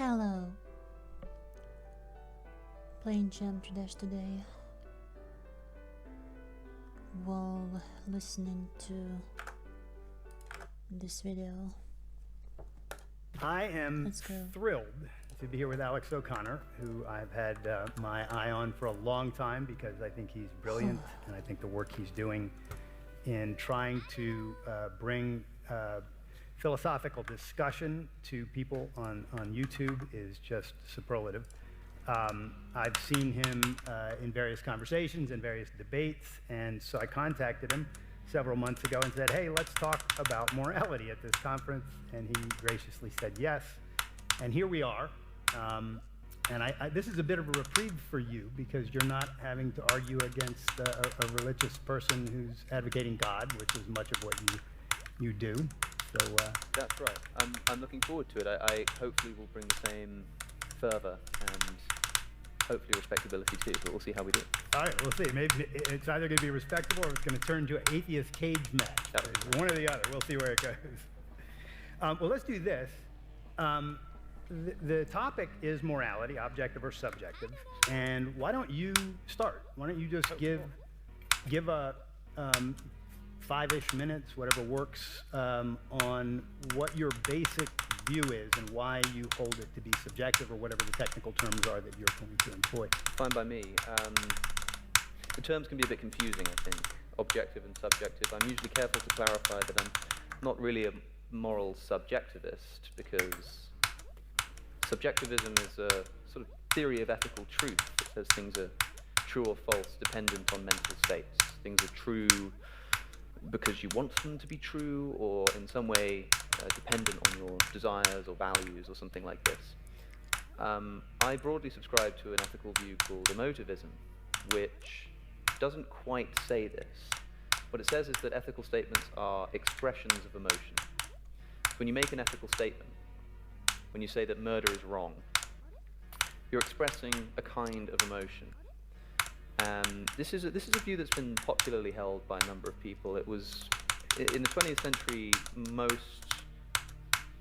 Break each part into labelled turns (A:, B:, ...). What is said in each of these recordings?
A: Hello. Playing Jump to Dash today while listening to this video.
B: I am thrilled to be here with Alex O'Connor, who I've had my eye on for a long time because I think he's brilliant and I think the work he's doing in trying to bring philosophical discussion to people on YouTube is just superlative. I've seen him in various conversations and various debates, and so I contacted him several months ago and said, hey, let's talk about morality at this conference, and he graciously said yes. And here we are. And this is a bit of a reprieve for you because you're not having to argue against a religious person who's advocating God, which is much of what you do. So
C: that's right. I'm looking forward to it. I hopefully will bring the same fervor and hopefully respectability too, but we'll see how we do.
B: All right, we'll see. Maybe it's either going to be respectable or it's going to turn into an atheist cage match. One or the other. We'll see where it goes. Well, let's do this. The topic is morality, objective or subjective. And why don't you start? Why don't you just give a 5-ish minutes, whatever works, on what your basic view is and why you hold it to be subjective or whatever the technical terms are that you're going to employ.
C: Fine by me. The terms can be a bit confusing, I think, objective and subjective. I'm usually careful to clarify that I'm not really a moral subjectivist because subjectivism is a sort of theory of ethical truth that says things are true or false dependent on mental states. Things are true because you want them to be true or in some way dependent on your desires or values or something like this. I broadly subscribe to an ethical view called emotivism, which doesn't quite say this. What it says is that ethical statements are expressions of emotion. When you make an ethical statement, when you say that murder is wrong, you're expressing a kind of emotion. And this is a view that's been popularly held by a number of people. It was, in the 20th century, most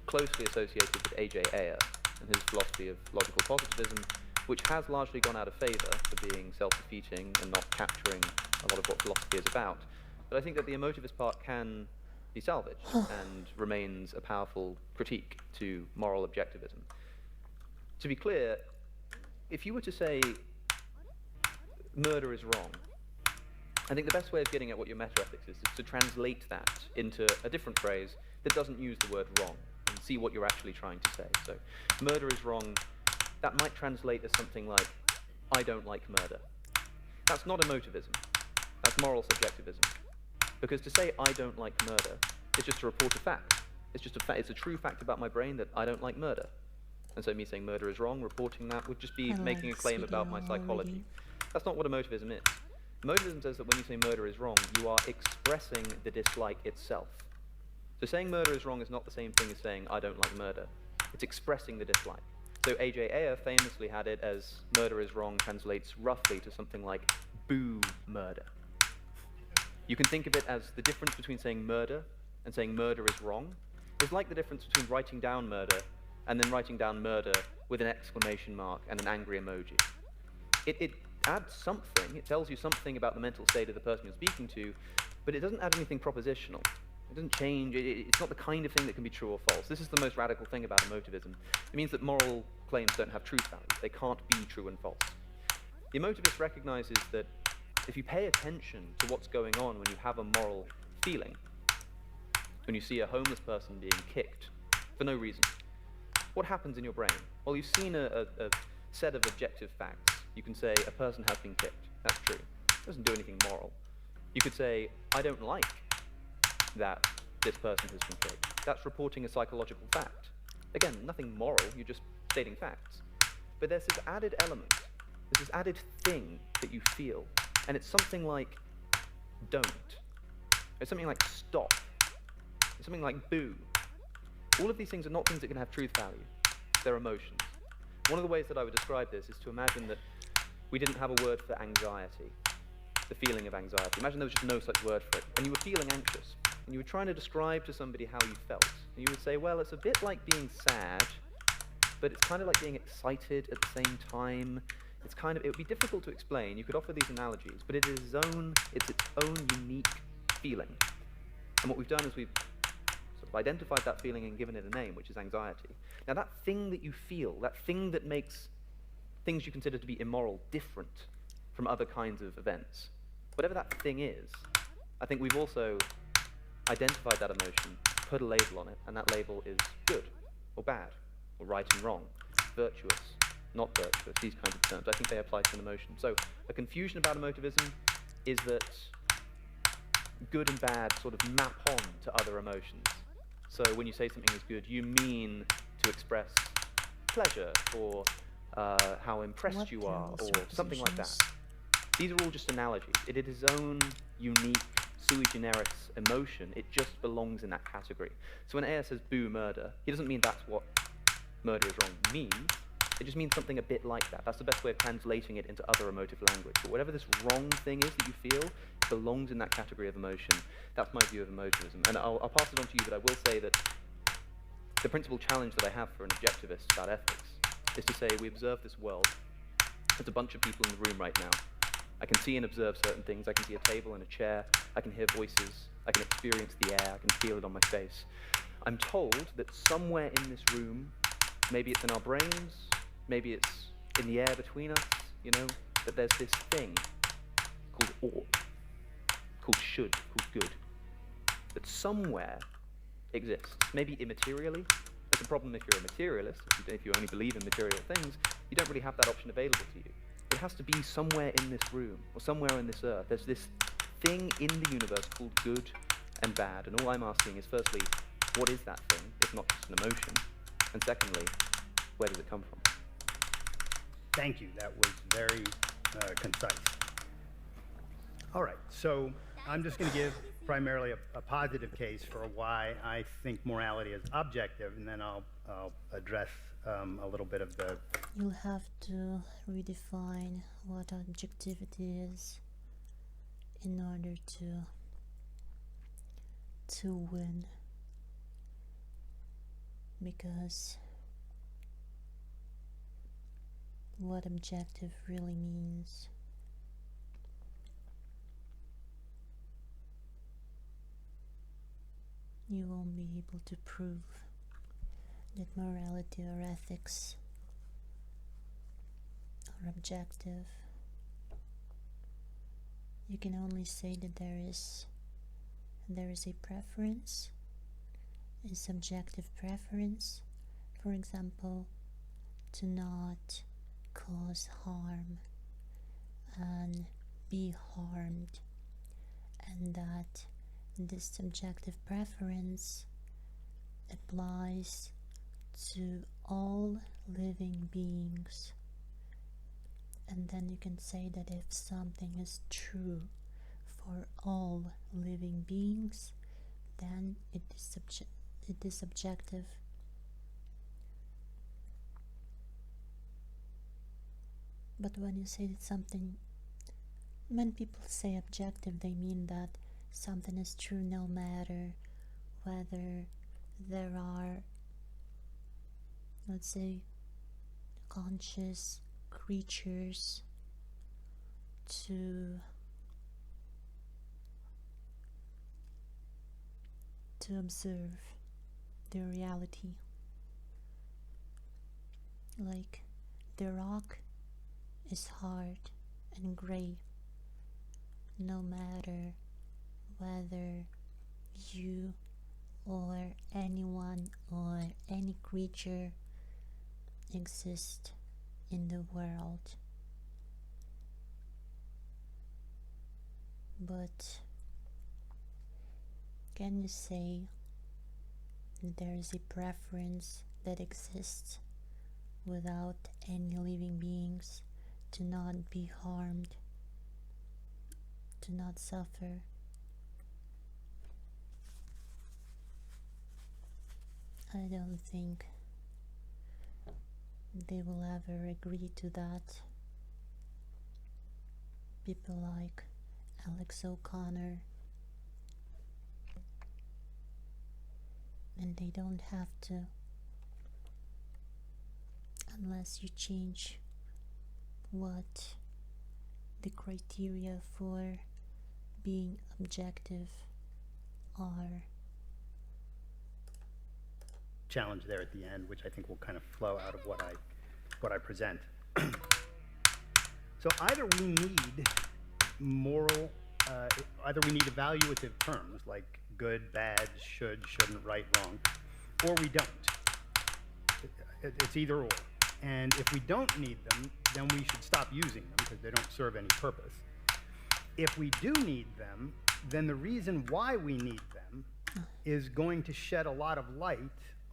C: closely associated with A.J. Ayer and his philosophy of logical positivism, which has largely gone out of favor for being self-defeating and not capturing a lot of what philosophy is about. But I think that the emotivist part can be salvaged and remains a powerful critique to moral objectivism. To be clear, if you were to say murder is wrong, I think the best way of getting at what your metaethics is to translate that into a different phrase that doesn't use the word wrong and see what you're actually trying to say. So, murder is wrong, that might translate as something like, I don't like murder. That's not emotivism, that's moral subjectivism. Because to say I don't like murder is just to report a fact. It's just it's a true fact about my brain that I don't like murder. And so me saying murder is wrong, reporting that would just be making a claim about my psychology. That's not what emotivism is. Emotivism says that when you say murder is wrong, you are expressing the dislike itself. So saying murder is wrong is not the same thing as saying I don't like murder. It's expressing the dislike. So A.J. Ayer famously had it as murder is wrong translates roughly to something like boo murder. You can think of it as the difference between saying murder and saying murder is wrong is like the difference between writing down murder and then writing down murder with an exclamation mark and an angry emoji. It adds something, it tells you something about the mental state of the person you're speaking to, but it doesn't add anything propositional. It doesn't change, it's not the kind of thing that can be true or false. This is the most radical thing about emotivism. It means that moral claims don't have truth value. They can't be true and false. The emotivist recognizes that if you pay attention to what's going on when you have a moral feeling, when you see a homeless person being kicked for no reason, what happens in your brain? Well, you've seen a set of objective facts. You can say a person has been kicked. That's true. It doesn't do anything moral. You could say, I don't like that this person has been kicked. That's reporting a psychological fact. Again, nothing moral, you're just stating facts. But there's this added element, there's this added thing that you feel, and it's something like don't. It's something like stop. It's something like boo. All of these things are not things that can have truth value. They're emotions. One of the ways that I would describe this is to imagine that we didn't have a word for anxiety, the feeling of anxiety. Imagine there was just no such word for it, and you were feeling anxious, and you were trying to describe to somebody how you felt. And you would say, well, it's a bit like being sad, but it's kind of like being excited at the same time. It would be difficult to explain. You could offer these analogies, but it's its own unique feeling. And what we've done is we've sort of identified that feeling and given it a name, which is anxiety. Now that thing that you feel, that thing that makes things you consider to be immoral different from other kinds of events, whatever that thing is, I think we've also identified that emotion, put a label on it, and that label is good or bad, or right and wrong, virtuous, not virtuous, these kinds of terms. I think they apply to an emotion. So a confusion about emotivism is that good and bad sort of map on to other emotions. So when you say something is good, you mean to express pleasure or how impressed you are or something like that. These are all just analogies. It is its own unique sui generis emotion. It just belongs in that category. So when AS says boo murder, he doesn't mean that's what murder is wrong means. It just means something a bit like that. That's the best way of translating it into other emotive language. But whatever this wrong thing is that you feel, it belongs in that category of emotion. That's my view of emotivism. And I'll pass it on to you, but I will say that the principal challenge that I have for an objectivist about ethics is to say we observe this world. There's a bunch of people in the room right now. I can see and observe certain things. I can see a table and a chair. I can hear voices. I can experience the air. I can feel it on my face. I'm told that somewhere in this room, maybe it's in our brains, maybe it's in the air between us, you know, that there's this thing called ought, called should, called good, that somewhere exists, maybe immaterially. It's a problem if you're a materialist, if you only believe in material things, you don't really have that option available to you. It has to be somewhere in this room, or somewhere on this earth. There's this thing in the universe called good and bad, and all I'm asking is, firstly, what is that thing, if not just an emotion? And secondly, where does it come from?
B: Thank you. That was very concise. All right, so I'm just going to give primarily a positive case for why I think morality is objective, and then I'll address a little bit of the...
A: You'll have to redefine what objectivity is in order to win, because what objective really means. You won't be able to prove that morality or ethics are objective. You can only say that there is a preference, a subjective preference, for example, to not cause harm and be harmed, and that this subjective preference applies to all living beings. And then you can say that if something is true for all living beings, then it is subjective. But when you say that something, when people say objective, they mean that something is true no matter whether there are, let's say, conscious creatures to observe the reality. Like, the rock is hard and gray, no matter whether you or anyone or any creature exist in the world. But can you say that there is a preference that exists without any living beings to not be harmed, to not suffer? I don't think they will ever agree to that. People like Alex O'Connor, and they don't have to unless you change what the criteria for being objective are.
B: Challenge there at the end, which I think will kind of flow out of what I present. So either we need moral, either we need evaluative terms like good, bad, should, shouldn't, right, wrong, or we don't. It's either or. And if we don't need them, then we should stop using them because they don't serve any purpose. If we do need them, then the reason why we need them is going to shed a lot of light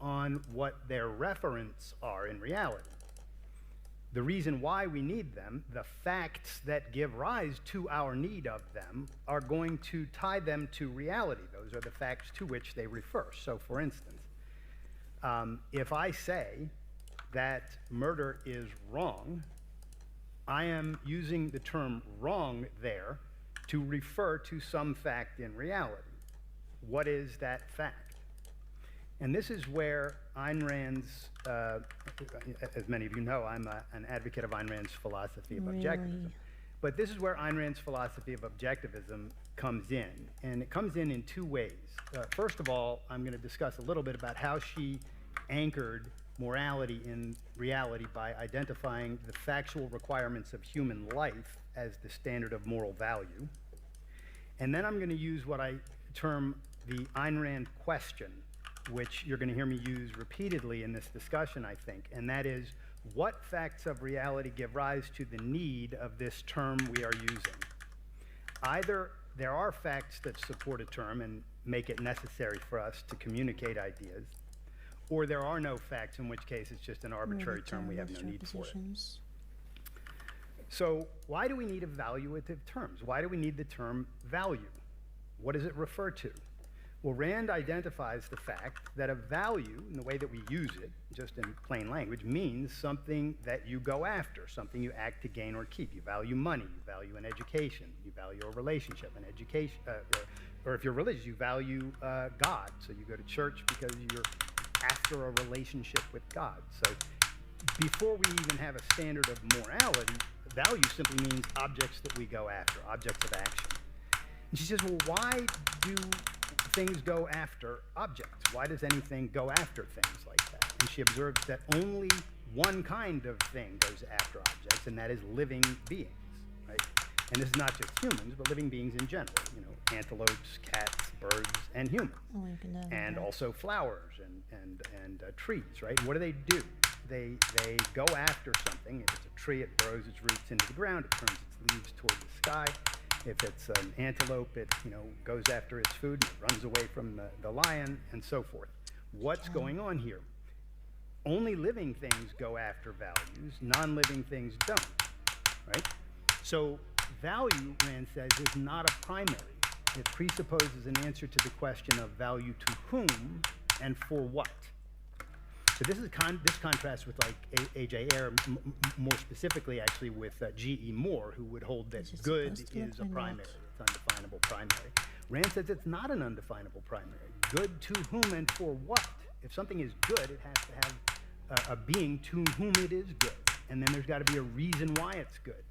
B: on what their referents are in reality. The reason why we need them, the facts that give rise to our need of them, are going to tie them to reality. Those are the facts to which they refer. So for instance, if I say that murder is wrong, I am using the term wrong there to refer to some fact in reality. What is that fact? And this is where Ayn Rand's, as many of you know, I'm an advocate of Ayn Rand's philosophy of objectivism. But this is where Ayn Rand's philosophy of objectivism comes in. And it comes in two ways. First of all, I'm going to discuss a little bit about how she anchored morality in reality by identifying the factual requirements of human life as the standard of moral value. And then I'm going to use what I term the Ayn Rand question, which you're going to hear me use repeatedly in this discussion, I think, and that is, what facts of reality give rise to the need of this term we are using? Either there are facts that support a term and make it necessary for us to communicate ideas, or there are no facts, in which case it's just an arbitrary term, we have no need for it. So why do we need evaluative terms? Why do we need the term value? What does it refer to? Well, Rand identifies the fact that a value, in the way that we use it, just in plain language, means something that you go after, something you act to gain or keep. You value money, you value an education, you value a relationship, an education, or if you're religious, you value God. So you go to church because you're after a relationship with God. So before we even have a standard of morality, value simply means objects that we go after, objects of action. And she says, well, why do things go after objects? Why does anything go after things like that? And she observes that only one kind of thing goes after objects, and that is living beings, right? And this is not just humans, but living beings in general, you know, antelopes, cats, birds, and humans. And also flowers and trees, right? And what do? They go after something. If it's a tree, it burrows its roots into the ground, it turns its leaves toward the sky. If it's an antelope, it goes after its food, and it runs away from the lion, and so forth. What's going on here? Only living things go after values, non-living things don't, right? So value, Rand says, is not a primary. It presupposes an answer to the question of value to whom and for what. So this is this contrasts with like A.J. Ayer, more specifically actually with G.E. Moore, who would hold that good is a primary, it's undefinable primary. Rand says it's not an undefinable primary. Good to whom and for what? If something is good, it has to have a being to whom it is good. And then there's got to be a reason why it's good.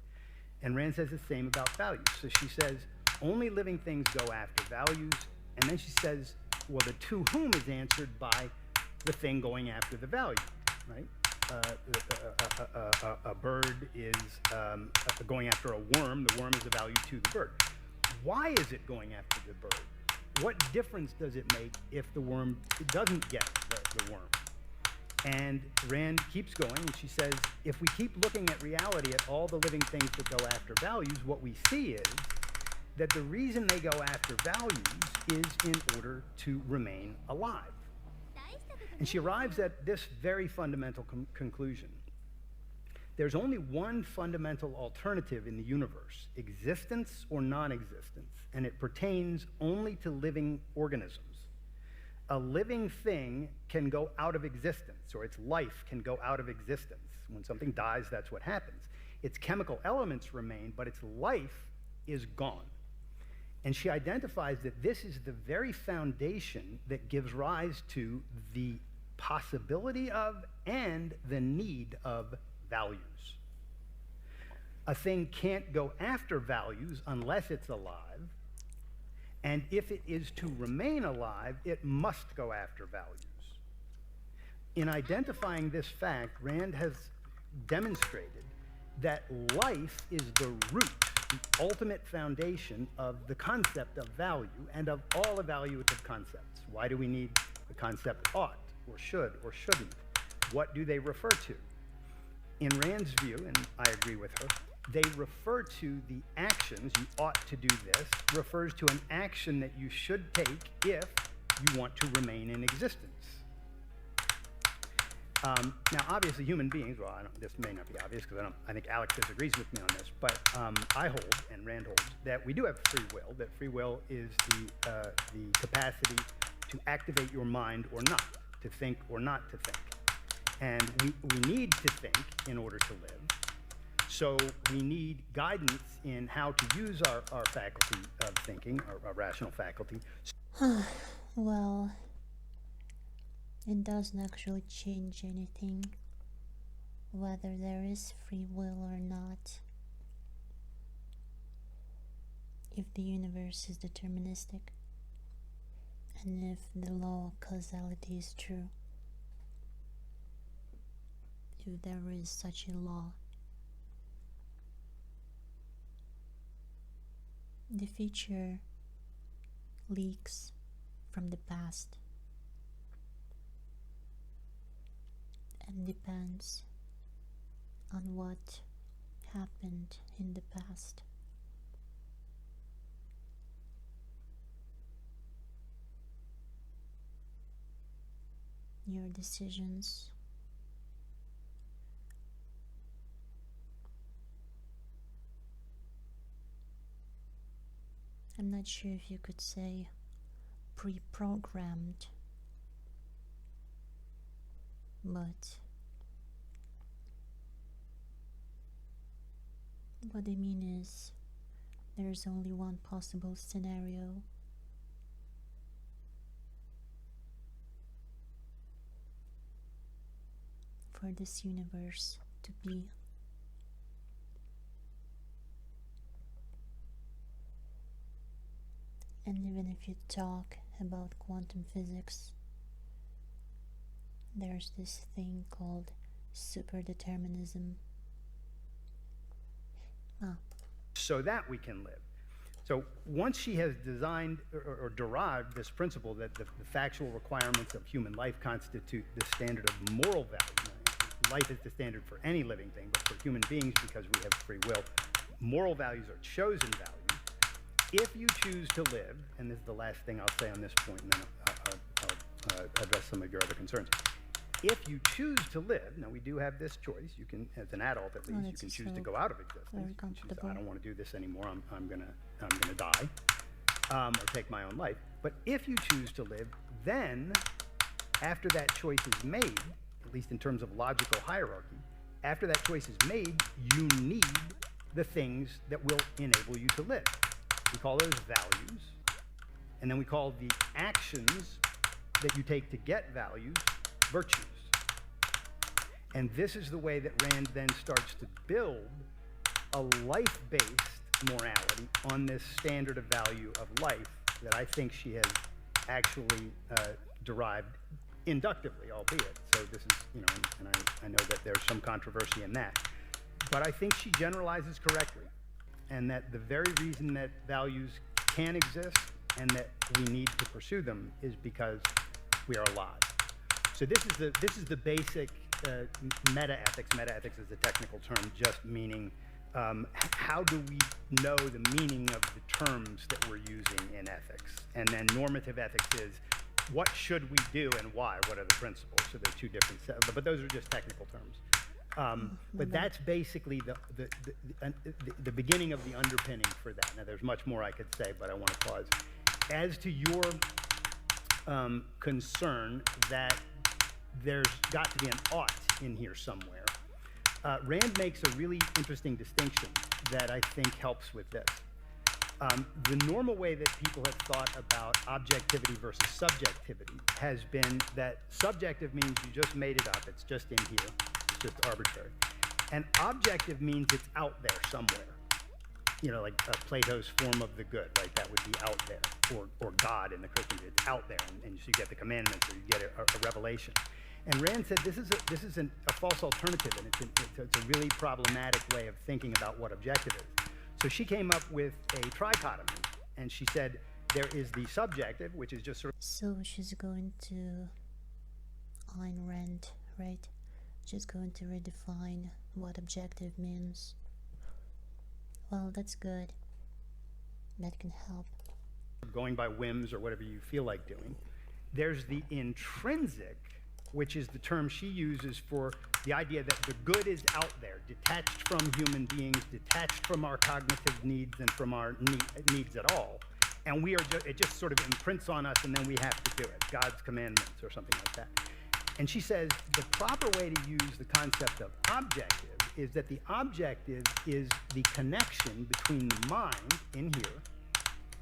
B: And Rand says the same about values. So she says only living things go after values. And then she says, well, the to whom is answered by the thing going after the value, right? A bird is going after a worm. The worm is a value to the bird. Why is it going after the bird? What difference does it make if the worm doesn't get the worm? And Rand keeps going, and she says, if we keep looking at reality, at all the living things that go after values, what we see is that the reason they go after values is in order to remain alive. And she arrives at this very fundamental conclusion. There's only one fundamental alternative in the universe, existence or non-existence, and it pertains only to living organisms. A living thing can go out of existence, or its life can go out of existence. When something dies, that's what happens. Its chemical elements remain, but its life is gone. And she identifies that this is the very foundation that gives rise to the possibility of, and the need of values. A thing can't go after values unless it's alive, and if it is to remain alive, it must go after values. In identifying this fact, Rand has demonstrated that life is the root, the ultimate foundation of the concept of value and of all evaluative concepts. Why do we need the concept ought or should or shouldn't? What do they refer to? In Rand's view, and I agree with her, they refer to the actions, you ought to do this, refers to an action that you should take if you want to remain in existence. Now, obviously, human beings, well, this may not be obvious because I think Alex disagrees with me on this, but I hold, and Rand holds, that we do have free will, that free will is the capacity to activate your mind or not, to think or not to think. And we need to think in order to live. So we need guidance in how to use our faculty of thinking, our rational faculty.
A: Well, it doesn't actually change anything, whether there is free will or not. If the universe is deterministic, and if the law of causality is true, if there is such a law, the future leaks from the past and depends on what happened in the past. Your decisions I'm not sure if you could say pre-programmed, but what I mean is there's only one possible scenario. For this universe to be. And even if you talk about quantum physics, there's this thing called superdeterminism.
B: So that we can live. So once she has designed or derived this principle that the factual requirements of human life constitute the standard of moral value, life is the standard for any living thing, but for human beings, because we have free will, moral values are chosen values. If you choose to live, and this is the last thing I'll say on this point, and then I'll address some of your other concerns. If you choose to live, now we do have this choice. You can, as an adult at least, you can choose to go out of existence.
A: Very
B: You can choose,
A: comfortable.
B: I don't want to do this anymore. I'm gonna die, or take my own life. But if you choose to live, then after that choice is made, at least in terms of logical hierarchy, after that choice is made, you need the things that will enable you to live. We call those values, and then we call the actions that you take to get values virtues. And this is the way that Rand then starts to build a life-based morality on this standard of value of life that I think she has actually derived inductively, albeit. So this is, and I know that there's some controversy in that. But I think she generalizes correctly, and that the very reason that values can exist and that we need to pursue them is because we are alive. So this is the basic meta-ethics. Meta-ethics is a technical term, just meaning how do we know the meaning of the terms that we're using in ethics? And then normative ethics is what should we do and why? What are the principles? So they're two different sets, but those are just technical terms. But that's basically the beginning of the underpinning for that. Now, there's much more I could say, but I want to pause. As to your concern that there's got to be an ought in here somewhere, Rand makes a really interesting distinction that I think helps with this. The normal way that people have thought about objectivity versus subjectivity has been that subjective means you just made it up, it's just in here, it's just arbitrary. And objective means it's out there somewhere. You know, like Plato's form of the good, right? That would be out there, or God in the Christian view, it's out there, and so you get the commandments, or you get a revelation. And Rand said this is a false alternative, and it's a really problematic way of thinking about what objective is. So she came up with a trichotomy, and she said there is the subjective, which is just sort of...
A: So she's going to Ayn Rand, right? She's going to redefine what objective means. Well, that's good. That can help.
B: Going by whims or whatever you feel like doing. There's the intrinsic, which is the term she uses for the idea that the good is out there, detached from human beings, detached from our cognitive needs and from our needs at all. And we are it just sort of imprints on us, and then we have to do it, God's commandments or something like that. And she says the proper way to use the concept of objective is that the objective is the connection between the mind in here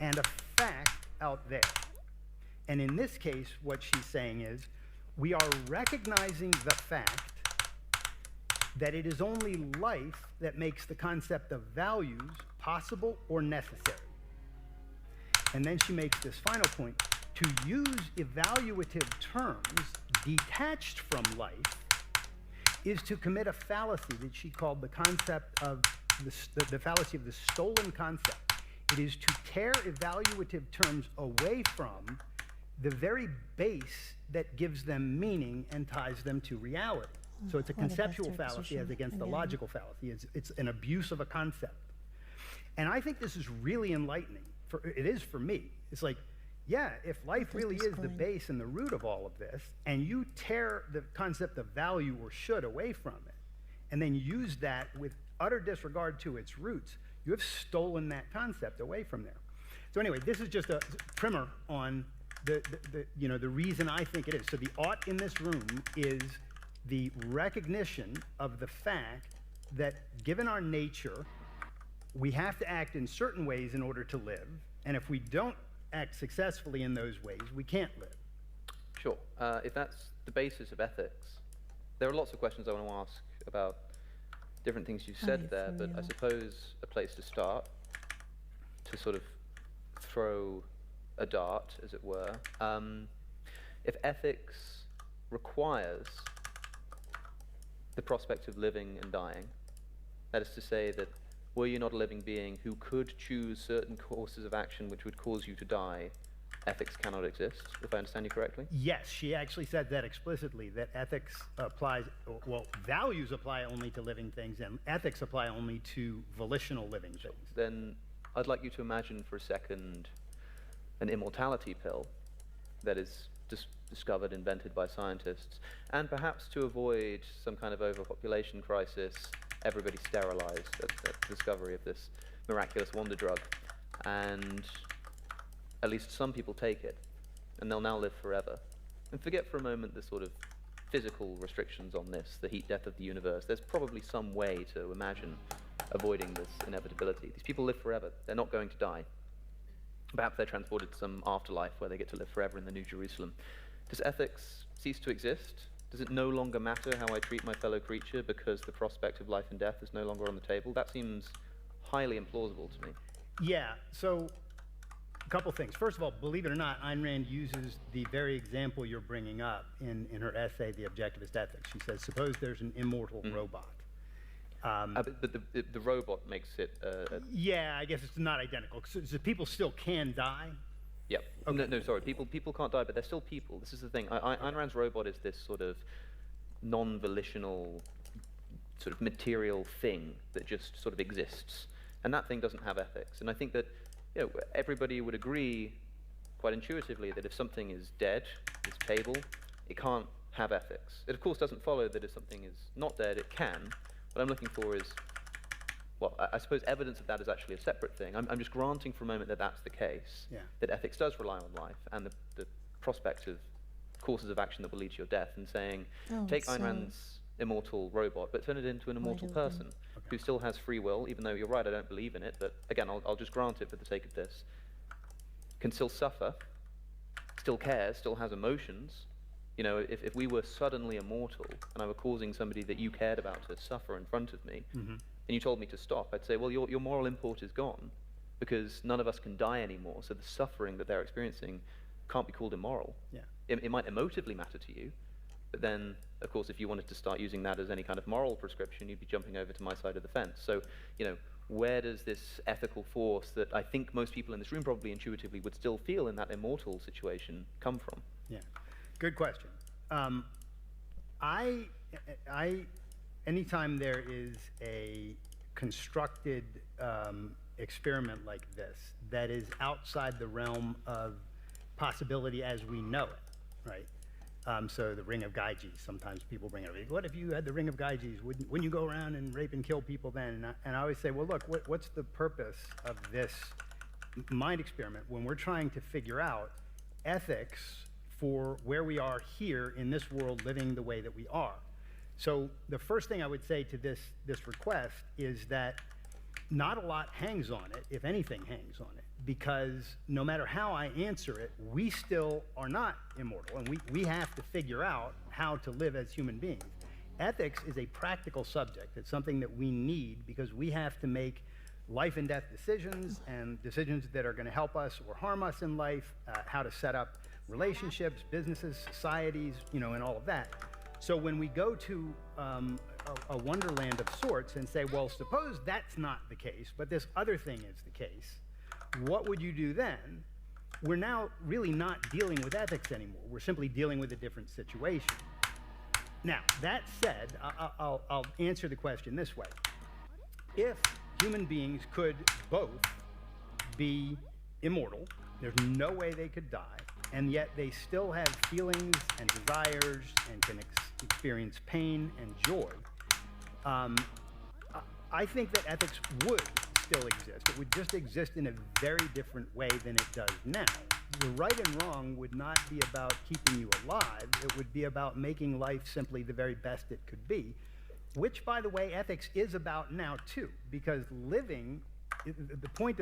B: and a fact out there. And in this case, what she's saying is, we are recognizing the fact that it is only life that makes the concept of values possible or necessary. And then she makes this final point. To use evaluative terms detached from life is to commit a fallacy that she called the concept of the fallacy of the stolen concept. It is to tear evaluative terms away from the very base that gives them meaning and ties them to reality. So it's a conceptual fallacy as against a logical fallacy. It's an abuse of a concept. And I think this is really enlightening. It is for me. It's like, yeah, if life really is the base and the root of all of this, and you tear the concept of value or should away from it, and then use that with utter disregard to its roots, you have stolen that concept away from there. So anyway, this is just a primer on the reason I think it is. So the ought in this room is the recognition of the fact that given our nature, we have to act in certain ways in order to live. And if we don't act successfully in those ways, we can't live.
C: Sure. If that's the basis of ethics, there are lots of questions I want to ask about different things you said there, but I suppose a place to start, to sort of throw a dart, as it were, if ethics requires the prospect of living and dying, that is to say that were you not a living being who could choose certain courses of action which would cause you to die, ethics cannot exist, if I understand you correctly?
B: Yes, she actually said that explicitly, that ethics applies, well, values apply only to living things, and ethics apply only to volitional living things.
C: Then I'd like you to imagine for a second an immortality pill that is discovered, invented by scientists, and perhaps to avoid some kind of overpopulation crisis, everybody sterilized at the discovery of this miraculous wonder drug. And at least some people take it, and they'll now live forever. And forget for a moment the sort of physical restrictions on this, the heat death of the universe. There's probably some way to imagine avoiding this inevitability. These people live forever. They're not going to die. Perhaps they're transported to some afterlife where they get to live forever in the New Jerusalem. Does ethics cease to exist? Does it no longer matter how I treat my fellow creature because the prospect of life and death is no longer on the table? That seems highly implausible to me.
B: Yeah, so a couple things. First of all, believe it or not, Ayn Rand uses the very example you're bringing up in her essay, The Objectivist Ethics. She says, suppose there's an immortal robot.
C: But the robot makes it...
B: yeah, I guess it's not identical. So people still can die?
C: Yeah.
B: Okay.
C: No, sorry. People can't die, but they're still people. This is the thing. Ayn Rand's robot is this sort of non-volitional, sort of material thing that just sort of exists. And that thing doesn't have ethics. And I think that everybody would agree quite intuitively that if something is dead, is table, it can't have ethics. It, of course, doesn't follow that if something is not dead, it can. What I'm looking for is, well, I suppose evidence of that is actually a separate thing. I'm just granting for a moment that that's the case, that ethics does rely on life and the prospect of courses of action that will lead to your death, and saying, take Ayn Rand's immortal robot, but turn it into an immortal person who still has free will, even though you're right, I don't believe in it, but again, I'll just grant it for the sake of this, can still suffer, still cares, still has emotions. You know, if we were suddenly immortal and I were causing somebody that you cared about to suffer in front of me, and you told me to stop, I'd say, well, your moral import is gone, because none of us can die anymore, so the suffering that they're experiencing can't be called immoral.
B: Yeah.
C: It might emotively matter to you, but then, of course, if you wanted to start using that as any kind of moral prescription, you'd be jumping over to my side of the fence. So, you know, where does this ethical force that I think most people in this room probably intuitively would still feel in that immortal situation come from?
B: Yeah, good question. Anytime there is a constructed experiment like this that is outside the realm of possibility as we know it, right? So the Ring of Gyges, sometimes people bring it up. What if you had the Ring of Gyges? Wouldn't you go around and rape and kill people then? And I always say, well, look, what's the purpose of this mind experiment when we're trying to figure out ethics for where we are here in this world living the way that we are? So the first thing I would say to this request is that not a lot hangs on it, if anything hangs on it, because no matter how I answer it, we still are not immortal, and we have to figure out how to live as human beings. Ethics is a practical subject. It's something that we need because we have to make life and death decisions, and decisions that are going to help us or harm us in life, how to set up relationships, businesses, societies, you know, and all of that. So when we go to a wonderland of sorts and say, well, suppose that's not the case, but this other thing is the case, what would you do then? We're now really not dealing with ethics anymore. We're simply dealing with a different situation. Now, that said, I'll answer the question this way. If human beings could both be immortal, there's no way they could die, and yet they still have feelings and desires and can experience pain and joy, I think that ethics would still exist. It would just exist in a very different way than it does now. The right and wrong would not be about keeping you alive. It would be about making life simply the very best it could be, which, by the way, ethics is about now, too, because living, the point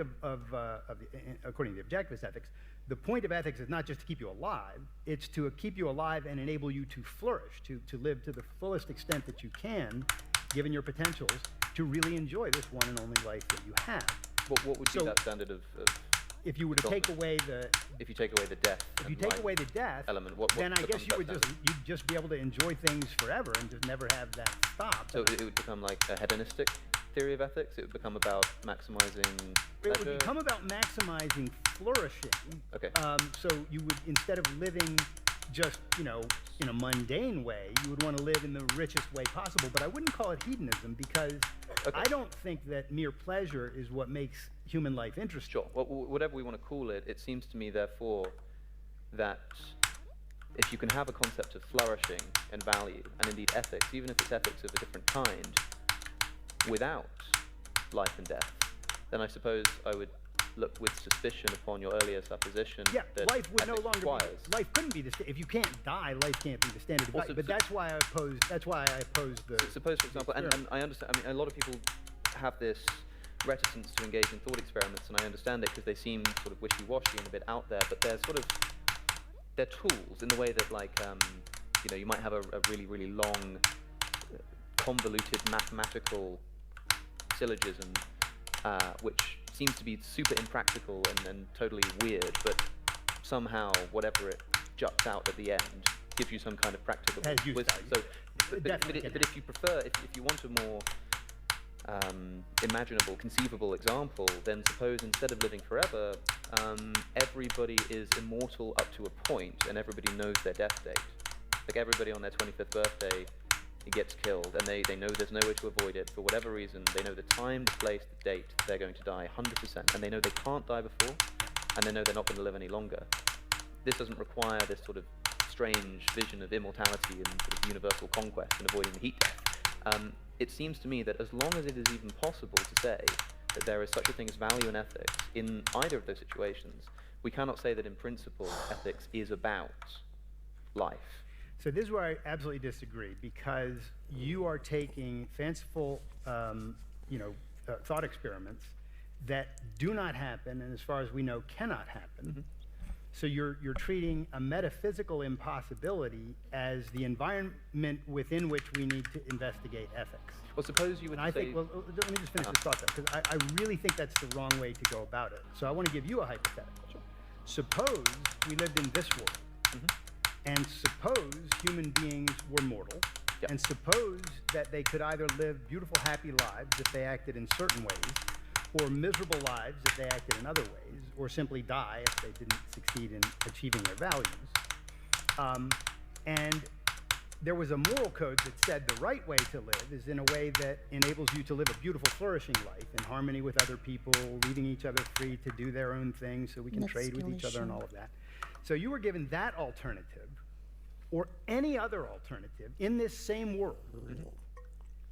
B: according to the objectivist ethics, the point of ethics is not just to keep you alive, it's to keep you alive and enable you to flourish, to live to the fullest extent that you can, given your potentials, to really enjoy this one and only life that you have.
C: What would be that standard of
B: if you were to take away the...
C: If you take away the death...
B: If you take away the death
C: element,
B: then I guess you'd just be able to enjoy things forever and just never have that stop.
C: So it would become like a hedonistic theory of ethics? It would become about maximizing pleasure?
B: It would become about maximizing flourishing.
C: Okay.
B: So you would, instead of living just, you know, in a mundane way, you would want to live in the richest way possible. But I wouldn't call it hedonism because I don't think that mere pleasure is what makes human life interesting.
C: Sure. Well, whatever we want to call it, it seems to me, therefore, that if you can have a concept of flourishing and value, and indeed ethics, even if it's ethics of a different kind, without life and death, then I suppose I would look with suspicion upon your earlier supposition that
B: life would no longer
C: requires.
B: Life couldn't be the if you can't die, life can't be the standard of life. But that's why I oppose. That's why I oppose the.
C: Suppose, for example, and I understand. I mean, a lot of people have this reticence to engage in thought experiments, and I understand it because they seem sort of wishy-washy and a bit out there. But they're sort of tools in the way that, like, you know, you might have a really, really long, convoluted mathematical syllogism, which seems to be super impractical and totally weird, but somehow whatever it juts out at the end gives you some kind of practical wisdom. So, but if you prefer, if you want a more imaginable, conceivable example, then suppose instead of living forever, everybody is immortal up to a point, and everybody knows their death date. Like everybody on their 25th birthday, it gets killed, and they know there's no way to avoid it for whatever reason. They know the time, the place, the date they're going to die 100%, and they know they can't die before, and they know they're not going to live any longer. This doesn't require this sort of strange vision of immortality and sort of universal conquest and avoiding the heat death. It seems to me that as long as it is even possible to say that there is such a thing as value and ethics in either of those situations, we cannot say that in principle ethics is about life.
B: So this is where I absolutely disagree, because you are taking fanciful, thought experiments that do not happen, and as far as we know, cannot happen. So you're treating a metaphysical impossibility as the environment within which we need to investigate ethics.
C: Well, suppose you would
B: And I
C: say...
B: think, well, let me just finish this thought, though, because I really think that's the wrong way to go about it. So I want to give you a hypothetical.
C: Sure.
B: Suppose we lived in this world, and suppose human beings were mortal, and suppose that they could either live beautiful, happy lives if they acted in certain ways, or miserable lives if they acted in other ways, or simply die if they didn't succeed in achieving their values. And there was a moral code that said the right way to live is in a way that enables you to live a beautiful, flourishing life in harmony with other people, leaving each other free to do their own thing so we can trade with each other and all of that. So you were given that alternative, or any other alternative in this same world.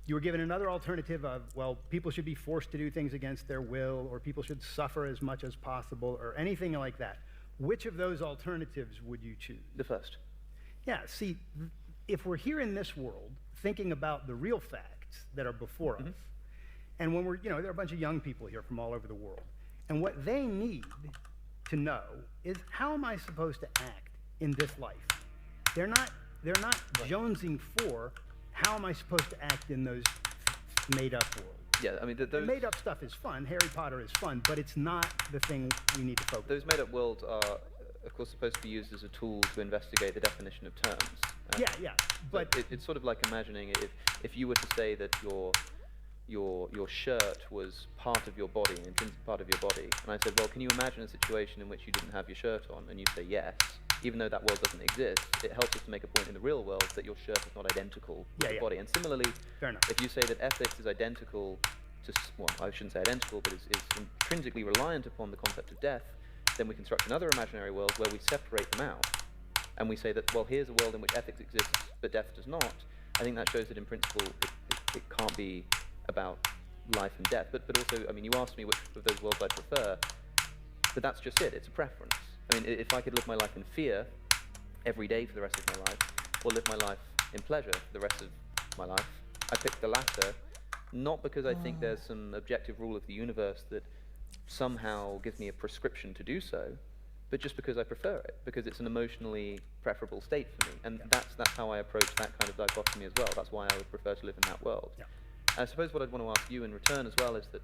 B: You were given another alternative of, well, people should be forced to do things against their will, or people should suffer as much as possible, or anything like that. Which of those alternatives would you choose?
C: The first.
B: Yeah, see, if we're here in this world thinking about the real facts that are before us, and when we're, there are a bunch of young people here from all over the world, and what they need to know is, how am I supposed to act in this life? They're not jonesing for, how am I supposed to act in those made-up worlds?
C: Yeah, I mean,
B: The made-up stuff is fun. Harry Potter is fun, but it's not the thing we need to focus on.
C: Those made-up worlds are, of course, supposed to be used as a tool to investigate the definition of terms.
B: Yeah, but
C: it's sort of like imagining if you were to say that your shirt was part of your body, an intrinsic part of your body, and I said, well, can you imagine a situation in which you didn't have your shirt on, and you say yes, even though that world doesn't exist, it helps us to make a point in the real world that your shirt is not identical to your body. And similarly, if you say that ethics is identical to, well, I shouldn't say identical, but is intrinsically reliant upon the concept of death, then we construct another imaginary world where we separate them out. And we say that, well, here's a world in which ethics exists, but death does not. I think that shows that in principle it can't be about life and death. But also, I mean, you asked me which of those worlds I prefer, but that's just it. It's a preference. I mean, if I could live my life in fear every day for the rest of my life, or live my life in pleasure for the rest of my life, I pick the latter, not because I think there's some objective rule of the universe that somehow gives me a prescription to do so, but just because I prefer it, because it's an emotionally preferable state for me. And that's how I approach that kind of dichotomy as well. That's why I would prefer to live in that world.
B: Yeah.
C: And I suppose what I'd want to ask you in return as well is that,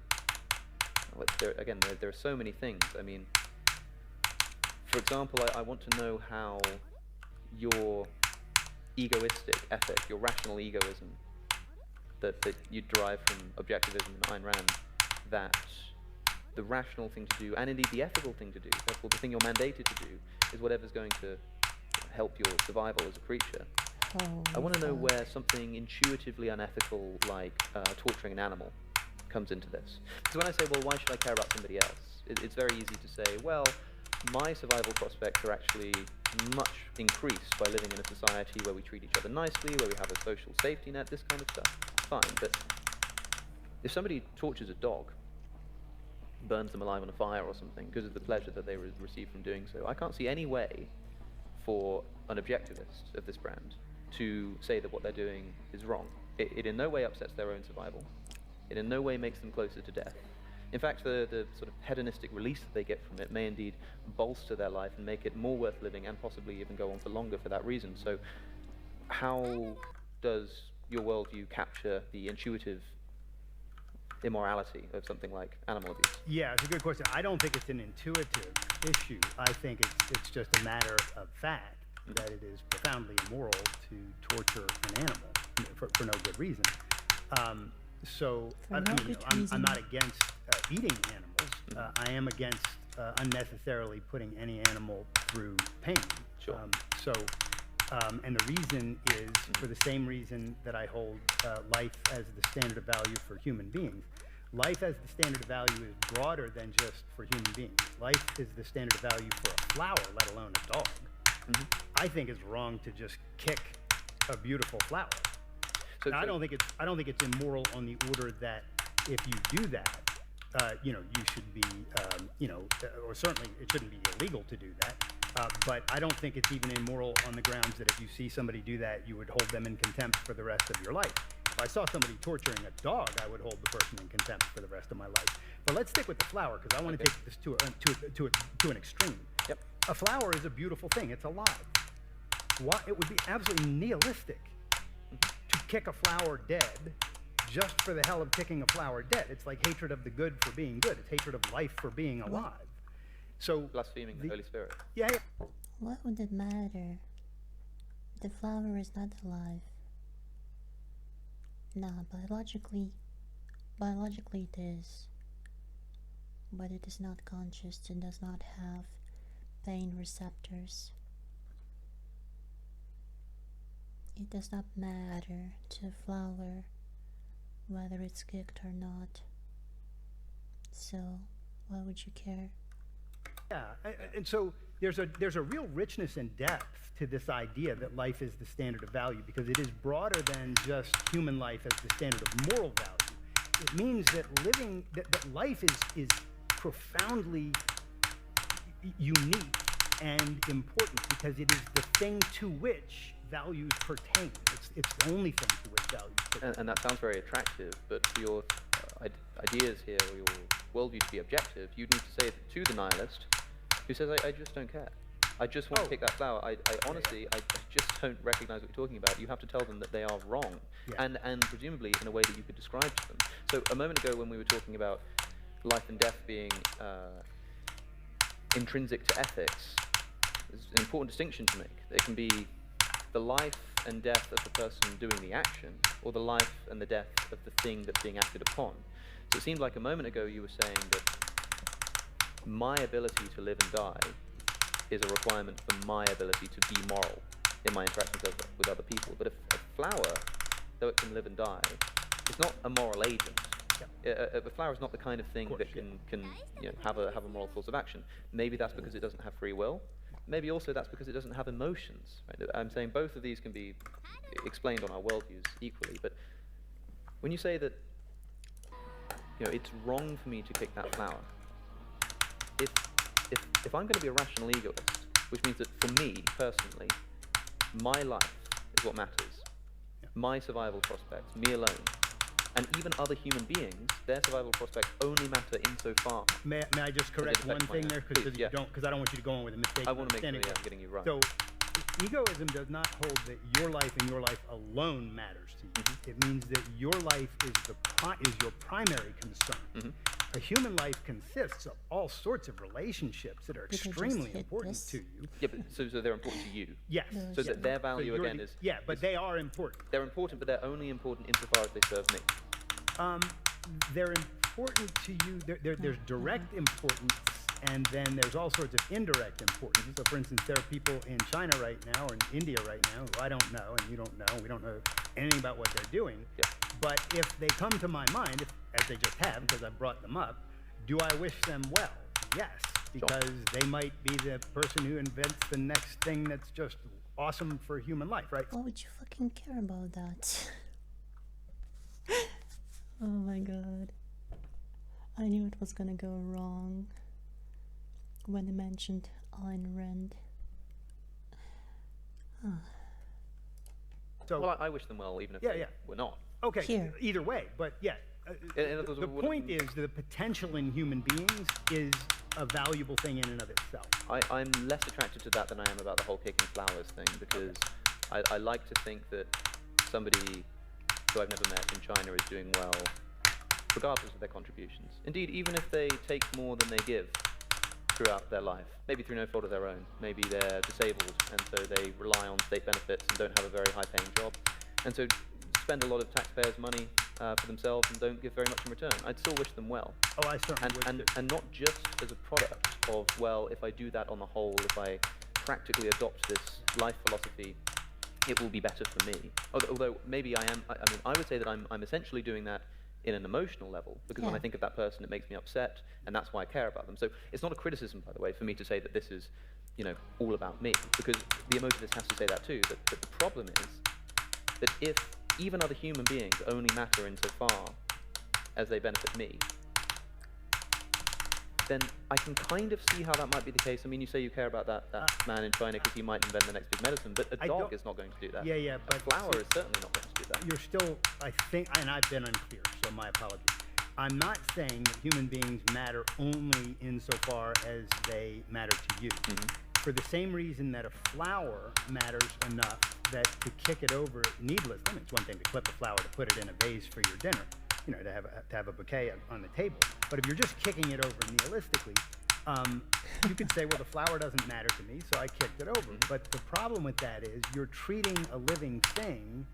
C: there are so many things. I mean, for example, I want to know how your egoistic ethic, your rational egoism that you derive from objectivism and Ayn Rand, that the rational thing to do, and indeed the ethical thing to do, therefore the thing you're mandated to do, is whatever's going to help your survival as a creature. I want to know where something intuitively unethical, like torturing an animal, comes into this. Because when I say, well, why should I care about somebody else? It's very easy to say, well, my survival prospects are actually much increased by living in a society where we treat each other nicely, where we have a social safety net, this kind of stuff. Fine, but if somebody tortures a dog, burns them alive on a fire or something because of the pleasure that they receive from doing so, I can't see any way for an objectivist of this brand to say that what they're doing is wrong. It in no way upsets their own survival. It in no way makes them closer to death. In fact, the sort of hedonistic release that they get from it may indeed bolster their life and make it more worth living, and possibly even go on for longer for that reason. So how does your worldview capture the intuitive immorality of something like animal abuse?
B: Yeah, it's a good question. I don't think it's an intuitive issue. I think it's just a matter of fact that it is profoundly immoral to torture an animal for no good reason. I'm not against eating animals. I am against unnecessarily putting any animal through pain.
C: Sure.
B: And the reason is for the same reason that I hold life as the standard of value for human beings. Life as the standard of value is broader than just for human beings. Life is the standard of value for a flower, let alone a dog. I think it's wrong to just kick a beautiful flower. I don't think it's immoral on the order that if you do that, you should be, or certainly it shouldn't be illegal to do that. But I don't think it's even immoral on the grounds that if you see somebody do that, you would hold them in contempt for the rest of your life. If I saw somebody torturing a dog, I would hold the person in contempt for the rest of my life. But let's stick with the flower, because I want to take this to an extreme.
C: Yep.
B: A flower is a beautiful thing. It's alive. It would be absolutely nihilistic to kick a flower dead just for the hell of kicking a flower dead. It's like hatred of the good for being good. It's hatred of life for being alive. So
C: Blaspheming the Holy Spirit.
B: Yeah.
A: What would it matter? The flower is not alive. Nah, biologically it is. But it is not conscious and does not have pain receptors. It does not matter to a flower whether it's kicked or not. So, why would you care?
B: Yeah, and so there's a real richness and depth to this idea that life is the standard of value, because it is broader than just human life as the standard of moral value. It means that that life is profoundly unique and important, because it is the thing to which values pertain. It's the only thing to which values pertain.
C: And that sounds very attractive, but for your ideas here, or your worldview to be objective, you'd need to say it to the nihilist who says, I just don't care. I just want to pick that flower. I honestly, I just don't recognize what you're talking about. You have to tell them that they are wrong, and presumably in a way that you could describe to them. So a moment ago when we were talking about life and death being intrinsic to ethics, there's an important distinction to make. It can be the life and death of the person doing the action, or the life and the death of the thing that's being acted upon. So it seemed like a moment ago you were saying that my ability to live and die is a requirement for my ability to be moral in my interactions with other people. But a flower, though it can live and die, is not a moral agent. A flower is not the kind of thing that can have a moral course of action. Maybe that's because it doesn't have free will. Maybe also that's because it doesn't have emotions. Right? I'm saying both of these can be explained on our worldviews equally. But when you say that it's wrong for me to kick that flower, if I'm going to be a rational egoist, which means that for me personally, my life is what matters, my survival prospects, me alone, and even other human beings, their survival prospects only matter insofar.
B: May I just correct one thing there, because I don't want you to go on with a mistake.
C: I want to make sure I'm getting you right.
B: So, egoism does not hold that your life and your life alone matters to you. It means that your life is your primary concern. A human life consists of all sorts of relationships that are extremely important to you.
C: Yeah, but so they're important to you.
B: Yes.
C: So that their value again is.
B: Yeah, but they are important.
C: They're important, but they're only important insofar as they serve me.
B: They're important to you. There's direct importance, and then there's all sorts of indirect importance. So, for instance, there are people in China right now, or in India right now, who I don't know, and you don't know. We don't know anything about what they're doing.
C: Yeah.
B: But if they come to my mind, as they just have, because I brought them up, do I wish them well? Yes, because they might be the person who invents the next thing that's just awesome for human life, right?
A: Why would you fucking care about that? Oh my god. I knew it was gonna go wrong when I mentioned Ayn Rand.
B: So,
C: well, I wish them well, even if they were not.
B: Okay,
A: Here.
B: Either way, but the point is that the potential in human beings is a valuable thing in and of itself.
C: I'm less attracted to that than I am about the whole kicking flowers thing, because I like to think that somebody who I've never met in China is doing well, regardless of their contributions. Indeed, even if they take more than they give throughout their life, maybe through no fault of their own, maybe they're disabled and so they rely on state benefits and don't have a very high-paying job, and so spend a lot of taxpayers' money for themselves and don't give very much in return. I'd still wish them well.
B: Oh, I certainly would too.
C: And not just as a product of, well, if I do that on the whole, if I practically adopt this life philosophy, it will be better for me. Although maybe I am, I would say that I'm essentially doing that in an emotional level, because when I think of that person, it makes me upset, and that's why I care about them. So it's not a criticism, by the way, for me to say that this is, all about me, because the emotivist has to say that too, that the problem is that if even other human beings only matter insofar as they benefit me, then I can kind of see how that might be the case. I mean, you say you care about that man in China because he might invent the next big medicine, but a dog is not going to do that.
B: Yeah, but
C: a flower is certainly not going to do that.
B: You're still, I think, and I've been unclear, so my apologies. I'm not saying that human beings matter only insofar as they matter to you. For the same reason that a flower matters enough that to kick it over needless. I mean, it's one thing to clip a flower to put it in a vase for your dinner, you know, to have a bouquet on the table. But if you're just kicking it over nihilistically, you could say, well, the flower doesn't matter to me, so I kicked it over. But the problem with that is you're treating a living thing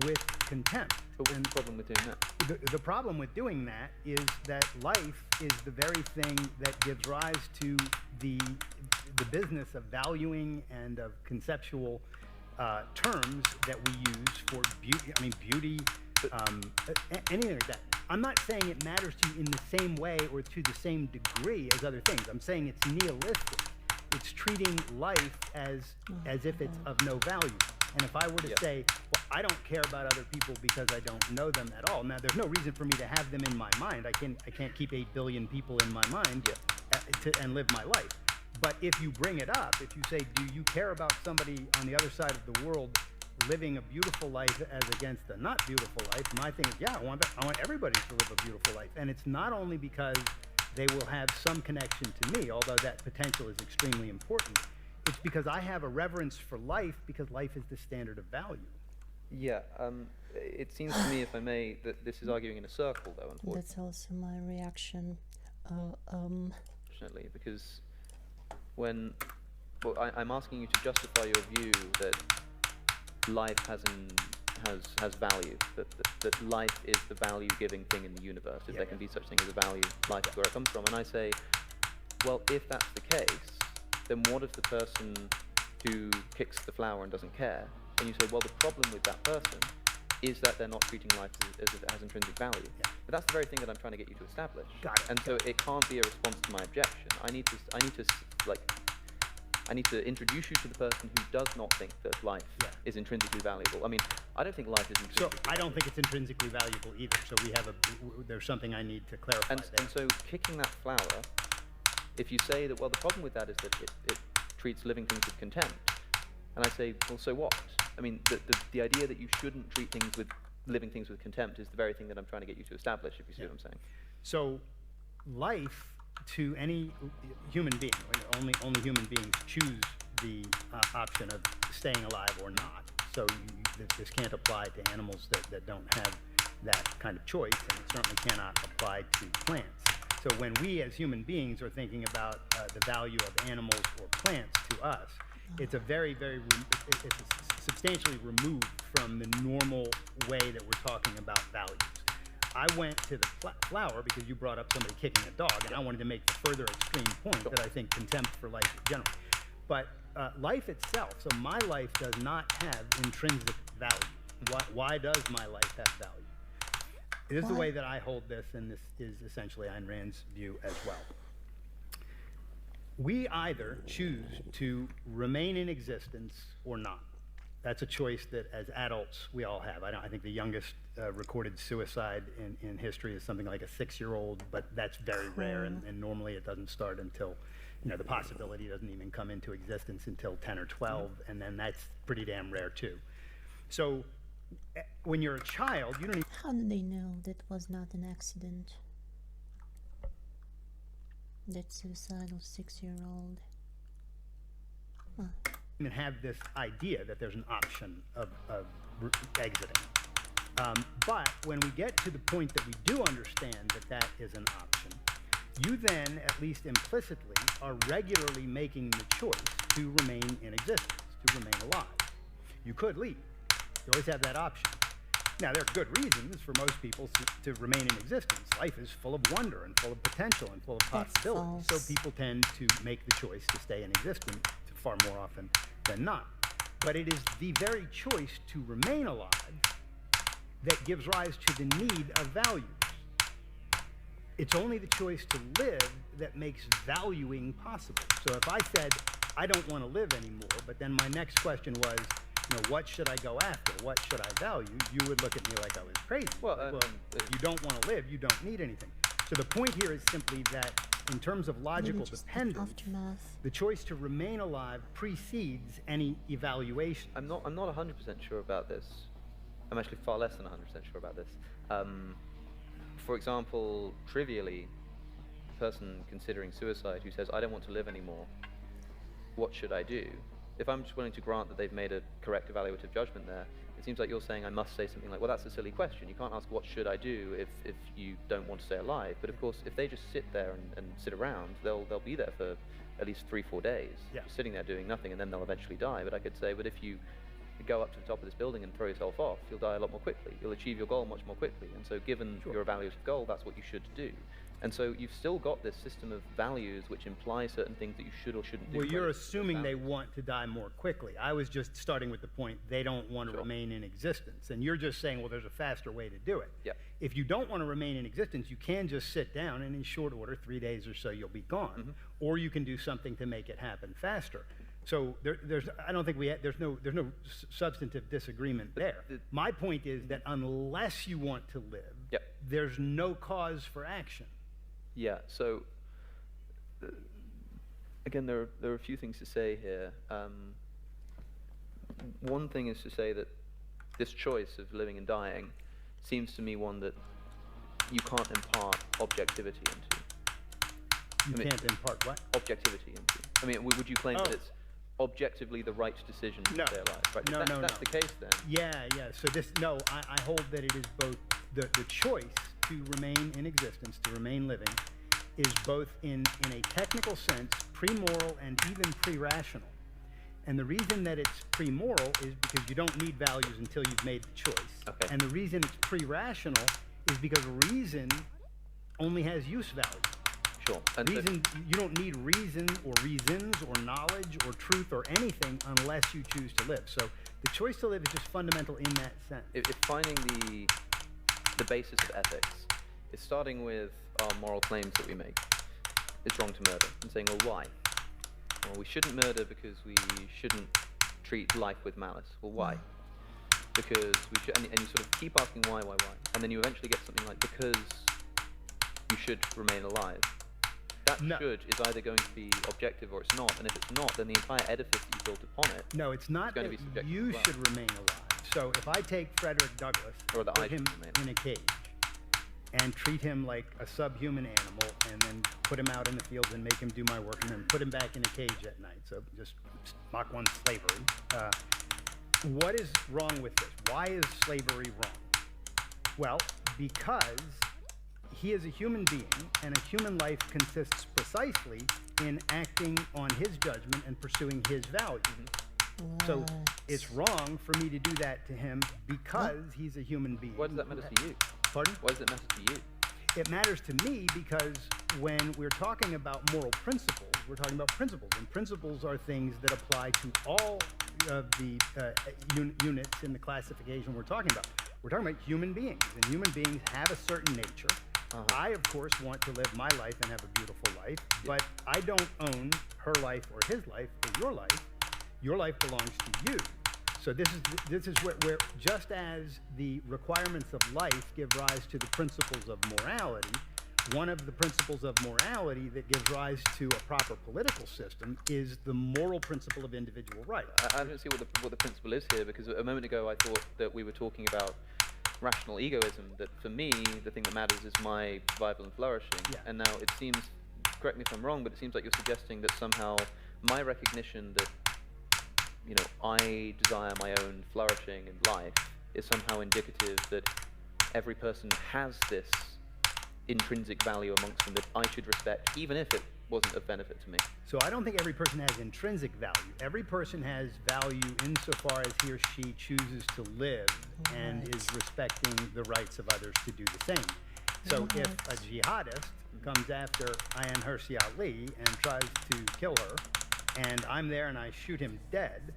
B: with contempt.
C: But what's the problem with doing that?
B: The problem with doing that is that life is the very thing that gives rise to the business of valuing and of conceptual terms that we use for beauty. I mean, beauty, anything like that. I'm not saying it matters to you in the same way or to the same degree as other things. I'm saying it's nihilistic. It's treating life as if it's of no value. And if I were to say, well, I don't care about other people because I don't know them at all. Now, there's no reason for me to have them in my mind. I can't keep 8 billion people in my mind and live my life. But if you bring it up, if you say, do you care about somebody on the other side of the world living a beautiful life as against a not beautiful life, my thing is, I want everybody to live a beautiful life. And it's not only because they will have some connection to me, although that potential is extremely important. It's because I have a reverence for life because life is the standard of value.
C: Yeah, it seems to me, if I may, that this is arguing in a circle, though, unfortunately.
A: That's also my reaction.
C: Unfortunately, because I'm asking you to justify your view that life has value, that life is the value-giving thing in the universe, if there can be such thing as a value, life is where it comes from. And I say, well, if that's the case, then what if the person who kicks the flower and doesn't care? And you say, well, the problem with that person is that they're not treating life as if it has intrinsic value. But that's the very thing that I'm trying to get you to establish.
B: Got it.
C: And so it can't be a response to my objection. I need to introduce you to the person who does not think that life is intrinsically valuable. I mean, I don't think life is intrinsically
B: So I don't think it's intrinsically valuable either. So there's something I need to clarify there.
C: And so kicking that flower, if you say that, well, the problem with that is that it treats living things with contempt, and I say, well, so what? I mean, the idea that you shouldn't treat living things with contempt is the very thing that I'm trying to get you to establish, if you see what I'm saying.
B: So life, to any human being, only human beings choose the option of staying alive or not. So this can't apply to animals that don't have that kind of choice, and it certainly cannot apply to plants. So when we as human beings are thinking about the value of animals or plants to us, it's a it's substantially removed from the normal way that we're talking about values. I went to the flower because you brought up somebody kicking a dog, and I wanted to make the further extreme point that I think contempt for life is general. But life itself, so my life does not have intrinsic value. Why does my life have value? It is the way that I hold this, and this is essentially Ayn Rand's view as well. We either choose to remain in existence or not. That's a choice that, as adults, we all have. I think the youngest recorded suicide in history is something like a 6-year-old, but that's very rare, and normally it doesn't start until, the possibility doesn't even come into existence until 10 or 12, and then that's pretty damn rare too. So when you're a child, you don't even...
A: How do they know that was not an accident? That suicidal 6-year-old.
B: even have this idea that there's an option of exiting. But when we get to the point that we do understand that that is an option, you then, at least implicitly, are regularly making the choice to remain in existence, to remain alive. You could leave. You always have that option. Now, there are good reasons for most people to remain in existence. Life is full of wonder and full of potential and full of possibility. So people tend to make the choice to stay in existence far more often than not. But it is the very choice to remain alive that gives rise to the need of values. It's only the choice to live that makes valuing possible. So if I said, I don't want to live anymore, but then my next question was, what should I go after? What should I value? You would look at me like I was crazy. Well, you don't want to live, you don't need anything. So the point here is simply that in terms of logical
A: just the
B: dependence,
A: aftermath.
B: the choice to remain alive precedes any evaluation.
C: I'm not 100% sure about this. I'm actually far less than 100% sure about this. For example, trivially, a person considering suicide who says, I don't want to live anymore, what should I do? If I'm just willing to grant that they've made a correct evaluative judgment there, it seems like you're saying I must say something like, well, that's a silly question. You can't ask what should I do if you don't want to stay alive. But of course, if they just sit there and sit around, they'll be there for at least 3-4 days, just sitting there doing nothing, and then they'll eventually die. But I could say, but if you go up to the top of this building and throw yourself off, you'll die a lot more quickly. You'll achieve your goal much more quickly. And so given your evaluative goal, that's what you should do. And so you've still got this system of values which imply certain things that you should or shouldn't do.
B: Well, you're assuming they want to die more quickly. I was just starting with the point they don't want to remain in existence. And you're just saying, well, there's a faster way to do it.
C: Yeah.
B: If you don't want to remain in existence, you can just sit down and in short order, 3 days or so, you'll be gone. Or you can do something to make it happen faster. So I don't think there's no substantive disagreement there. My point is that unless you want to live, there's no cause for action.
C: Yeah, so again, there are a few things to say here. One thing is to say that this choice of living and dying seems to me one that you can't impart objectivity into.
B: You can't impart what?
C: Objectivity into. I mean, would you claim that it's objectively the right decision to stay alive? Right?
B: No,
C: if that's the case, then.
B: Yeah. So I hold that it is both the choice to remain in existence, to remain living, is both in a technical sense pre-moral and even pre-rational. And the reason that it's pre-moral is because you don't need values until you've made the choice.
C: Okay.
B: And the reason it's pre-rational is because reason only has use value.
C: Sure. And
B: reason, you don't need reason or reasons or knowledge or truth or anything unless you choose to live. So the choice to live is just fundamental in that sense.
C: If finding the basis of ethics is starting with our moral claims that we make, it's wrong to murder, and saying, well, why? Well, we shouldn't murder because we shouldn't treat life with malice. Well, why? Because we should, and you sort of keep asking why, and then you eventually get something like, because you should remain alive. That should is either going to be objective or it's not, and if it's not, then the entire edifice that you built upon it.
B: No, it's not
C: going
B: that
C: to be subjective
B: you
C: as well.
B: should remain alive. So if I take Frederick Douglass,
C: Or that I
B: put him
C: should remain.
B: in a cage, and treat him like a subhuman animal, and then put him out in the fields and make him do my work, and then put him back in a cage at night. So just Mach 1 slavery. What is wrong with this? Why is slavery wrong? Well, because he is a human being, and a human life consists precisely in acting on his judgment and pursuing his values. So it's wrong for me to do that to him because he's a human being.
C: Why does that matter to you?
B: Pardon?
C: Why does it matter to you?
B: It matters to me because when we're talking about moral principles, we're talking about principles, and principles are things that apply to all of the units in the classification we're talking about. We're talking about human beings, and human beings have a certain nature. I, of course, want to live my life and have a beautiful life, but I don't own her life or his life or your life. Your life belongs to you. So this is where just as the requirements of life give rise to the principles of morality, one of the principles of morality that gives rise to a proper political system is the moral principle of individual rights.
C: I don't see what the principle is here, because a moment ago I thought that we were talking about rational egoism, that for me the thing that matters is my survival and flourishing. And now it seems, correct me if I'm wrong, but it seems like you're suggesting that somehow my recognition that I desire my own flourishing in life is somehow indicative that every person has this intrinsic value amongst them that I should respect, even if it wasn't of benefit to me.
B: So I don't think every person has intrinsic value. Every person has value insofar as he or she chooses to live and is respecting the rights of others to do the same. So if a jihadist comes after Ayan Hirsi Ali and tries to kill her, and I'm there and I shoot him dead,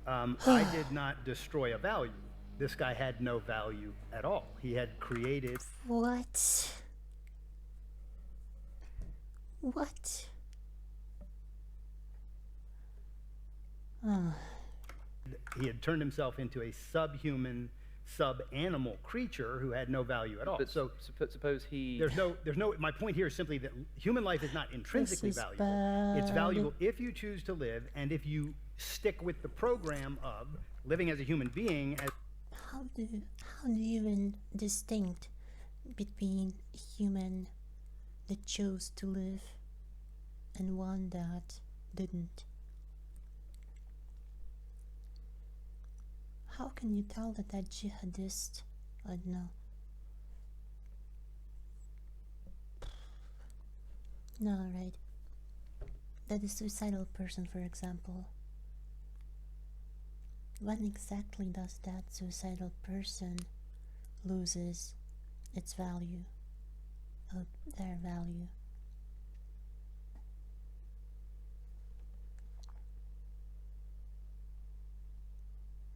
B: I did not destroy a value. This guy had no value at all. He had created...
A: What?
B: He had turned himself into a subhuman sub-animal creature who had no value at all.
C: But
B: So
C: suppose he.
B: there's no. My point here is simply that human life is not intrinsically
A: This is
B: valuable. It's
A: bad.
B: valuable if you choose to live, and if you stick with the program of living as a human being.
A: How do you even distinct between a human that chose to live and one that didn't? How can you tell that jihadist, I don't know. No, right. That is suicidal person, for example. When exactly does that suicidal person loses its value, or their value?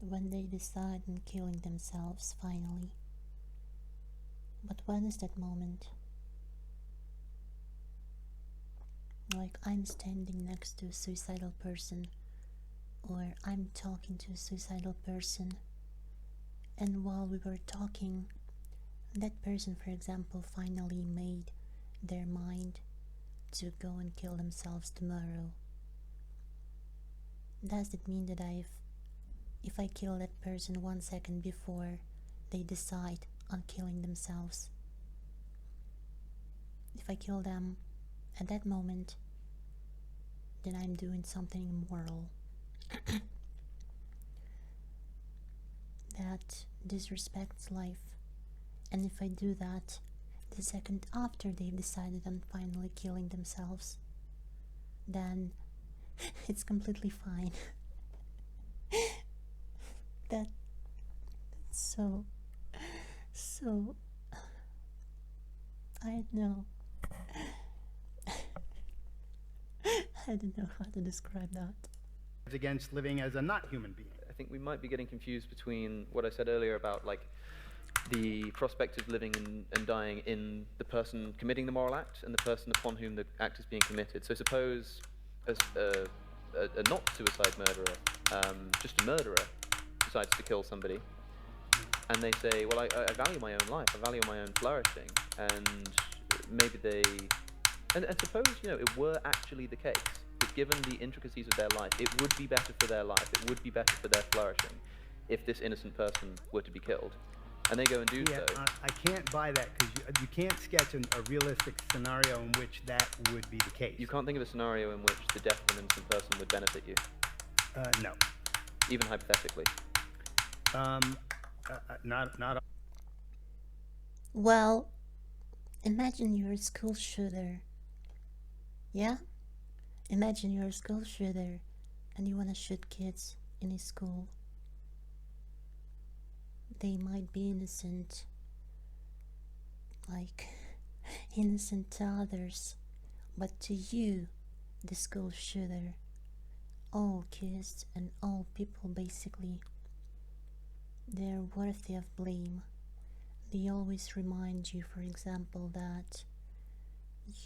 A: When they decide on killing themselves finally. But when is that moment? Like, I'm standing next to a suicidal person, or I'm talking to a suicidal person, and while we were talking, that person, for example, finally made their mind to go and kill themselves tomorrow. Does it mean that if I kill that person 1 second before they decide on killing themselves, if I kill them at that moment, then I'm doing something immoral that disrespects life? And if I do that the second after they've decided on finally killing themselves, then it's completely fine. That's so I don't know. I don't know how to describe that.
B: Against living as a not human being.
C: I think we might be getting confused between what I said earlier about like the prospect of living and dying in the person committing the moral act and the person upon whom the act is being committed. So suppose a not suicide murderer, just a murderer, decides to kill somebody, and they say, well, I value my own life, I value my own flourishing, and maybe they, and suppose, you know, it were actually the case that given the intricacies of their life, it would be better for their life, it would be better for their flourishing if this innocent person were to be killed. And they go and do so.
B: I can't buy that, because you can't sketch a realistic scenario in which that would be the case.
C: You can't think of a scenario in which the death of an innocent person would benefit you?
B: No.
C: Even hypothetically?
B: Not.
A: Well, imagine you're a school shooter. Yeah? Imagine you're a school shooter and you want to shoot kids in a school. They might be innocent, like innocent to others, but to you, the school shooter, all kids and all people basically, they're worthy of blame. They always remind you, for example, that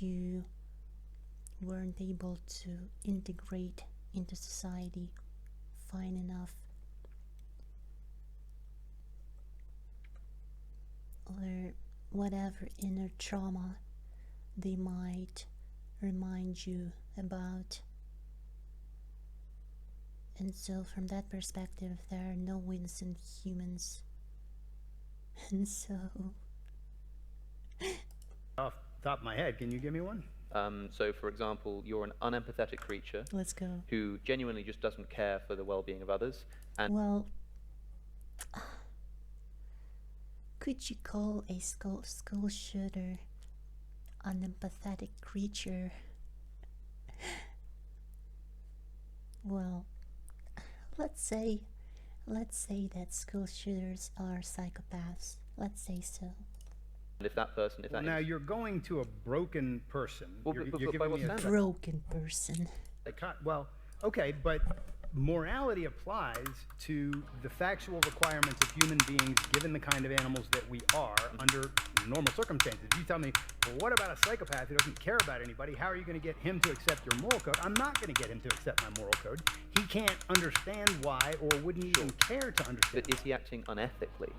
A: you weren't able to integrate into society fine enough, or whatever inner trauma they might remind you about. And so from that perspective, there are no innocent humans. And so
B: Off the top of my head, can you give me one?
C: So, for example, you're an unempathetic creature
A: let's go.
C: who genuinely just doesn't care for the well-being of others, and
A: Well, could you call a school shooter an empathetic creature? Well, let's say that school shooters are psychopaths. Let's say so.
C: if that person, if
B: Well,
C: that
B: now you're going to a broken person.
C: Well,
B: You're
C: but
B: giving
C: by
B: me
C: what
B: a
C: standard?
A: Broken person.
B: Well, okay, but morality applies to the factual requirements of human beings given the kind of animals that we are under normal circumstances. You tell me, well, what about a psychopath who doesn't care about anybody? How are you going to get him to accept your moral code? I'm not going to get him to accept my moral code. He can't understand why, or wouldn't even care to understand.
C: But is he acting unethically?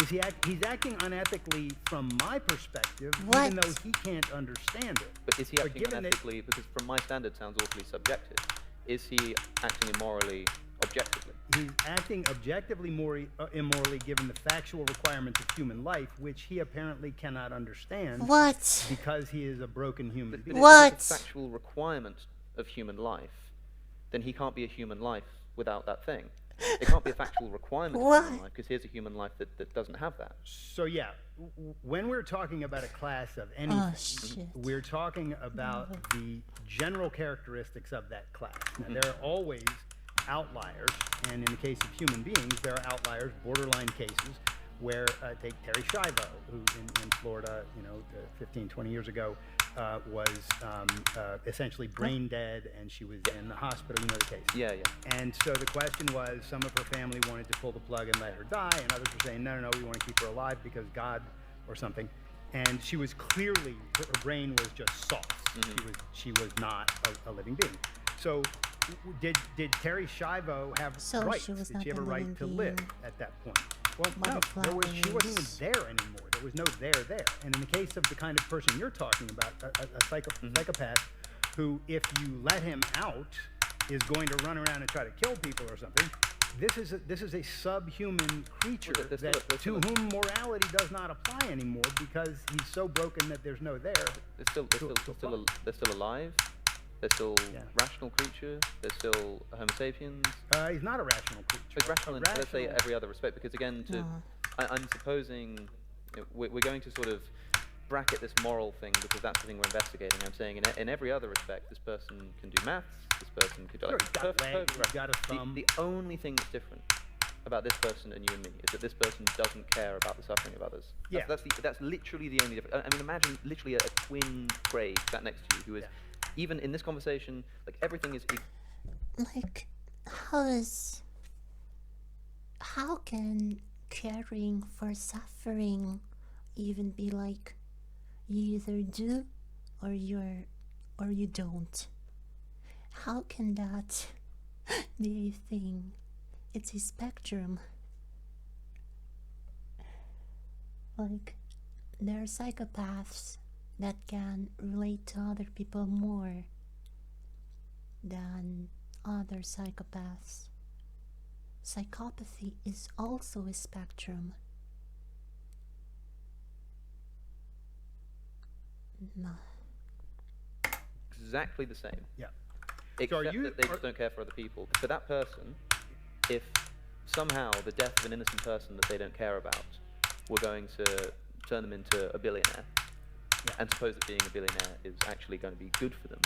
B: he's acting unethically from my perspective,
A: What?
B: even though he can't understand it.
C: But is he acting
B: given that-
C: unethically? Because from my standard, sounds awfully subjective. Is he acting immorally, objectively?
B: He's acting objectively immorally given the factual requirements of human life, which he apparently cannot understand
A: What?
B: because he is a broken human being.
C: But
A: What?
C: if it's a factual requirement of human life, then he can't be a human life without that thing. It can't be a factual requirement of human
A: What?
C: life, because here's a human life that doesn't have that.
B: So yeah, when we're talking about a class of anything,
A: Oh, shit.
B: we're talking about the general characteristics of that class. Now, there are always outliers, and in the case of human beings, there are outliers, borderline cases, where take Terry Schiavo, who in Florida, 15, 20 years ago, was essentially brain dead, and she was in the hospital. You know the case.
C: Yeah, yeah.
B: And so the question was, some of her family wanted to pull the plug and let her die, and others were saying, no, we want to keep her alive because God or something. And she was clearly, her brain was just sauce. She was not a living being. So did Terry Schiavo have
A: So
B: rights?
A: she was
B: Did
A: not
B: she have
A: a
B: a right
A: living
B: to live
A: being.
B: at that point? Well, no,
A: Mother
B: she wasn't even
A: flowers.
B: there anymore. There was no there. And in the case of the kind of person you're talking about, a psychopath who, if you let him out, is going to run around and try to kill people or something, this is a subhuman creature
C: Well, there's still
B: to whom morality does not apply anymore because he's so broken that there's no there.
C: They're still alive. They're still rational creature. They're still Homo sapiens.
B: He's not a rational creature.
C: It's rational in, let's say, every other respect, because again, I'm supposing we're going to sort of bracket this moral thing because that's the thing we're investigating. I'm saying in every other respect, this person can do maths. This person could do
B: Sure, he's got legs, he's got a thumb.
C: The only thing that's different about this person and you and me is that this person doesn't care about the suffering of others.
B: Yeah.
C: That's literally the only difference. I mean, imagine literally a twin Craig sat next to you who is, even in this conversation, like everything is.
A: Like, how can caring for suffering even be like you either do or you don't? How can that be a thing? It's a spectrum. Like, there are psychopaths that can relate to other people more than other psychopaths. Psychopathy is also a spectrum. No.
C: Exactly the same.
B: Yeah.
C: Except that they just don't care for other people. For that person, if somehow the death of an innocent person that they don't care about were going to turn them into a billionaire, and suppose that being a billionaire is actually going to be good for them,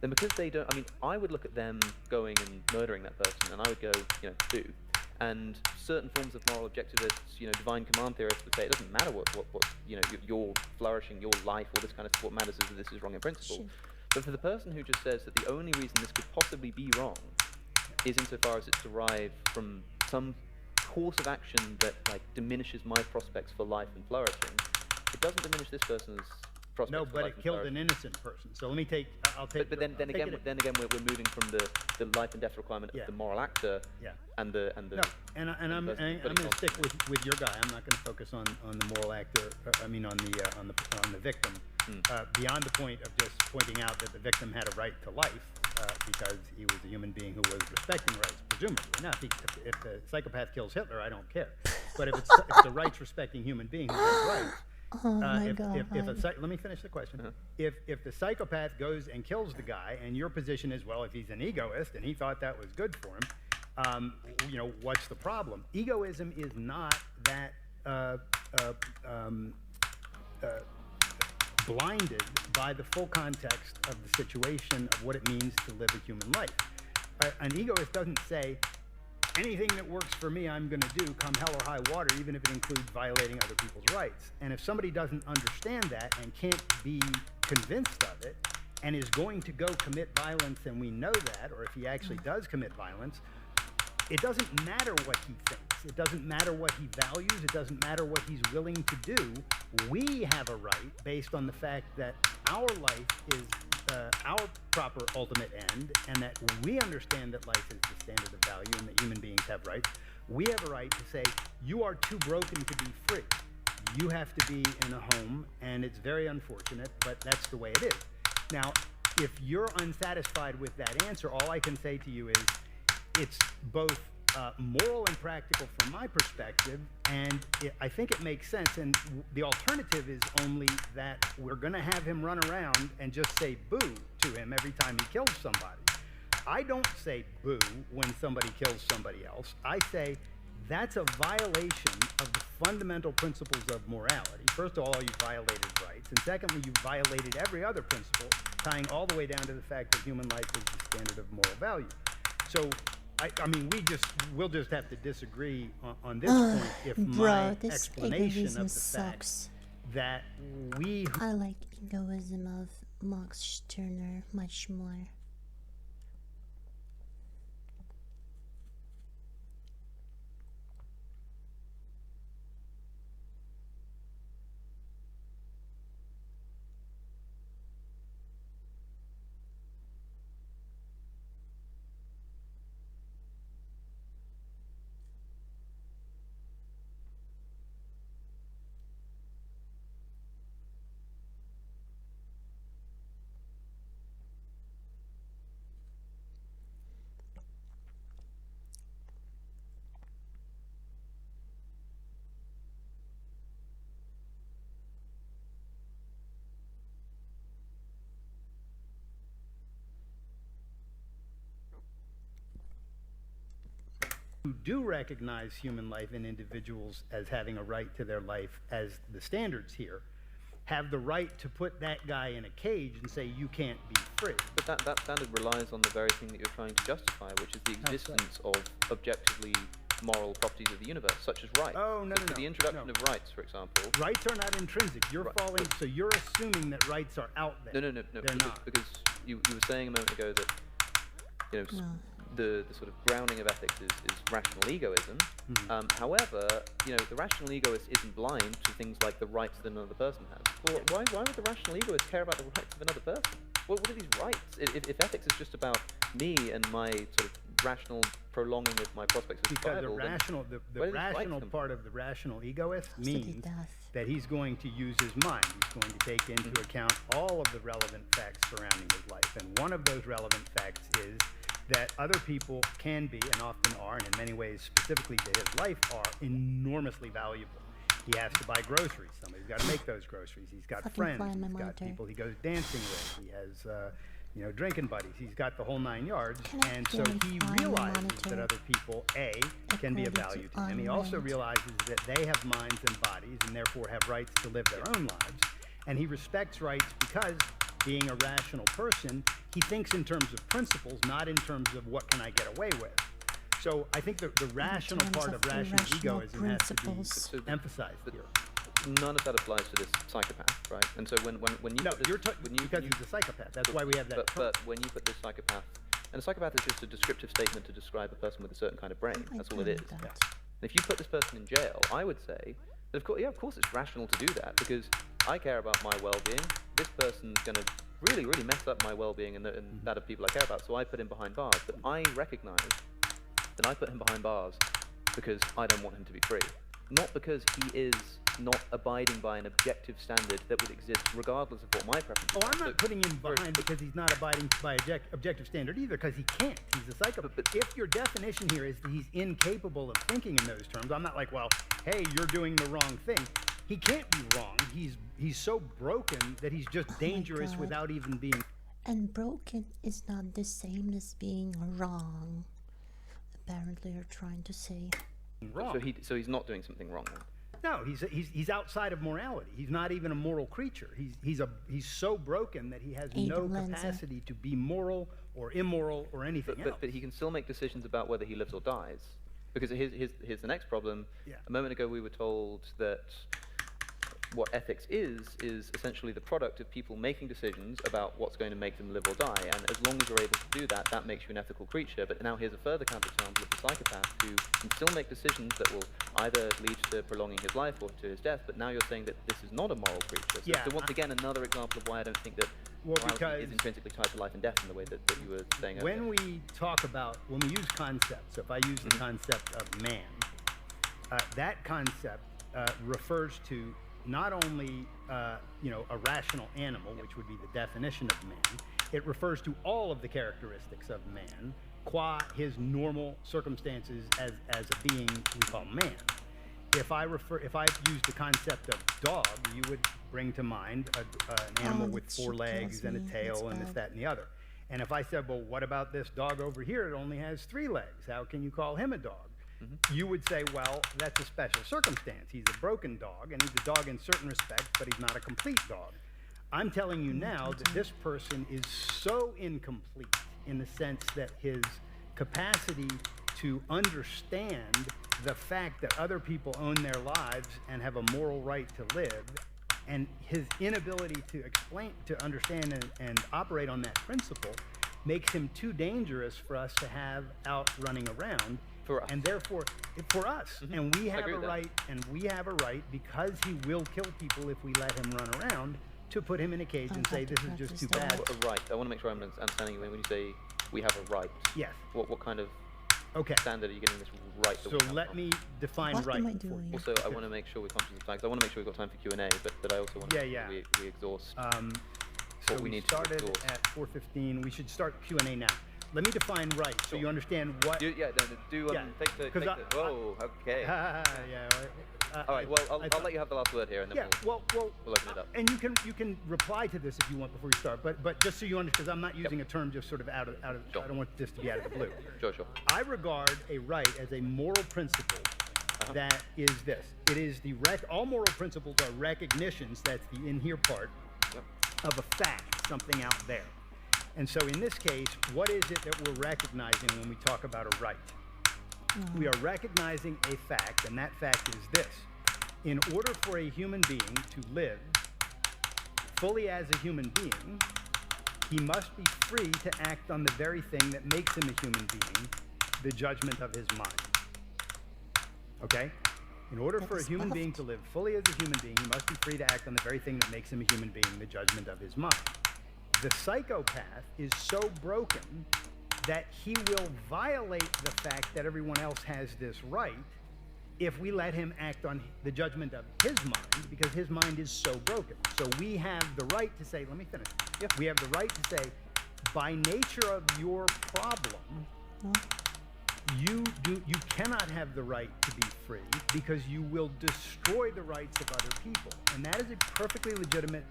C: then because they don't, I mean, I would look at them going and murdering that person, and I would go, do. And certain forms of moral objectivists, divine command theorists would say it doesn't matter what your flourishing, your life, all this kind of stuff. What matters is that this is wrong in principle.
A: Shit.
C: But for the person who just says that the only reason this could possibly be wrong is insofar as it's derived from some course of action that diminishes my prospects for life and flourishing, it doesn't diminish this person's prospects.
B: No,
C: for
B: but
C: life
B: it
C: and
B: killed
C: flourishing.
B: an innocent person. So let me take. I'll take.
C: But then again, we're moving from the life and death requirement of the moral actor.
B: Yeah.
C: And the.
B: No, and I'm going to stick with your guy. I'm not going to focus on the moral actor. I mean on the victim. Beyond the point of just pointing out that the victim had a right to life because he was a human being who was respecting rights, presumably. Now, if the psychopath kills Hitler, I don't care. But if it's the rights-respecting human being who has rights.
A: Oh my God.
B: Let me finish the question. If the psychopath goes and kills the guy, and your position is, well, if he's an egoist and he thought that was good for him, what's the problem? Egoism is not that blinded by the full context of the situation of what it means to live a human life. An egoist doesn't say, anything that works for me, I'm going to do, come hell or high water, even if it includes violating other people's rights. And if somebody doesn't understand that and can't be convinced of it, and is going to go commit violence, and we know that, or if he actually does commit violence, it doesn't matter what he thinks. It doesn't matter what he values. It doesn't matter what he's willing to do. We have a right, based on the fact that our life is our proper ultimate end, and that we understand that life is the standard of value and that human beings have rights, we have a right to say, you are too broken to be free. You have to be in a home, and it's very unfortunate, but that's the way it is. Now, if you're unsatisfied with that answer, all I can say to you is it's both moral and practical from my perspective, and I think it makes sense. And the alternative is only that we're going to have him run around and just say boo to him every time he kills somebody. I don't say boo when somebody kills somebody else. I say that's a violation of the fundamental principles of morality. First of all, you violated rights, and secondly, you violated every other principle, tying all the way down to the fact that human life is the standard of moral value. So, I mean, we'll just have to disagree on this point if my explanation of the fact that we...
A: I like egoism of Max Stirner much more.
B: Who do recognize human life and individuals as having a right to their life as the standards here, have the right to put that guy in a cage and say, you can't be free.
C: But that standard relies on the very thing that you're trying to justify, which is the existence of objectively moral properties of the universe, such as rights.
B: Oh, no, no, no.
C: The introduction of rights, for example.
B: Rights are not intrinsic. You're falling, so you're assuming that rights are out there.
C: No.
B: They're not.
C: Because you were saying a moment ago that, you know, the sort of grounding of ethics is rational egoism. However, you know, the rational egoist isn't blind to things like the rights that another person has. Well, why would the rational egoist care about the rights of another person? What are these rights? If ethics is just about me and my sort of rational prolonging of my prospects of survival,
B: the rational part of the rational egoist means that he's going to use his mind. He's going to take into account all of the relevant facts surrounding his life. And one of those relevant facts is that other people can be, and often are, and in many ways specifically to his life are, enormously valuable. He has to buy groceries. Somebody's got to make those groceries. He's got friends. He's got people he goes dancing with. He has, you know, drinking buddies. He's got the whole 9 yards. And so he realizes that other people, A, can be of value to him. He also realizes that they have minds and bodies and therefore have rights to live their own lives. And he respects rights because, being a rational person, he thinks in terms of principles, not in terms of what can I get away with. So I think the rational part of rational egoism has to be emphasized here.
C: None of that applies to this psychopath, right? And so when you
B: no,
C: put this,
B: because he's a psychopath. That's why we have that.
C: But when you put this psychopath, and a psychopath is just a descriptive statement to describe a person with a certain kind of brain. That's all it is. And if you put this person in jail, I would say that of course it's rational to do that because I care about my well-being. This person's going to really mess up my well-being and that of people I care about, so I put him behind bars. But I recognize that I put him behind bars because I don't want him to be free. Not because he is not abiding by an objective standard that would exist regardless of what my preferences are.
B: Oh, I'm not putting him behind because he's not abiding by objective standard either, because he can't. He's a psychopath. But if your definition here is that he's incapable of thinking in those terms, I'm not like, well, hey, you're doing the wrong thing. He can't be wrong. He's so broken that he's just dangerous without even being...
A: And broken is not the same as being wrong. Apparently you're trying to say.
B: Wrong.
C: So he's not doing something wrong then?
B: No, he's outside of morality. He's not even a moral creature. He's so broken that he has no capacity to be moral or immoral or anything else.
C: But he can still make decisions about whether he lives or dies. Because here's the next problem. Yeah. A moment ago we were told that what ethics is essentially the product of people making decisions about what's going to make them live or die. And as long as you're able to do that, that makes you an ethical creature. But now here's a further counterexample of the psychopath who can still make decisions that will either lead to prolonging his life or to his death. But now you're saying that this is not a moral creature. So,
B: yeah,
C: so once again, another example of why I don't think that
B: Well,
C: morality
B: because
C: is intrinsically tied to life and death in the way that you were saying earlier.
B: when we use concepts, so if I use the concept of man, that concept refers to not only a rational animal, which would be the definition of man. It refers to all of the characteristics of man, qua his normal circumstances as a being we call man. If I use the concept of dog, you would bring to mind an animal with four legs and a tail and this, that, and the other. And if I said, well, what about this dog over here? It only has 3 legs. How can you call him a dog? You would say, well, that's a special circumstance. He's a broken dog, and he's a dog in certain respects, but he's not a complete dog. I'm telling you now that this person is so incomplete in the sense that his capacity to understand the fact that other people own their lives and have a moral right to live, and his inability to understand and operate on that principle makes him too dangerous for us to have out running around.
C: For us.
B: And therefore, for us, and we have a right, because he will kill people if we let him run around, to put him in a cage and say this is just too bad.
C: A right. I want to make sure I'm understanding you when you say we have a right.
B: Yes.
C: What kind of standard are you getting this right?
B: So let me define right.
C: Also, I want to make sure we're conscious of time, because I want to make sure we've got time for Q&A, but I also want to make sure we exhaust what we need to exhaust.
B: So we started at 4:15. We should start Q&A now. Let me define right, so you understand what...
C: Take the... Whoa, okay. All right, well, I'll let you have the last word here, and then we'll open it up.
B: And you can reply to this if you want before you start, but just so you understand, because I'm not using a term just sort of out of
C: Sure.
B: I don't want this to be out of the blue.
C: Sure.
B: I regard a right as a moral principle that is this. It is all moral principles are recognitions, that's the in here part, of a fact, something out there. And so in this case, what is it that we're recognizing when we talk about a right? We are recognizing a fact, and that fact is this. In order for a human being to live fully as a human being, he must be free to act on the very thing that makes him a human being, the judgment of his mind. Okay? In order for a human being to live fully as a human being, he must be free to act on the very thing that makes him a human being, the judgment of his mind. The psychopath is so broken that he will violate the fact that everyone else has this right if we let him act on the judgment of his mind, because his mind is so broken. So we have the right to say, let me finish. We have the right to say, by nature of your problem, you cannot have the right to be free because you will destroy the rights of other people. And that is a perfectly legitimate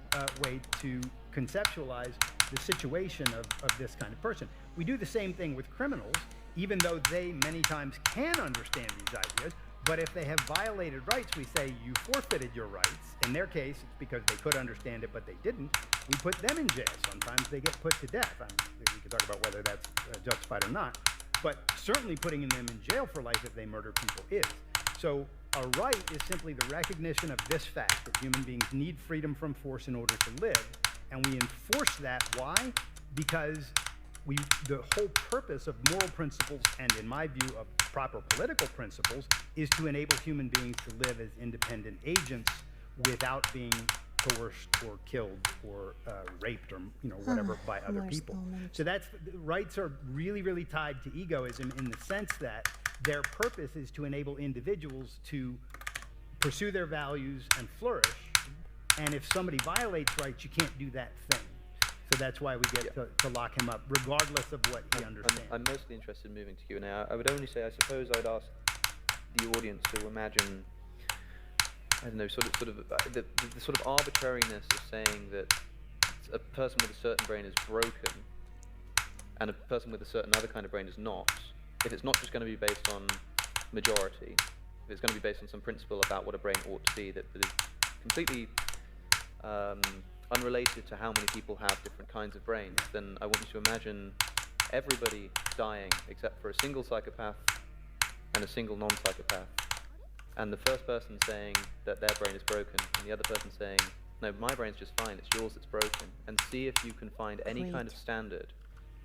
B: way to conceptualize the situation of this kind of person. We do the same thing with criminals, even though they many times can understand these ideas. But if they have violated rights, we say you forfeited your rights. In their case, it's because they could understand it, but they didn't. We put them in jail. Sometimes they get put to death. We can talk about whether that's justified or not. But certainly putting them in jail for life if they murder people is. So a right is simply the recognition of this fact, that human beings need freedom from force in order to live. And we enforce that. Why? Because the whole purpose of moral principles, and in my view of proper political principles, is to enable human beings to live as independent agents without being coerced or killed or raped or whatever by other people. So rights are really, really tied to egoism in the sense that their purpose is to enable individuals to pursue their values and flourish. And if somebody violates rights, you can't do that thing. So that's why we get to lock him up, regardless of what he understands.
C: I'm mostly interested in moving to Q&A. I would only say, I suppose I'd ask the audience to imagine, I don't know, sort of the sort of arbitrariness of saying that a person with a certain brain is broken and a person with a certain other kind of brain is not. If it's not just going to be based on majority, if it's going to be based on some principle about what a brain ought to be that is completely unrelated to how many people have different kinds of brains, then I want you to imagine everybody dying except for a single psychopath and a single non-psychopath. And the first person saying that their brain is broken, and the other person saying, no, my brain's just fine, it's yours that's broken. And see if you can find any kind of standard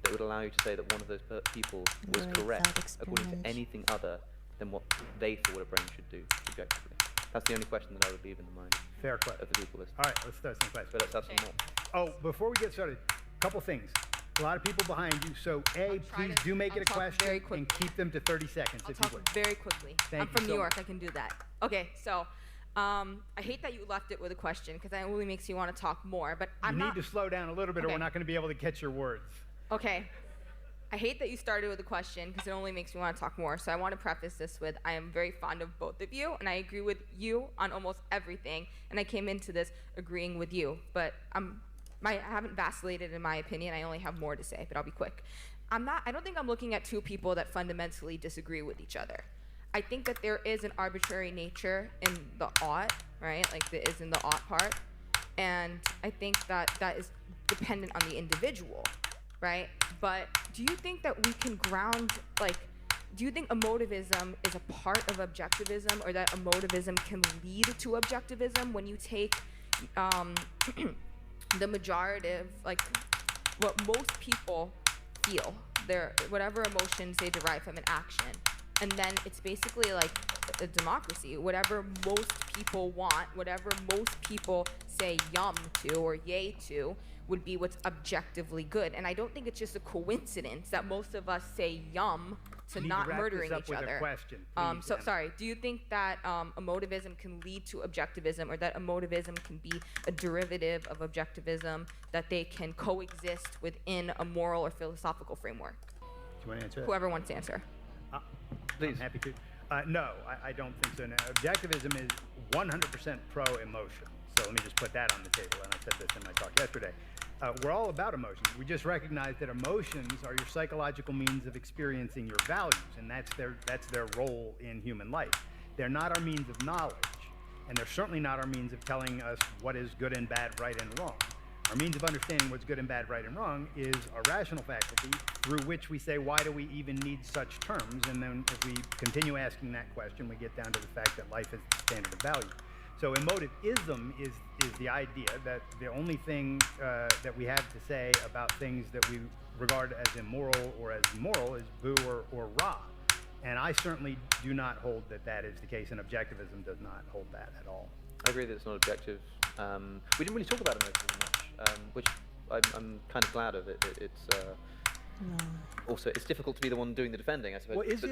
C: that would allow you to say that one of those people was correct according to anything other than what they thought a brain should do subjectively. That's the only question that I would leave in the mind
B: Fair question.
C: of the people listening.
B: All right, let's start some questions.
C: But let's have some more.
B: Oh, before we get started, a couple things. A lot of people behind you, so please do make it a question and keep them to 30 seconds
D: I'll
B: if you
D: talk
B: would.
D: very quickly.
B: Thank
D: I'm
B: you
D: from
B: so
D: New York.
B: much.
D: I can do that. Okay, so I hate that you left it with a question because that really makes you want to talk more. But
B: You need to slow down a little bit or
D: Okay.
B: we're not going to be able to catch your words.
D: Okay. I hate that you started with a question because it only makes me want to talk more. So I want to preface this with I am very fond of both of you, and I agree with you on almost everything. And I came into this agreeing with you, but I haven't vacillated in my opinion. I only have more to say, but I'll be quick. I don't think I'm looking at two people that fundamentally disagree with each other. I think that there is an arbitrary nature in the ought, right? Like there is in the ought part. And I think that that is dependent on the individual, right? But do you think that we can ground, do you think emotivism is a part of objectivism, or that emotivism can lead to objectivism when you take the majority of, what most people feel, whatever emotions they derive from an action, and then it's basically like a democracy. Whatever most people want, whatever most people say yum to or yay to, would be what's objectively good. And I don't think it's just a coincidence that most of us say yum to not murdering each other.
B: Question, please,
D: So sorry, do you think that emotivism can lead to objectivism, or that emotivism can be a derivative of objectivism, that they can coexist within a moral or philosophical framework?
B: Do you want to answer that?
D: Whoever wants to answer.
B: Please. I'm happy to. No, I don't think so. Now, objectivism is 100% pro-emotion. So let me just put that on the table, and I said this in my talk yesterday. We're all about emotions. We just recognize that emotions are your psychological means of experiencing your values, and that's their role in human life. They're not our means of knowledge, and they're certainly not our means of telling us what is good and bad, right and wrong. Our means of understanding what's good and bad, right and wrong is our rational faculty, through which we say, why do we even need such terms? And then if we continue asking that question, we get down to the fact that life is the standard of value. So emotivism is the idea that the only thing that we have to say about things that we regard as immoral or as moral is boo or rah. And I certainly do not hold that that is the case, and objectivism does not hold that at all.
C: I agree that it's not objective. We didn't really talk about emotivism much, which I'm kind of glad of. Also, it's difficult to be the one doing the defending, I suppose.
B: Well, is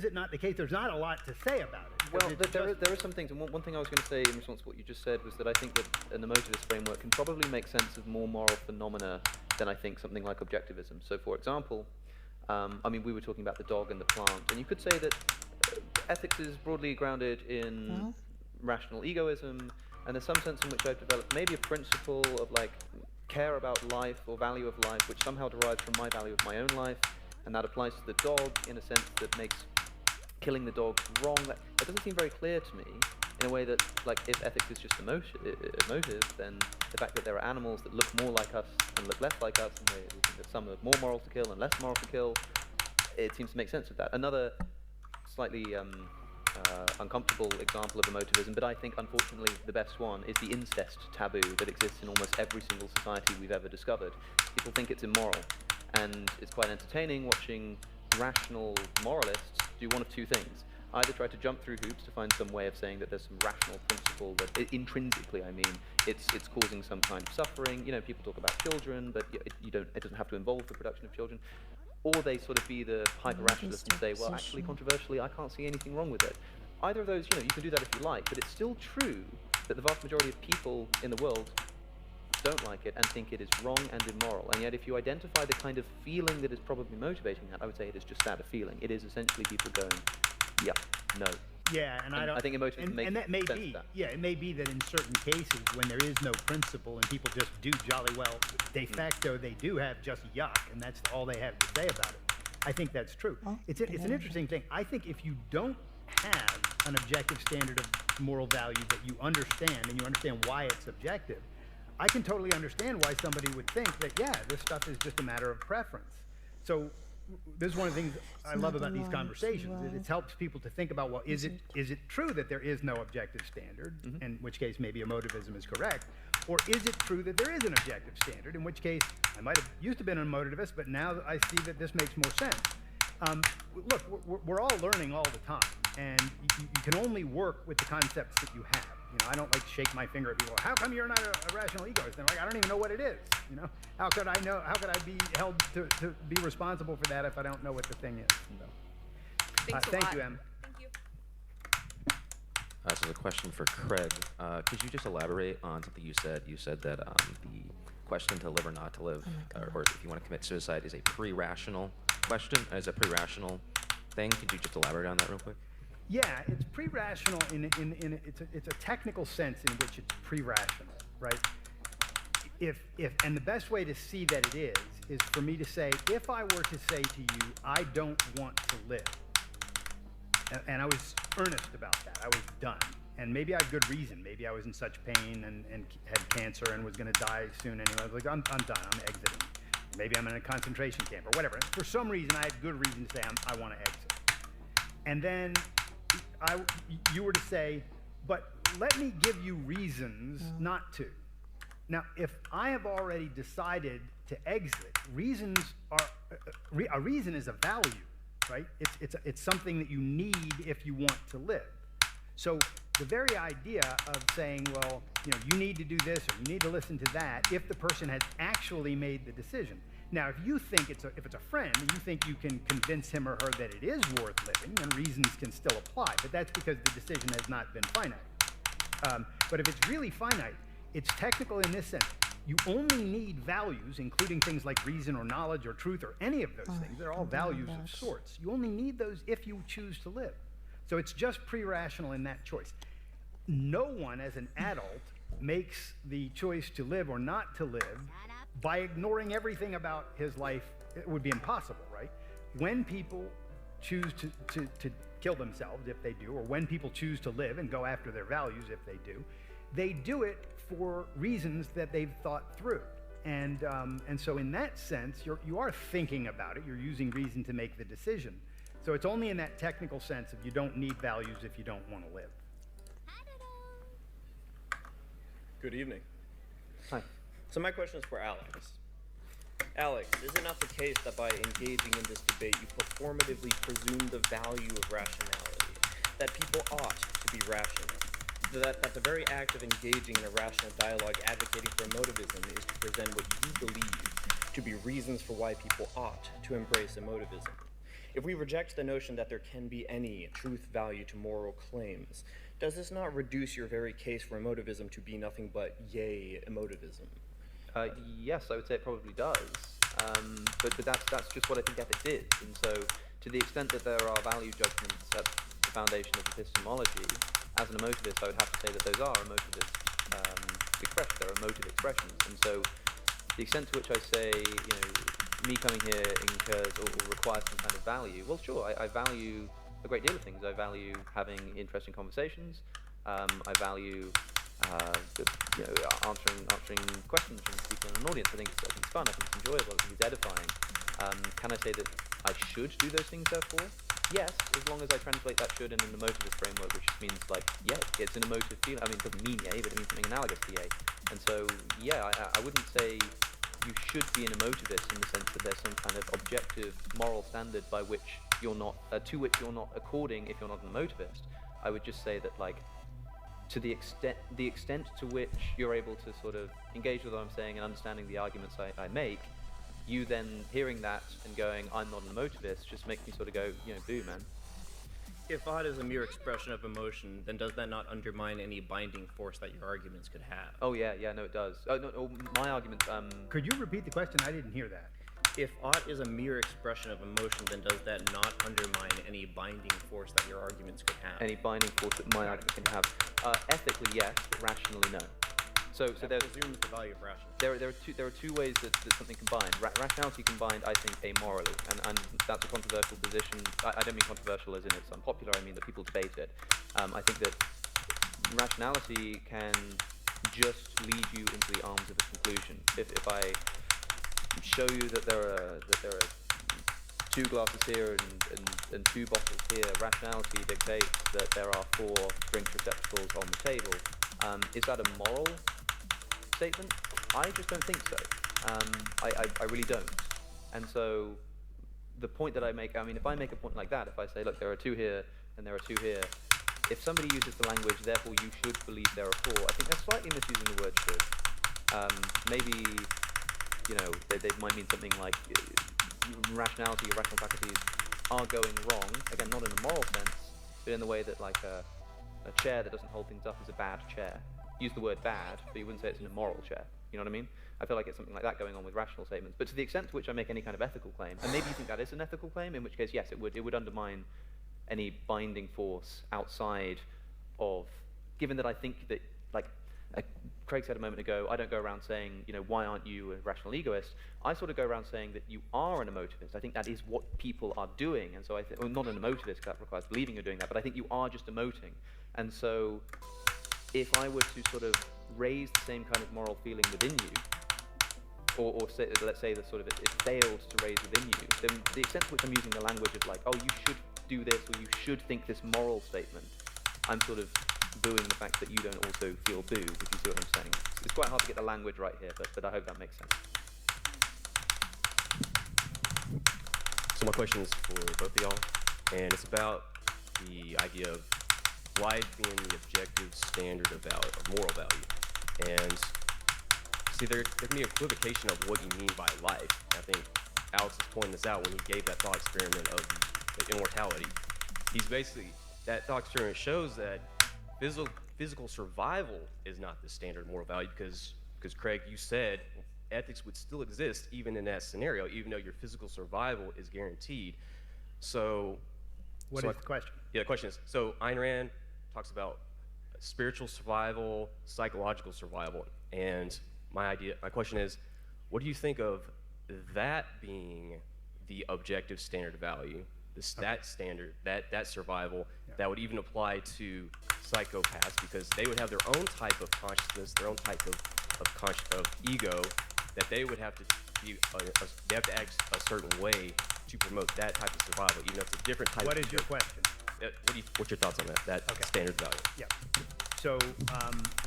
B: it not the case? There's not a lot to say about it.
C: Well, there are some things, and one thing I was going to say in response to what you just said was that I think that an emotivist framework can probably make sense of more moral phenomena than I think something like objectivism. So, for example, we were talking about the dog and the plant, and you could say that ethics is broadly grounded in rational egoism, and there's some sense in which I've developed maybe a principle of care about life or value of life, which somehow derives from my value of my own life, and that applies to the dog in a sense that makes killing the dog wrong. That doesn't seem very clear to me, in a way that, if ethics is just emotive, then the fact that there are animals that look more like us and look less like us, and we think that some are more moral to kill and less moral to kill, it seems to make sense of that. Another slightly uncomfortable example of emotivism, but I think unfortunately the best one, is the incest taboo that exists in almost every single society we've ever discovered. People think it's immoral, and it's quite entertaining watching rational moralists do one of two things. Either try to jump through hoops to find some way of saying that there's some rational principle that intrinsically, it's causing some kind of suffering. People talk about children, but it doesn't have to involve the production of children. Or they sort of be the hyper-rationalist and say, well, actually, controversially, I can't see anything wrong with it. Either of those, you can do that if you like, but it's still true that the vast majority of people in the world don't like it and think it is wrong and immoral. And yet, if you identify the kind of feeling that is probably motivating that, I would say it is just that, a feeling. It is essentially people going, yeah, no.
B: Yeah, and I think
C: emotivism makes
B: that may
C: sense
B: be.
C: of that.
B: Yeah, it may be that in certain cases, when there is no principle and people just do jolly well, de facto they do have just yuck, and that's all they have to say about it. I think that's true. It's an interesting thing. I think if you don't have an objective standard of moral value that you understand, and you understand why it's subjective, I can totally understand why somebody would think that, yeah, this stuff is just a matter of preference. So this is one of the things I love about these conversations. It helps people to think about, well, is it true that there is no objective standard, in which case maybe emotivism is correct, or is it true that there is an objective standard, in which case I might have used to be an emotivist, but now I see that this makes more sense. Look, we're all learning all the time, and you can only work with the concepts that you have. You know, I don't like shake my finger at people. How come you're not a rational egoist? And like, I don't even know what it is. You know, how could I know? How could I be held to be responsible for that if I don't know what the thing is? So, thank you, Em.
D: Thank you.
E: So the question for Craig. Could you just elaborate on something you said? You said that the question to live or not to live, or if you want to commit suicide, is a pre-rational question, is a pre-rational thing. Could you just elaborate on that real quick?
B: Yeah, it's pre-rational it's a technical sense in which it's pre-rational, right? And the best way to see that it is for me to say, if I were to say to you, I don't want to live, and I was earnest about that, I was done, and maybe I had good reason, maybe I was in such pain and had cancer and was going to die soon anyway. I was like, I'm done, I'm exiting. Maybe I'm in a concentration camp or whatever. For some reason, I had good reason to say I want to exit. And then you were to say, but let me give you reasons not to. Now, if I have already decided to exit, reasons are a reason is a value, right? It's something that you need if you want to live. So the very idea of saying, well, you know, you need to do this or you need to listen to that, if the person has actually made the decision. Now, if you think if it's a friend and you think you can convince him or her that it is worth living, then reasons can still apply. But that's because the decision has not been finite. But if it's really finite, it's technical in this sense. You only need values, including things like reason or knowledge or truth or any of those things. They're all values of sorts. You only need those if you choose to live. So it's just pre-rational in that choice. No one as an adult makes the choice to live or not to live by ignoring everything about his life. It would be impossible, right? When people choose to kill themselves, if they do, or when people choose to live and go after their values, if they do it for reasons that they've thought through. And so in that sense, you are thinking about it. You're using reason to make the decision. So it's only in that technical sense of you don't need values if you don't want to live.
F: Good evening.
C: Hi.
F: So my question is for Alex. Alex, is it not the case that by engaging in this debate, you performatively presume the value of rationality, that people ought to be rational, that the very act of engaging in a rational dialogue advocating for emotivism is to present what you believe to be reasons for why people ought to embrace emotivism? If we reject the notion that there can be any truth value to moral claims, does this not reduce your very case for emotivism to be nothing but yay emotivism?
C: Yes, I would say it probably does. But that's just what I think ethics is. And so, to the extent that there are value judgments at the foundation of epistemology, as an emotivist, I would have to say that those are emotivist expressions. They're emotive expressions. And so, the extent to which I say, you know, me coming here incurs or requires some kind of value, well, sure, I value a great deal of things. I value having interesting conversations. I value answering questions from people in an audience. I think it's fun. I think it's enjoyable. I think it's edifying. Can I say that I should do those things? Therefore, yes, as long as I translate that should in an emotivist framework, which just means like, yeah, it's an emotive feeling. I mean, it doesn't mean yay, but it means something analogous to yay. And so, yeah, I wouldn't say you should be an emotivist in the sense that there's some kind of objective moral standard by which you're not, to which you're not according if you're not an emotivist. I would just say that, like, to the extent to which you're able to sort of engage with what I'm saying and understanding the arguments I make, you then hearing that and going, I'm not an emotivist, just makes me sort of go, you know, boo, man.
F: If art is a mere expression of emotion, then does that not undermine any binding force that your arguments could have?
C: Oh yeah, no, it does. Oh no, my argument.
B: Could you repeat the question? I didn't hear that.
F: If art is a mere expression of emotion, then does that not undermine any binding force that your arguments could have?
C: Any binding force that my argument can have? Ethically, yes, but rationally, no. So
F: that presumes the value of rationality.
C: There are two ways that something combined. Rationality combined, I think, amorally, and that's a controversial position. I don't mean controversial as in it's unpopular. I mean that people debate it. I think that rationality can just lead you into the arms of a conclusion. If I show you that there are 2 glasses here and 2 bottles here, rationality dictates that there are 4 drink receptacles on the table. Is that a moral statement? I just don't think so. I really don't. And so the point that I make, I mean, if I make a point like that, if I say, look, there are 2 here and there are 2 here, if somebody uses the language, therefore you should believe there are 4, I think they're slightly misusing the word should. Maybe, you know, they might mean something like rationality or rational faculties are going wrong, again, not in a moral sense, but in the way that, like, a chair that doesn't hold things up is a bad chair. Use the word bad, but you wouldn't say it's an immoral chair. You know what I mean? I feel like it's something like that going on with rational statements. But to the extent to which I make any kind of ethical claim, and maybe you think that is an ethical claim, in which case, yes, it would undermine any binding force outside of, given that I think that, like Craig said a moment ago, I don't go around saying, you know, why aren't you a rational egoist? I sort of go around saying that you are an emotivist. I think that is what people are doing, and so I think, well, not an emotivist, because that requires believing you're doing that, but I think you are just emoting. And so, if I were to sort of raise the same kind of moral feeling within you, or say, let's say that sort of it fails to raise within you, then the extent to which I'm using the language of like, oh, you should do this, or you should think this moral statement, I'm sort of booing the fact that you don't also feel boo, if you see what I'm saying. It's quite hard to get the language right here, but I hope that makes sense.
G: So my question is for both of y'all, and it's about the idea of life being the objective standard of value, of moral value. And see, there can be an equivocation of what you mean by life. I think Alex is pointing this out when he gave that thought experiment of the immortality. He's basically, that thought experiment shows that physical survival is not the standard moral value, because Craig, you said ethics would still exist even in that scenario, even though your physical survival is guaranteed. So
B: What is the question?
G: Yeah, the question is, so Ayn Rand talks about spiritual survival, psychological survival, and my question is, what do you think of that being the objective standard of value, that standard, that survival, that would even apply to psychopaths, because they would have their own type of consciousness, their own type of ego, that they would have to be, they have to act a certain way to promote that type of survival, even if it's a different type.
B: What is your question?
G: What's your thoughts on that standard value?
B: Yeah. So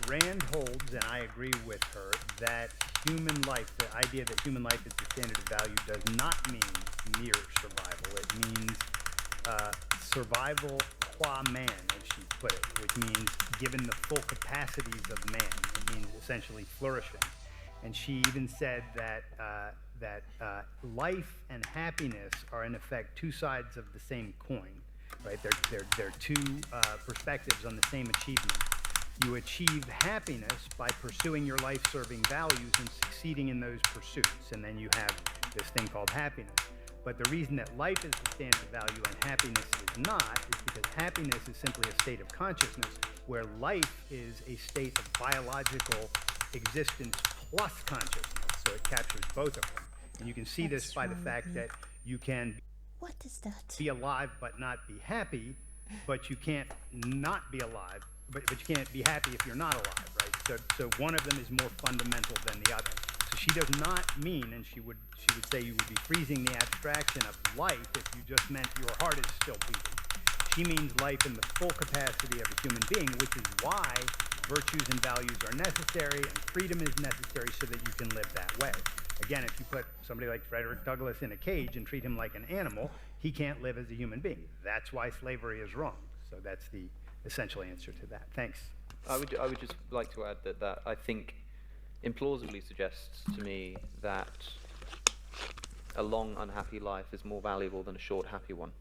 B: Rand holds, and I agree with her, that human life, the idea that human life is the standard of value, does not mean mere survival. It means survival qua man, as she put it, which means given the full capacities of man. It means essentially flourishing. And she even said that life and happiness are in effect 2 sides of the same coin, right? They're 2 perspectives on the same achievement. You achieve happiness by pursuing your life-serving values and succeeding in those pursuits, and then you have this thing called happiness. But the reason that life is the standard value and happiness is not is because happiness is simply a state of consciousness, where life is a state of biological existence plus consciousness, so it captures both of them. And you can see this by the fact that you can
A: What is that?
B: be alive but not be happy, but you can't not be alive, but you can't be happy if you're not alive, right? So one of them is more fundamental than the other. So she does not mean, and she would say you would be freezing the abstraction of life if you just meant your heart is still beating. She means life in the full capacity of a human being, which is why virtues and values are necessary and freedom is necessary so that you can live that way. Again, if you put somebody like Frederick Douglass in a cage and treat him like an animal, he can't live as a human being. That's why slavery is wrong. So that's the essential answer to that. Thanks.
C: I would just like to add that I think implausibly suggests to me that a long unhappy life is more valuable than a short happy one.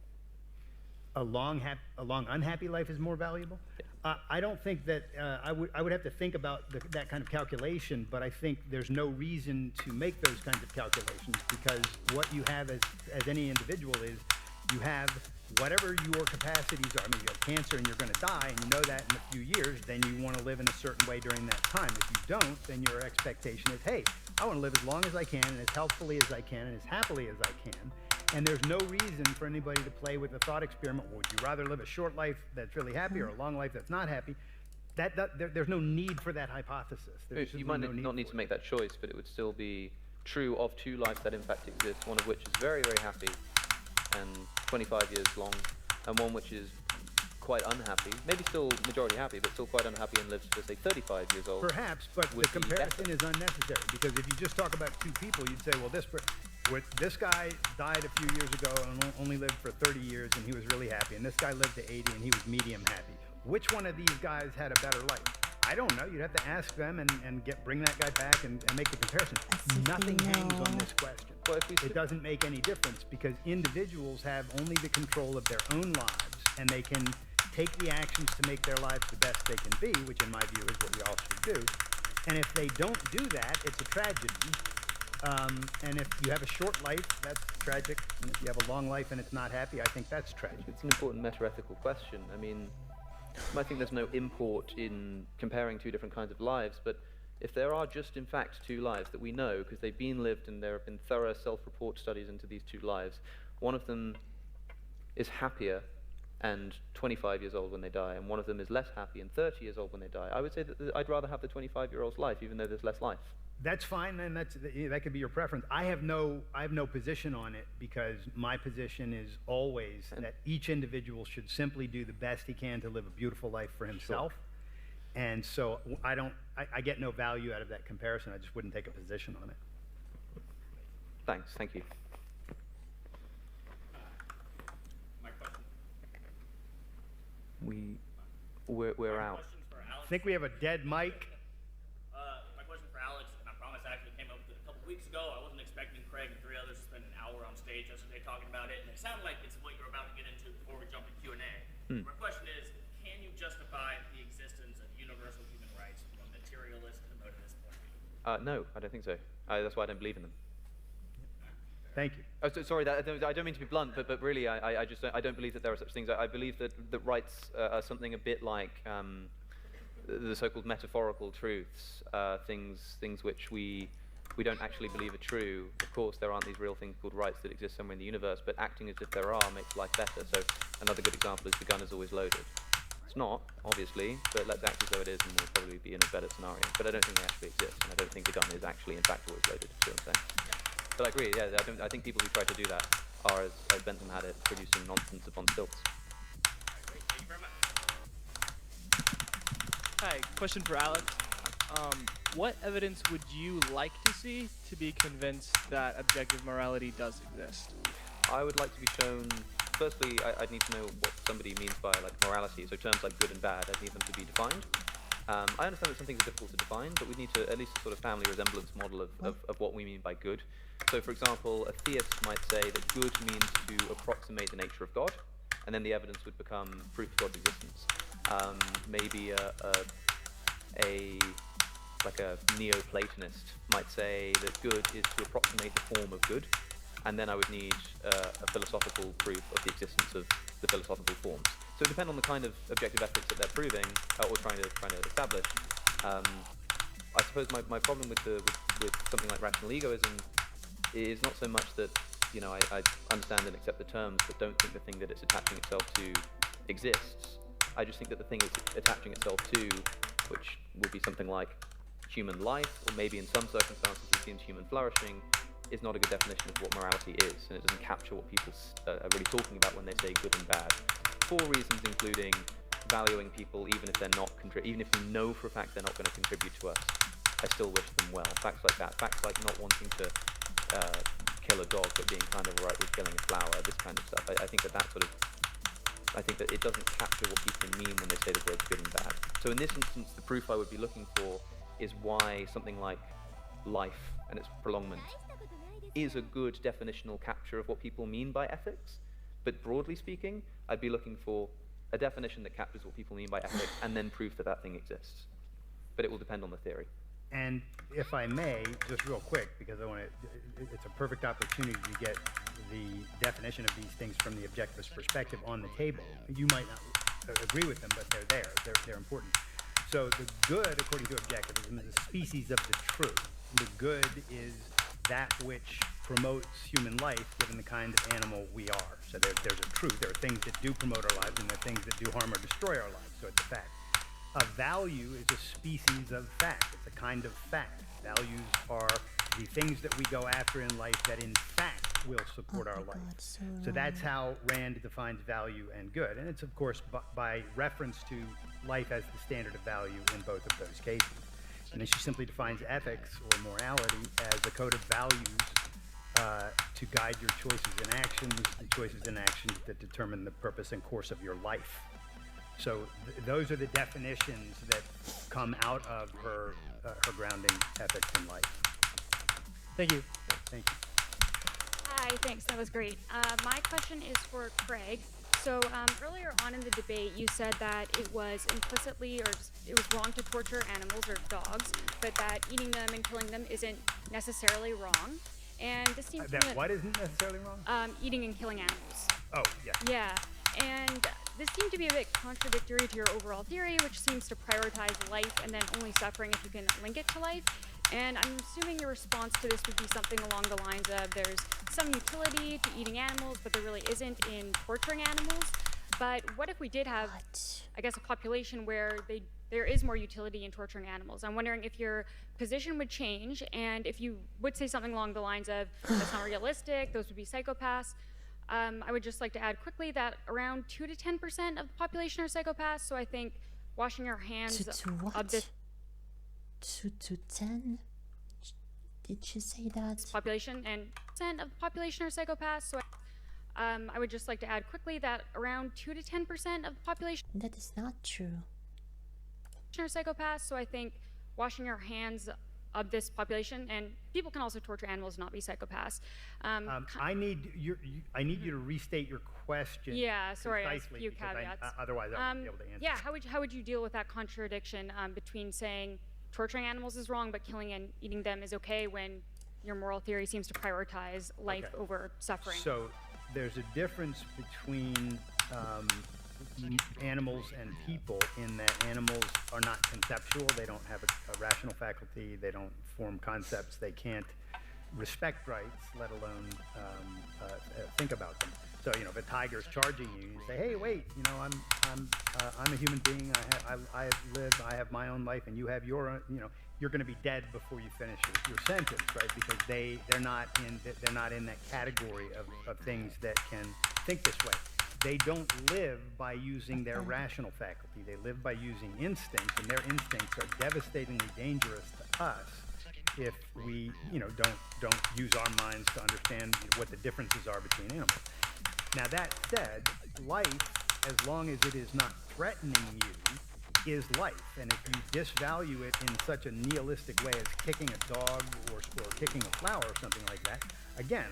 B: A long unhappy life is more valuable?
C: Yeah.
B: I don't think that I would have to think about that kind of calculation, but I think there's no reason to make those kinds of calculations, because what you have as any individual is you have whatever your capacities are. I mean, you have cancer and you're going to die, and you know that in a few years, then you want to live in a certain way during that time. If you don't, then your expectation is, hey, I want to live as long as I can and as healthfully as I can and as happily as I can. And there's no reason for anybody to play with the thought experiment, well, would you rather live a short life that's really happy or a long life that's not happy? There's no need for that hypothesis.
C: You might not need to make that choice, but it would still be true of 2 lives that in fact exist, one of which is very, very happy and 25 years long, and one which is quite unhappy, maybe still majority happy, but still quite unhappy and lives to, say, 35 years old.
B: Perhaps, but the
C: would be
B: comparison
C: better.
B: is unnecessary, because if you just talk about two people, you'd say, well, this guy died a few years ago and only lived for 30 years and he was really happy, and this guy lived to 80 and he was medium happy. Which one of these guys had a better life? I don't know. You'd have to ask them and bring that guy back and make the comparison.
A: As if
B: Nothing
A: we
B: hangs
A: know.
B: on this question.
C: Well, if we
B: It doesn't make any difference, because individuals have only the control of their own lives, and they can take the actions to make their lives the best they can be, which in my view is what we all should do. And if they don't do that, it's a tragedy. And if you have a short life, that's tragic. And if you have a long life and it's not happy, I think that's tragic.
C: It's an important meta-ethical question. I mean, I think there's no import in comparing two different kinds of lives, but if there are just, in fact, two lives that we know, because they've been lived and there have been thorough self-report studies into these two lives, one of them is happier and 25 years old when they die, and one of them is less happy and 30 years old when they die, I would say that I'd rather have the 25-year-old's life, even though there's less life.
B: That's fine, and that could be your preference. I have no position on it, because my position is always that each individual should simply do the best he can to live a beautiful life for himself. And so I get no value out of that comparison. I just wouldn't take a position on it.
C: Thanks, thank you.
H: My question.
C: We're out.
H: Questions for Alex.
B: I think we have a dead mic.
H: My question for Alex, and I promise I actually came up with it a couple weeks ago. I wasn't expecting Craig and three others to spend an hour on stage yesterday talking about it, and it sounded like it's what you're about to get into before we jump to Q&A. My question is, can you justify the existence of universal human rights from a materialist and emotivist point of view?
C: No, I don't think so. That's why I don't believe in them.
B: Thank you.
C: Oh, sorry, I don't mean to be blunt, but really, I just don't believe that there are such things. I believe that rights are something a bit like the so-called metaphorical truths, things which we don't actually believe are true. Of course, there aren't these real things called rights that exist somewhere in the universe, but acting as if there are makes life better. So another good example is the gun is always loaded. It's not, obviously, but let's act as though it is, and we'll probably be in a better scenario. But I don't think they actually exist, and I don't think the gun is actually, in fact, always loaded, is what I'm saying. But I agree, yeah, I think people who try to do that are, as Bentham had it, producing nonsense upon stilts.
H: Great, thank you very much.
I: Hi, question for Alex. What evidence would you like to see to be convinced that objective morality does exist?
C: I would like to be shown, firstly, I'd need to know what somebody means by like morality, so terms like good and bad, I'd need them to be defined. I understand that some things are difficult to define, but we need to at least a sort of family resemblance model of what we mean by good. So, for example, a theist might say that good means to approximate the nature of God, and then the evidence would become proof of God's existence. Maybe a Neoplatonist might say that good is to approximate the form of good, and then I would need a philosophical proof of the existence of the philosophical forms. So it depends on the kind of objective ethics that they're proving or trying to establish. I suppose my problem with something like rational egoism is not so much that I understand and accept the terms, but don't think the thing that it's attaching itself to exists. I just think that the thing it's attaching itself to, which would be something like human life, or maybe in some circumstances it seems human flourishing, is not a good definition of what morality is, and it doesn't capture what people are really talking about when they say good and bad. For reasons including valuing people even if they're not even if we know for a fact they're not going to contribute to us, I still wish them well. Facts like that, facts like not wanting to kill a dog but being kind of alright with killing a flower, this kind of stuff. I think that it doesn't capture what people mean when they say the words good and bad. So in this instance, the proof I would be looking for is why something like life and its prolongment is a good definitional capture of what people mean by ethics. But broadly speaking, I'd be looking for a definition that captures what people mean by ethics and then proof that that thing exists. But it will depend on the theory.
B: And if I may, just real quick, because it's a perfect opportunity to get the definition of these things from the objectivist perspective on the table. You might not agree with them, but they're there. They're important. So the good, according to objectivism, is a species of the true. The good is that which promotes human life given the kind of animal we are. So there's a truth. There are things that do promote our lives and there are things that do harm or destroy our lives. So it's a fact. A value is a species of fact. It's a kind of fact. Values are the things that we go after in life that in fact will support
A: Oh
B: our
A: my
B: life.
A: God, so
B: So that's
A: wrong.
B: how Rand defines value and good. And it's, of course, by reference to life as the standard of value in both of those cases. And then she simply defines ethics or morality as a code of values to guide your choices and actions, the choices and actions that determine the purpose and course of your life. So those are the definitions that come out of her grounding ethics in life.
I: Thank you.
B: Thank you.
J: Hi, thanks. That was great. My question is for Craig. So earlier on in the debate, you said that it was implicitly, or it was wrong to torture animals or dogs, but that eating them and killing them isn't necessarily wrong. And this seems to me
B: That what isn't necessarily wrong?
J: eating and killing animals.
B: Oh, yeah.
J: Yeah, and this seemed to be a bit contradictory to your overall theory, which seems to prioritize life and then only suffering if you can link it to life. And I'm assuming your response to this would be something along the lines of there's some utility to eating animals, but there really isn't in torturing animals. But what if we did have,
A: What?
J: I guess, a population where there is more utility in torturing animals? I'm wondering if your position would change, and if you would say something along the lines of, that's not realistic, those would be psychopaths. I would just like to add quickly that around 2 to 10% of the population are psychopaths, so I think washing our hands
A: To what?
J: of this
A: 2 to 10? Did she say that?
J: population and percent of the population are psychopaths, so I would just like to add quickly that around 2 to 10% of the population
A: That is not true.
J: are psychopaths, so I think washing our hands of this population, and people can also torture animals, not be psychopaths.
B: I need you to restate your question.
J: Yeah, sorry, I have a
B: concisely,
J: few
B: because
J: caveats.
B: otherwise, I won't be able to answer.
J: Yeah, how would you deal with that contradiction between saying torturing animals is wrong, but killing and eating them is okay when your moral theory seems to prioritize life
B: Okay.
J: over suffering?
B: So there's a difference between animals and people in that animals are not conceptual. They don't have a rational faculty. They don't form concepts. They can't respect rights, let alone think about them. So, you know, if a tiger's charging you, you say, "Hey, wait! You know, I'm a human being. I live. I have my own life, and you have your own. You know, you're going to be dead before you finish your sentence, right? Because they're not in that category of things that can think this way. They don't live by using their rational faculty. They live by using instincts, and their instincts are devastatingly dangerous to us if we, you know, don't use our minds to understand what the differences are between animals. Now that said, life, as long as it is not threatening you, is life. And if you disvalue it in such a nihilistic way as kicking a dog or kicking a flower or something like that, again,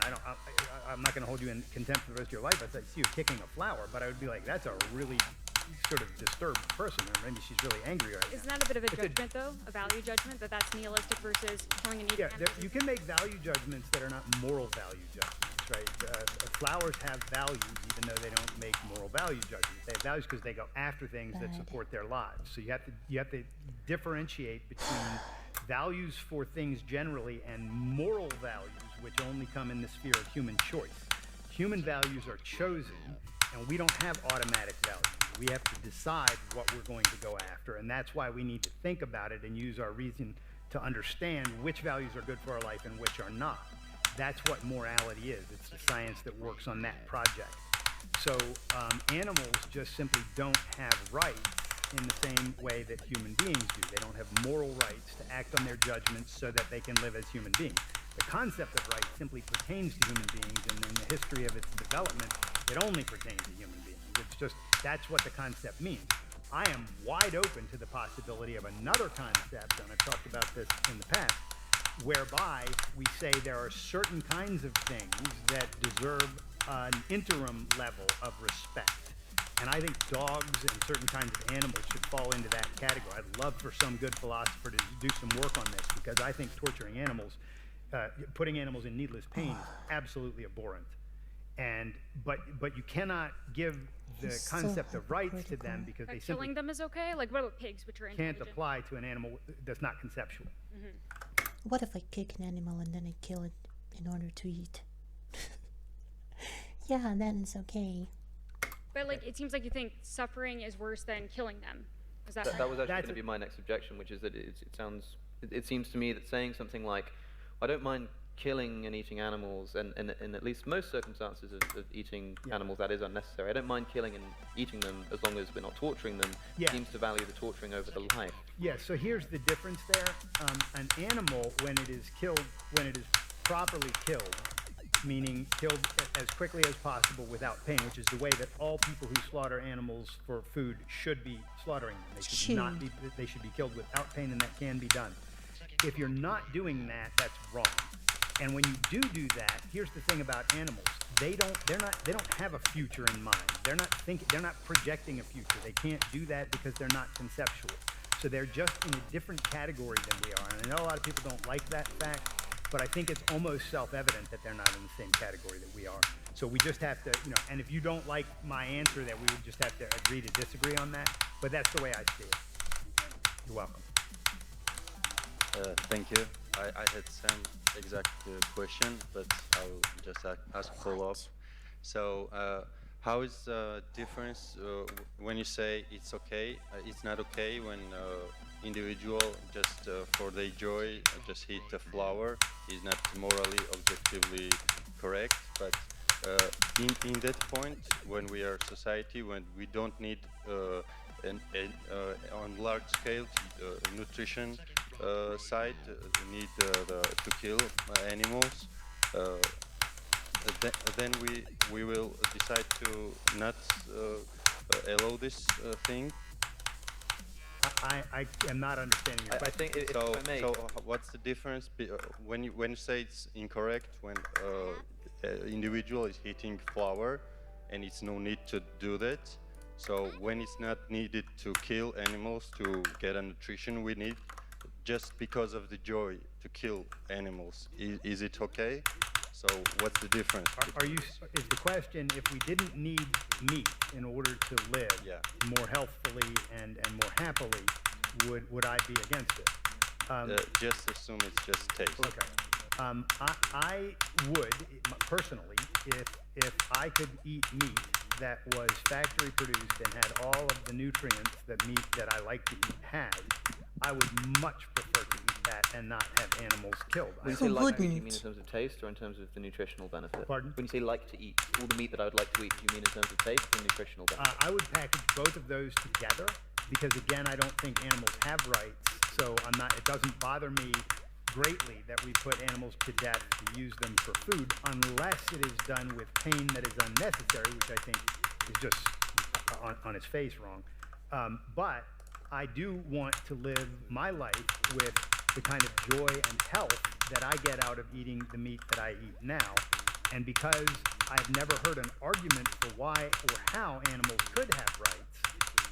B: I'm not going to hold you in contempt for the rest of your life. I'd see you kicking a flower, but I would be like, that's a really sort of disturbed person, or maybe she's really angry right now.
J: Isn't that a bit of a judgment, though? A value judgment, that's nihilistic versus killing and eating
B: Yeah,
J: animals?
B: you can make value judgments that are not moral value judgments, right? Flowers have values even though they don't make moral value judgments. They have values because they go after things that support their lives. So you have to differentiate between values for things generally and moral values, which only come in the sphere of human choice. Human values are chosen, and we don't have automatic values. We have to decide what we're going to go after, and that's why we need to think about it and use our reason to understand which values are good for our life and which are not. That's what morality is. It's the science that works on that project. So animals just simply don't have rights in the same way that human beings do. They don't have moral rights to act on their judgments so that they can live as human beings. The concept of rights simply pertains to human beings, and in the history of its development, it only pertains to human beings. It's just, that's what the concept means. I am wide open to the possibility of another concept, and I've talked about this in the past, whereby we say there are certain kinds of things that deserve an interim level of respect. And I think dogs and certain kinds of animals should fall into that category. I'd love for some good philosopher to do some work on this, because I think torturing animals, putting animals in needless pain is absolutely abhorrent. But you cannot give the
A: He's so
B: concept of rights to
A: hypocritical.
B: them because they
J: Killing
B: simply
J: them is okay? Like, what about pigs, which are
B: can't
J: intelligent?
B: apply to an animal that's not conceptual.
A: What if I kick an animal and then I kill it in order to eat? Yeah, then it's okay.
J: But, like, it seems like you think suffering is worse than killing them. Is that
C: That
J: right?
C: was actually
B: That's
C: going to
B: a-
C: be my next objection, which is that it seems to me that saying something like, I don't mind killing and eating animals, and in at least most circumstances of eating animals, that is unnecessary. I don't mind killing and eating them as long as we're not torturing them. Seems to value the torturing over the life.
B: Yeah, so here's the difference there. An animal, when it is killed, when it is properly killed, meaning killed as quickly as possible without pain, which is the way that all people who slaughter animals for food should be slaughtering them. They should not be. They should be killed without pain, and that can be done. If you're not doing that, that's wrong. And when you do that, here's the thing about animals: they don't have a future in mind. They're not projecting a future. They can't do that because they're not conceptual. So they're just in a different category than we are. And I know a lot of people don't like that fact, but I think it's almost self-evident that they're not in the same category that we are. So we just have to, and if you don't like my answer, that we would just have to agree to disagree on that. But that's the way I see it. You're welcome.
K: Thank you. I had same exact question, but I'll just ask follow-up. So how is the difference when you say it's okay, it's not okay when individual just for their joy just eat a flower is not morally, objectively correct, but in that point when we are society, when we don't need on large scale nutrition side need to kill animals, then we will decide to not allow this thing.
B: I am not understanding your question.
C: I think if I may.
K: So what's the difference when you say it's incorrect when individual is eating flower and it's no need to do that? So when it's not needed to kill animals to get a nutrition we need, just because of the joy to kill animals, is it okay? So what's the difference?
B: Is the question, if we didn't need meat in order to live more healthfully and more happily, would I be against it?
K: Just assume it's just taste.
B: Okay. I would, personally, if I could eat meat that was factory produced and had all of the nutrients that meat that I like to eat has, I would much prefer to eat that and not have animals killed.
C: When you say like to eat, do you mean in terms of taste or in terms of the nutritional benefit?
B: Pardon?
C: When you say like to eat, all the meat that I would like to eat, do you mean in terms of taste or nutritional benefit?
B: I would package both of those together because, again, I don't think animals have rights. So it doesn't bother me greatly that we put animals to death to use them for food unless it is done with pain that is unnecessary, which I think is just on its face wrong. But I do want to live my life with the kind of joy and health that I get out of eating the meat that I eat now. And because I've never heard an argument for why or how animals could have rights,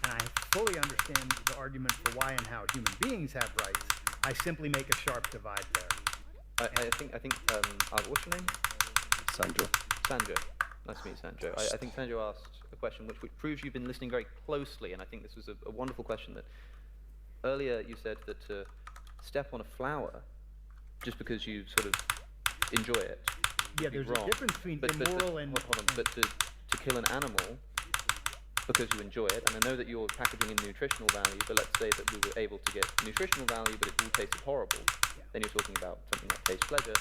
B: and I fully understand the argument for why and how human beings have rights, I simply make a sharp divide there.
C: I think what's your name? Sandro. Nice to meet you, Sandro. I think Sandro asked a question which proves you've been listening very closely, and I think this was a wonderful question. That earlier you said that to step on a flower just because you sort of enjoy it.
B: Yeah, there's
C: wrong.
B: a difference between immoral and...
C: Hold on, but to kill an animal because you enjoy it, and I know that you're packaging in nutritional value, but let's say that we were able to get nutritional value, but it all tasted horrible. Then you're talking about something like taste pleasure.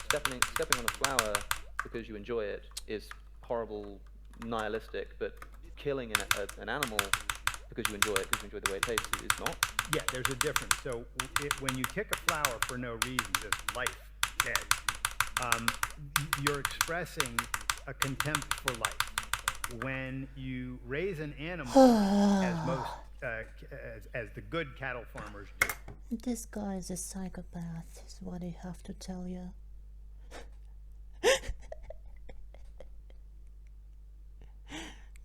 C: Stepping on a flower because you enjoy it is horrible, nihilistic, but killing an animal because you enjoy it, because you enjoy the way it tastes, is not?
B: Yeah, there's a difference. So when you kick a flower for no reason, just life, dead, you're expressing a contempt for life. When you raise an animal, as the good cattle farmers do.
A: This guy is a psychopath, is what I have to tell you.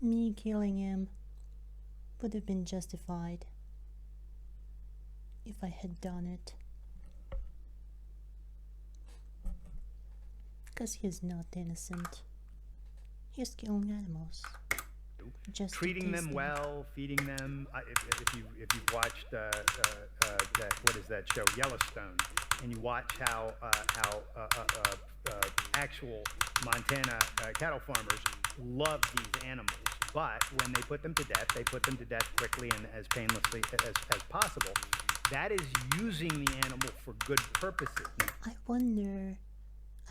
A: Me killing him would have been justified if I had done it. Because he's not innocent. He's killing animals. Just
B: treating them well, feeding them. If you've watched what is that show, Yellowstone, and you watch how actual Montana cattle farmers love these animals, but when they put them to death quickly and as painlessly as possible. That is using the animal for good purposes.
A: I wonder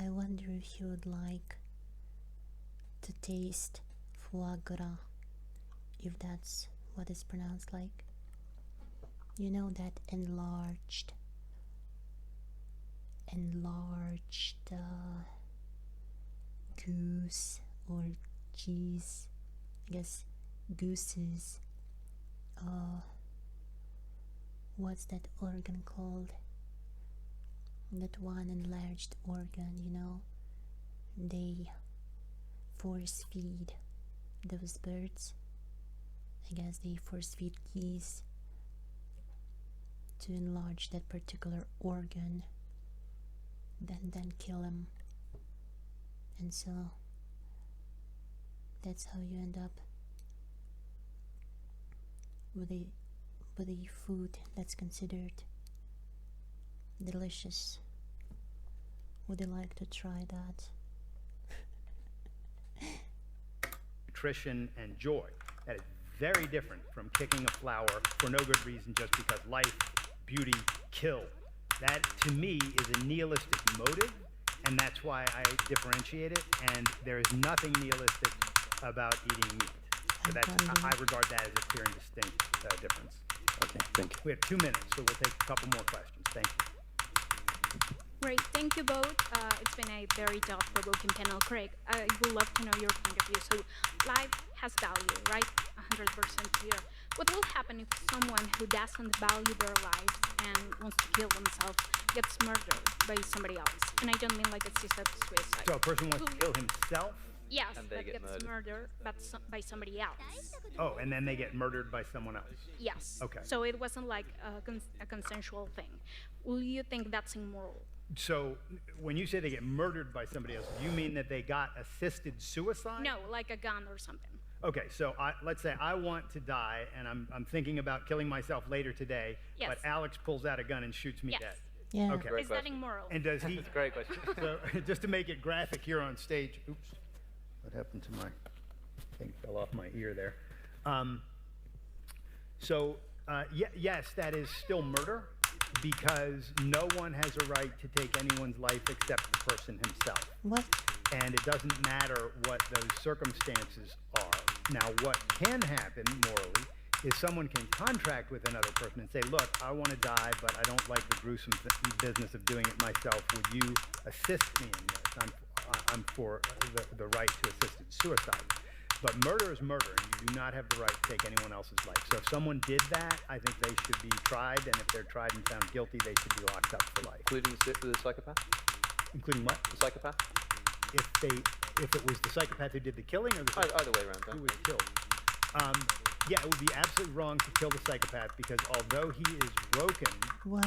A: I wonder if you would like to taste foie gras, if that's what it's pronounced like. You know, that enlarged goose or cheese, I guess gooses. What's that organ called? That one enlarged organ, you know, they force feed those birds. I guess they force feed geese to enlarge that particular organ, then kill them. And so that's how you end up with a food that's considered delicious. Would you like to try that?
B: Nutrition and joy. That is very different from kicking a flower for no good reason, just because life, beauty, kill. That, to me, is a nihilistic motive, and that's why I differentiate it, and there is nothing nihilistic about eating meat. So I regard that as a clear and distinct difference.
G: Okay, thank you.
B: We have 2 minutes, so we'll take a couple more questions. Thank you.
J: Great, thank you both. It's been a very thought-provoking panel. Craig, I would love to know your point of view. So life has value, right? 100% clear. What will happen if someone who doesn't value their lives and wants to kill themselves gets murdered by somebody else? And I don't mean like it's just a suicide.
B: So a person wants to kill himself?
J: Yes,
C: And they
J: that
C: get
J: gets murdered but by somebody else.
B: Oh, and then they get murdered by someone else?
J: Yes.
B: Okay.
J: So it wasn't like a consensual thing. Will you think that's immoral?
B: So when you say they get murdered by somebody else, do you mean that they got assisted suicide?
J: No, like a gun or something.
B: Okay, so let's say I want to die, and I'm thinking about killing myself later today,
J: Yes.
B: but Alex pulls out a gun and shoots me
J: Yes.
B: dead.
A: Yeah.
B: Okay.
C: Great
J: Is that
C: question.
J: immoral?
B: And does he?
C: That's a great question.
B: So just to make it graphic here on stage. Oops, what happened to my thing? Fell off my ear there. Yes, that is still murder, because no one has a right to take anyone's life except the person himself.
A: What?
B: And it doesn't matter what those circumstances are. Now, what can happen morally is someone can contract with another person and say, look, I want to die, but I don't like the gruesome business of doing it myself. Would you assist me in this? I'm for the right to assisted suicide. But murder is murder, and you do not have the right to take anyone else's life. So if someone did that, I think they should be tried, and if they're tried and found guilty, they should be locked up for life.
C: Including the psychopath?
B: Including what?
C: The psychopath?
B: If it was the psychopath who did the killing, or the
C: Either way around.
B: who was killed. Yeah, it would be absolutely wrong to kill the psychopath, because although he is broken,
A: What?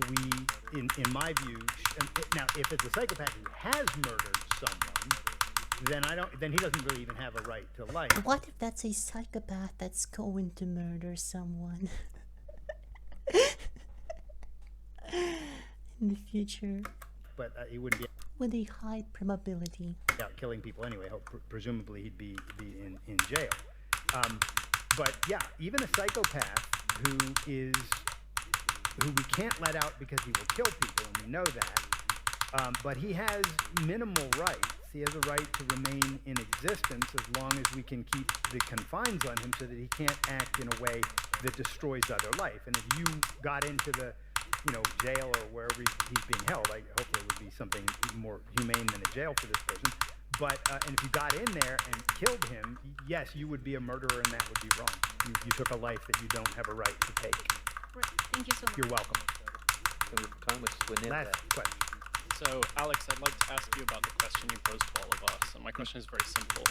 B: we, in my view, now if it's a psychopath who has murdered someone, then he doesn't really even have a right to life.
A: What if that's a psychopath that's going to murder someone in the future
B: But he wouldn't be
A: with a high probability?
B: out killing people anyway. Presumably he'd be in jail. But yeah, even a psychopath who we can't let out because he will kill people, and we know that. But he has minimal rights. He has a right to remain in existence as long as we can keep the confines on him so that he can't act in a way that destroys other life. And if you got into the jail or wherever he's being held, hopefully it would be something more humane than a jail for this person. But and if you got in there and killed him, yes, you would be a murderer, and that would be wrong. You took a life that you don't have a right to take.
J: Great. Thank you so much.
B: You're welcome.
C: We're near
B: Last
C: there.
B: question.
L: So, Alex, I'd like to ask you about the question you posed to all of us. And my question is very simple.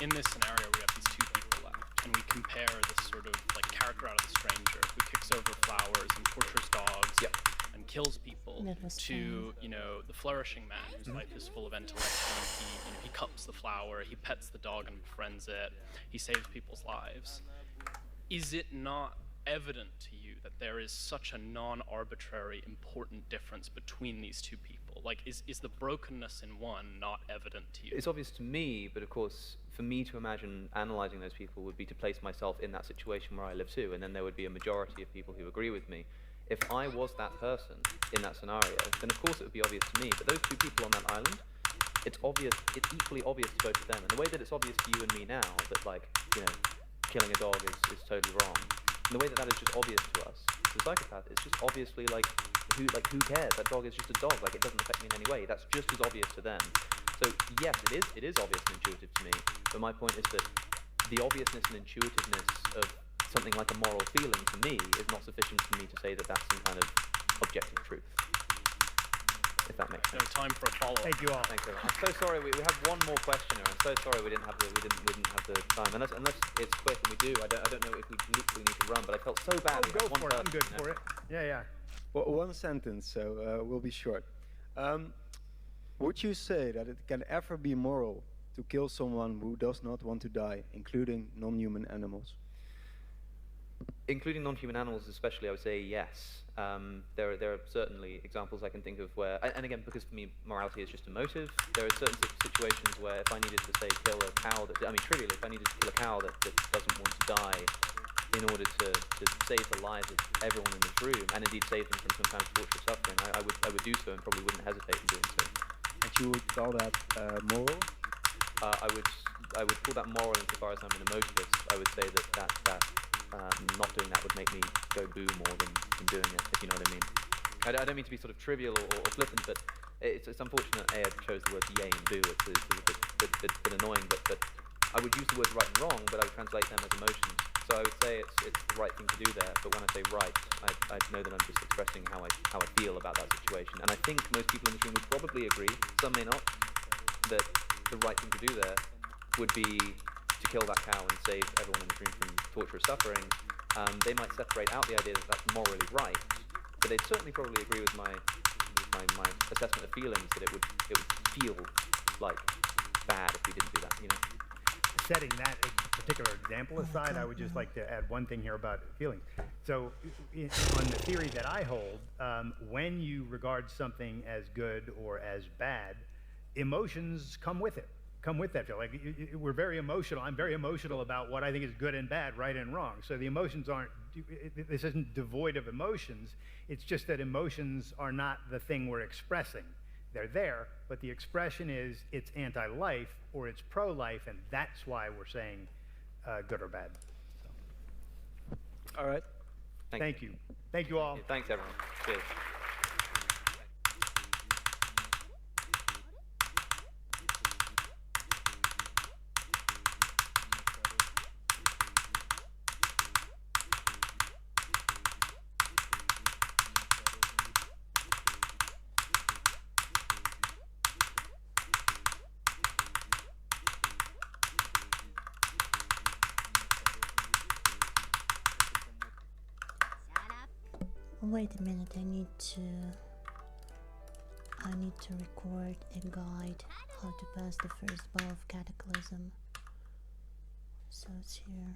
L: In this scenario, we have these two people left, and we compare this sort of like character out of The Stranger, who kicks over flowers and tortures dogs and kills people, to the flourishing man whose life is full of intellect, and he cups the flower, he pets the dog and befriends it, he saves people's lives. Is it not evident to you that there is such a non-arbitrary important difference between these two people? Like, is the brokenness in one not evident to you?
C: It's obvious to me, but of course, for me to imagine analyzing those people would be to place myself in that situation where I live too, and then there would be a majority of people who agree with me. If I was that person in that scenario, then of course it would be obvious to me. But those two people on that island, it's obvious. It's equally obvious to both of them. And the way that it's obvious to you and me now that, like, you know, killing a dog is totally wrong. And the way that that is just obvious to us, to the psychopath, it's just obviously like who cares? That dog is just a dog. Like, it doesn't affect me in any way. That's just as obvious to them. So yes, it is obvious and intuitive to me. But my point is that the obviousness and intuitiveness of something like a moral feeling to me is not sufficient for me to say that that's some kind of objective truth. If that makes sense.
L: No time for a follow-up.
B: Thank you all.
C: Thanks everyone. I'm so sorry. We have one more questioner. I'm so sorry we didn't have the time. Unless it's quick and we do. I don't know if we literally need to run. But I felt so bad.
B: Oh, go for it. I'm good for it. Yeah.
M: Well, one sentence, so we'll be short. Would you say that it can ever be moral to kill someone who does not want to die, including non-human animals?
C: Including non-human animals especially, I would say yes. There are certainly examples I can think of where, and again, because for me morality is just a motive, there are certain situations where if I needed to, say, kill a cow trivially, if I needed to kill a cow that doesn't want to die in order to save the lives of everyone in this room, and indeed save them from some kind of torture or suffering, I would do so and probably wouldn't hesitate in doing so.
M: And you would call that moral?
C: I would call that moral insofar as I'm an emotivist. I would say that not doing that would make me go boo more than doing it, if you know what I mean. I don't mean to be sort of trivial or flippant, but it's unfortunate I chose the words yay and boo. It's a bit annoying, but I would use the words right and wrong, but I would translate them as emotions. So I would say it's the right thing to do there, but when I say right, I know that I'm just expressing how I feel about that situation. And I think most people in this room would probably agree, some may not, that the right thing to do there would be to kill that cow and save everyone in this room from torture or suffering. They might separate out the idea that that's morally right, but they'd certainly probably agree with my assessment of feelings that it would feel like bad if we didn't do that, you know.
B: Setting that particular example aside, I would just like to add one thing here about feelings. So on the theory that I hold, when you regard something as good or as bad, emotions come with it. Come with that feeling. Like, we're very emotional. I'm very emotional about what I think is good and bad, right and wrong. So the emotions aren't, this isn't devoid of emotions. It's just that emotions are not the thing we're expressing. They're there, but the expression is it's anti-life or it's pro-life, and that's why we're saying good or bad. So.
M: All right.
B: Thank you. Thank you all.
C: Thanks, everyone. Cheers.
A: Wait a minute, I need to record a guide how to pass the first bow of Cataclysm. So it's here.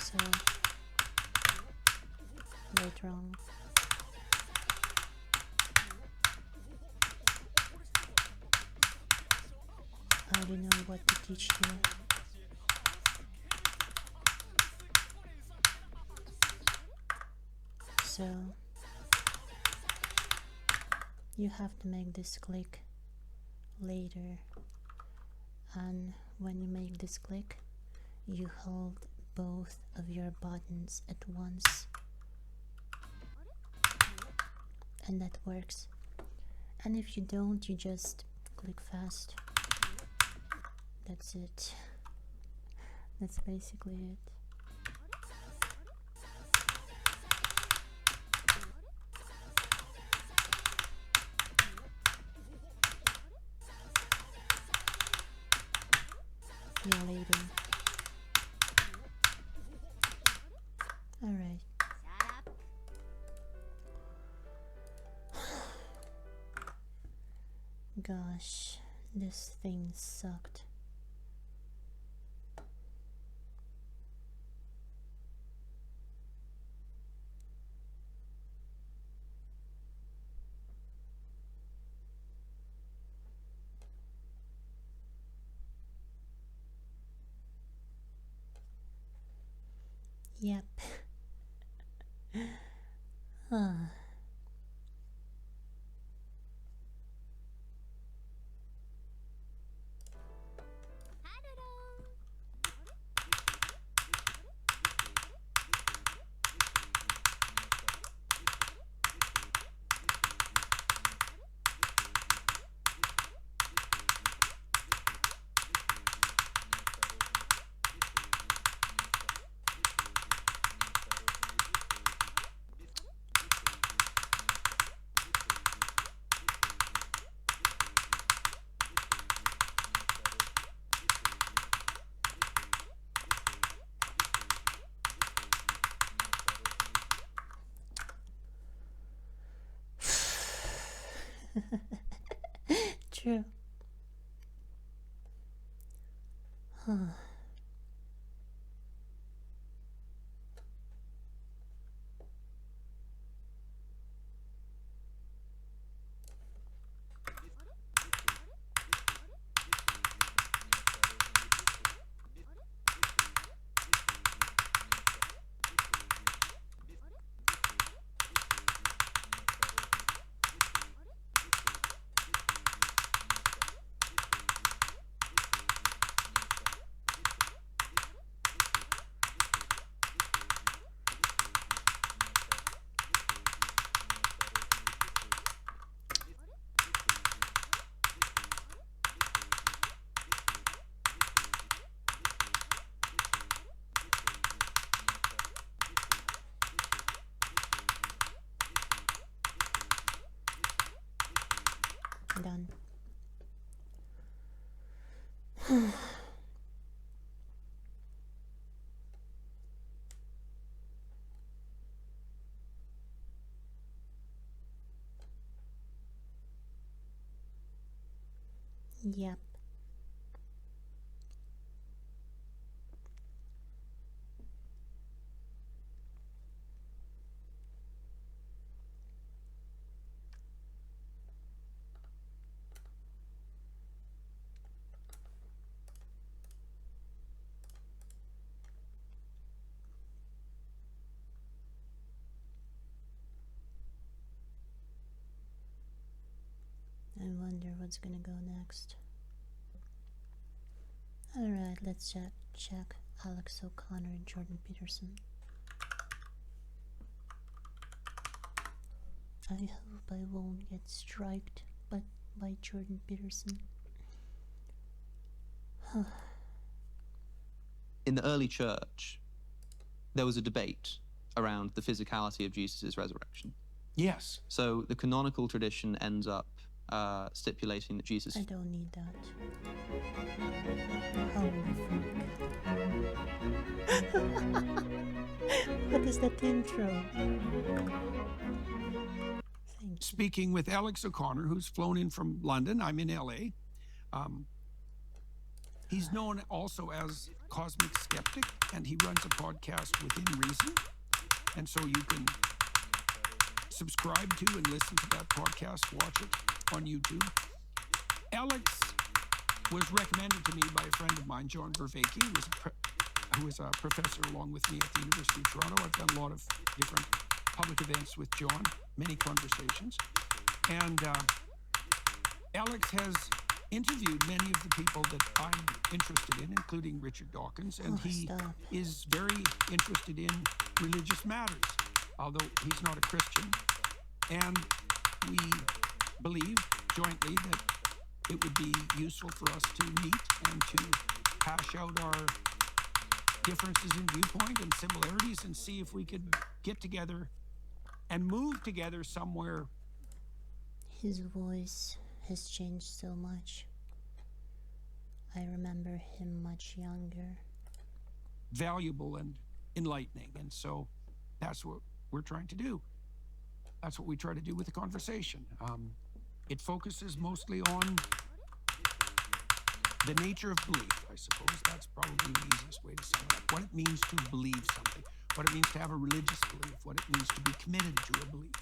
A: So wait, wrong. I already know what to teach you. So you have to make this click later, and when you make this click, you hold both of your buttons at once, and that works. And if you don't, you just click fast. That's it. That's basically it. See you later. Alright. Gosh, this thing sucked. Yep. Huh. True. Huh. Done. Yep. I wonder what's gonna go next. Alright, let's check Alex O'Connor and Jordan Peterson. I hope I won't get striked by Jordan Peterson.
N: In the early church, there was a debate around the physicality of Jesus' resurrection.
O: Yes.
N: So the canonical tradition ends up stipulating that Jesus...
A: I don't need that. Holy fuck. What is that intro?
O: Speaking with Alex O'Connor, who's flown in from London. I'm in LA. He's known also as Cosmic Skeptic, and he runs a podcast Within Reason. And so you can subscribe to and listen to that podcast, watch it on YouTube. Alex was recommended to me by a friend of mine, John Vervaeke, who was a professor along with me at the University of Toronto. I've done a lot of different public events with John, many conversations. And Alex has interviewed many of the people that I'm interested in, including Richard Dawkins, and he is very interested in religious matters, although he's not a Christian. And we believe jointly that it would be useful for us to meet and to hash out our differences in viewpoint and similarities and see if we could get together and move together somewhere.
A: His voice has changed so much. I remember him much younger.
O: Valuable and enlightening, and so that's what we're trying to do. That's what we try to do with the conversation. It focuses mostly on the nature of belief, I suppose. That's probably the easiest way to sum it up. What it means to believe something, what it means to have a religious belief, what it means to be committed to a belief.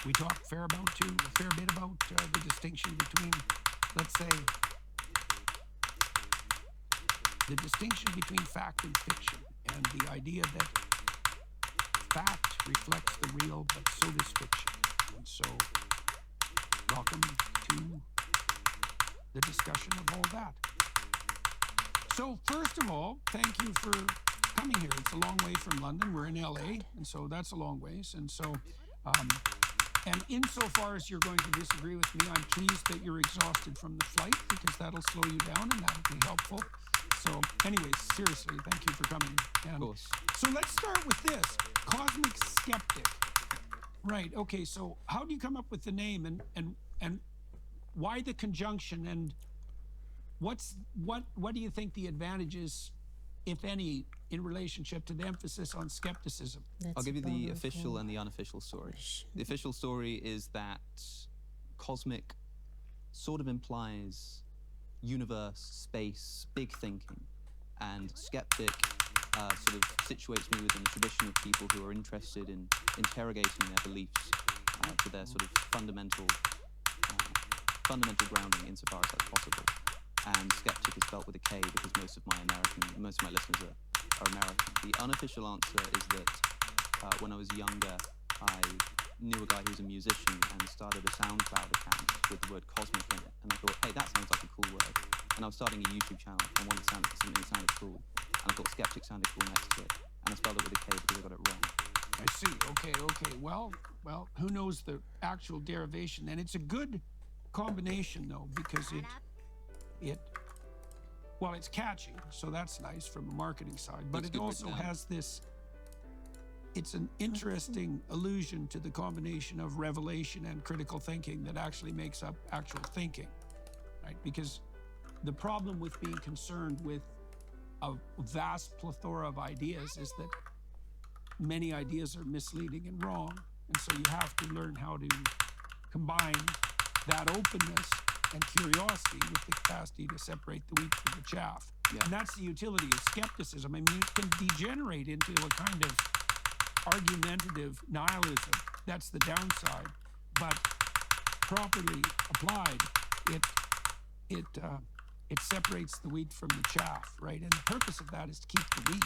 O: We talk a fair bit about the distinction between, let's say, the distinction between fact and fiction, and the idea that fact reflects the real, but so does fiction. And so, welcome to the discussion of all that. So, first of all, thank you for coming here. It's a long way from London. We're in LA, and so that's a long ways. And so, and insofar as you're going to disagree with me, I'm pleased that you're exhausted from the flight, because that'll slow you down and that'll be helpful. So, anyways, seriously, thank you for coming. And
N: of course.
O: So let's start with this. Cosmic Skeptic. Right, okay, so how do you come up with the name, and why the conjunction, and what do you think the advantage is, if any, in relationship to the emphasis on skepticism?
N: I'll give you the official and the unofficial story. The official story is that cosmic sort of implies universe, space, big thinking, and skeptic sort of situates me within a tradition of people who are interested in interrogating their beliefs to their sort of fundamental grounding insofar as that's possible. And skeptic is spelt with a K because most of my listeners are American. The unofficial answer is that when I was younger, I knew a guy who was a musician and started a SoundCloud account with the word cosmic in it. And I thought, hey, that sounds like a cool word. And I was starting a YouTube channel and wanted something that sounded cool. And I thought skeptic sounded cool next to it. And I spelled it with a K because I got it wrong.
O: I see. Okay. Well, who knows the actual derivation? And it's a good combination, though, because it's catchy, so that's nice from a marketing side. But it also has this. It's an interesting allusion to the combination of revelation and critical thinking that actually makes up actual thinking, right? Because the problem with being concerned with a vast plethora of ideas is that many ideas are misleading and wrong. And so you have to learn how to combine that openness and curiosity with the capacity to separate the wheat from the chaff. Yeah. And that's the utility of skepticism. I mean, it can degenerate into a kind of argumentative nihilism. That's the downside. But properly applied, it separates the wheat from the chaff, right? And the purpose of that is to keep the wheat.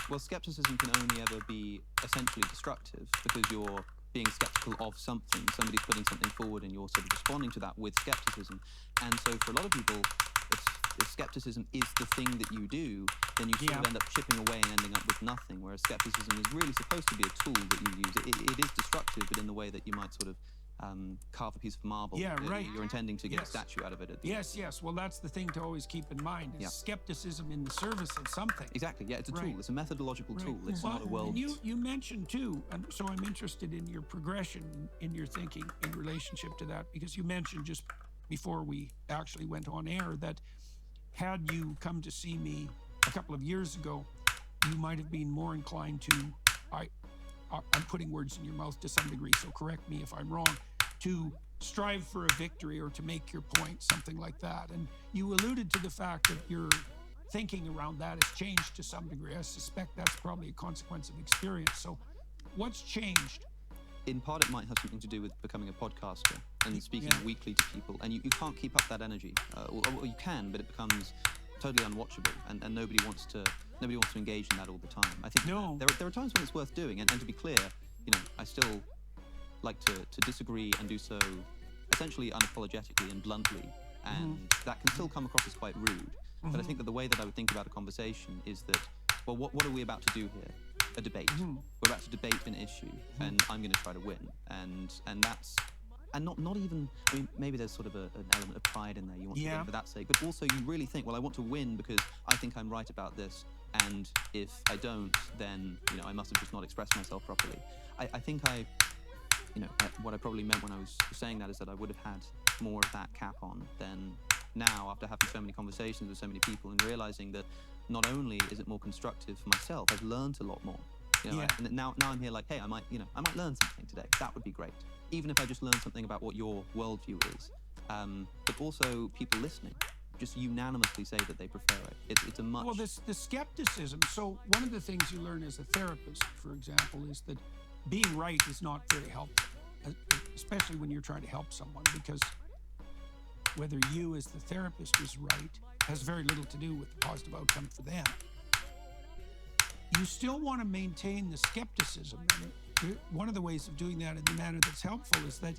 N: Well, skepticism can only ever be essentially destructive because you're being skeptical of something. Somebody's putting something forward and you're sort of responding to that with skepticism. And so for a lot of people, if skepticism is the thing that you do, then you sort of end up chipping away and ending up with nothing, whereas skepticism is really supposed to be a tool that you use. It is destructive, but in the way that you might sort of carve a piece of marble.
O: Yeah, right.
N: You're intending to get a statue out of it.
O: Yes. Well, that's the thing to always keep in mind, is skepticism in the service of something.
N: Exactly, yeah, it's a tool. It's a methodological tool. It's not a world.
O: And you mentioned, too, and so I'm interested in your progression in your thinking in relationship to that, because you mentioned just before we actually went on air that had you come to see me a couple of years ago, you might have been more inclined to, I'm putting words in your mouth to some degree, so correct me if I'm wrong, to strive for a victory or to make your point, something like that. And you alluded to the fact that your thinking around that has changed to some degree. I suspect that's probably a consequence of experience. So what's changed?
N: In part, it might have something to do with becoming a podcaster and speaking weekly to people. And you can't keep up that energy. Or you can, but it becomes totally unwatchable. And nobody wants to engage in that all the time. I think there are times when it's worth doing. And to be clear, I still like to disagree and do so essentially unapologetically and bluntly. And that can still come across as quite rude. But I think that the way that I would think about a conversation is that, well, what are we about to do here? A debate. We're about to debate an issue, and I'm going to try to win. And that's, and not even, I mean, maybe there's sort of an element of pride in there. You want to win for that sake, but also you really think, well, I want to win because I think I'm right about this, and if I don't, then I must have just not expressed myself properly. I think what I probably meant when I was saying that is that I would have had more of that cap on than now, after having so many conversations with so many people and realizing that not only is it more constructive for myself, I've learned a lot more. And now I'm here like, hey, I might learn something today. That would be great. Even if I just learn something about what your worldview is. But also people listening just unanimously say that they prefer it. It's a much...
O: Well, the skepticism. So one of the things you learn as a therapist, for example, is that being right is not very helpful, especially when you're trying to help someone, because whether you as the therapist was right has very little to do with the positive outcome for them. You still want to maintain the skepticism. And one of the ways of doing that in the manner that's helpful is that,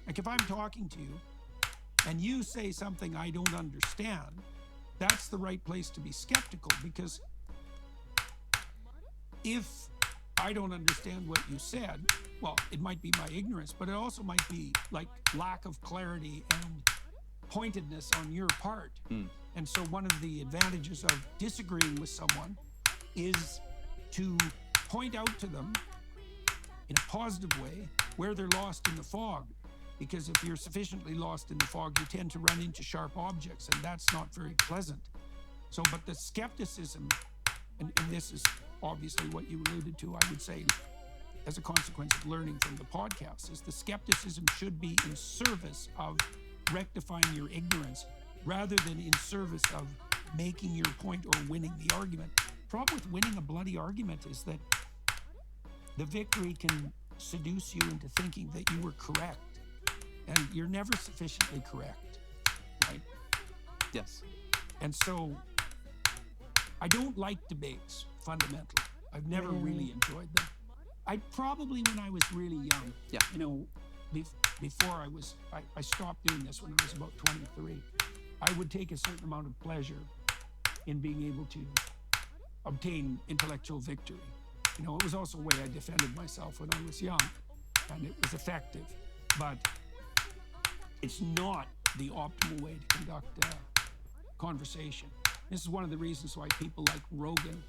O: like, if I'm talking to you and you say something I don't understand, that's the right place to be skeptical, because if I don't understand what you said, well, it might be my ignorance, but it also might be like lack of clarity and pointedness on your part. And so one of the advantages of disagreeing with someone is to point out to them in a positive way where they're lost in the fog. Because if you're sufficiently lost in the fog, you tend to run into sharp objects, and that's not very pleasant. So, but the skepticism, and this is obviously what you alluded to, I would say, as a consequence of learning from the podcast, is the skepticism should be in service of rectifying your ignorance rather than in service of making your point or winning the argument. The problem with winning a bloody argument is that the victory can seduce you into thinking that you were correct. And you're never sufficiently correct, right?
N: Yes.
O: And so I don't like debates, fundamentally. I've never really enjoyed them. I probably, when I was really young, you know, before I stopped doing this when I was about 23, I would take a certain amount of pleasure in being able to obtain intellectual victory. You know, it was also a way I defended myself when I was young, and it was effective. But it's not the optimal way to conduct a conversation. This is one of the reasons why people like Rogan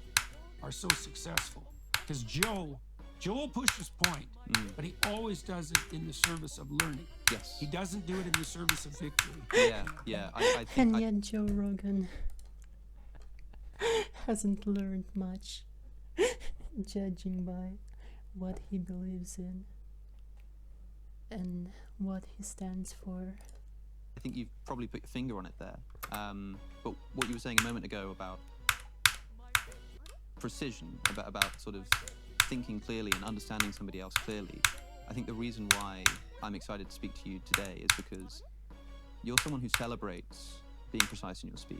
O: are so successful. Because Joe will push his point, but he always does it in the service of learning.
N: Yes.
O: He doesn't do it in the service of victory.
N: Yeah.
A: And yet Joe Rogan hasn't learned much, judging by what he believes in and what he stands for.
N: I think you've probably put your finger on it there. But what you were saying a moment ago about precision, about sort of thinking clearly and understanding somebody else clearly, I think the reason why I'm excited to speak to you today is because you're someone who celebrates being precise in your speech.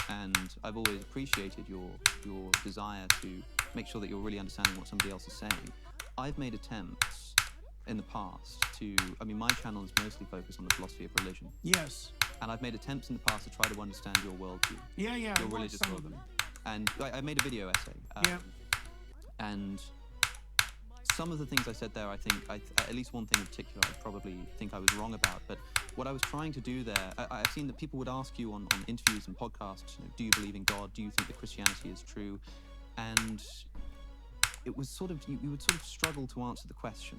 N: And I've always appreciated your desire to make sure that you're really understanding what somebody else is saying. I've made attempts in the past my channel is mostly focused on the philosophy of religion.
O: Yes.
N: And I've made attempts in the past to try to understand your worldview.
O: Your religious
N: worldview.
O: them.
N: And I made a video essay. And some of the things I said there, I think, at least one thing in particular, I probably think I was wrong about. But what I was trying to do there, I've seen that people would ask you on interviews and podcasts, do you believe in God? Do you think that Christianity is true? And it was sort of, you would sort of struggle to answer the question.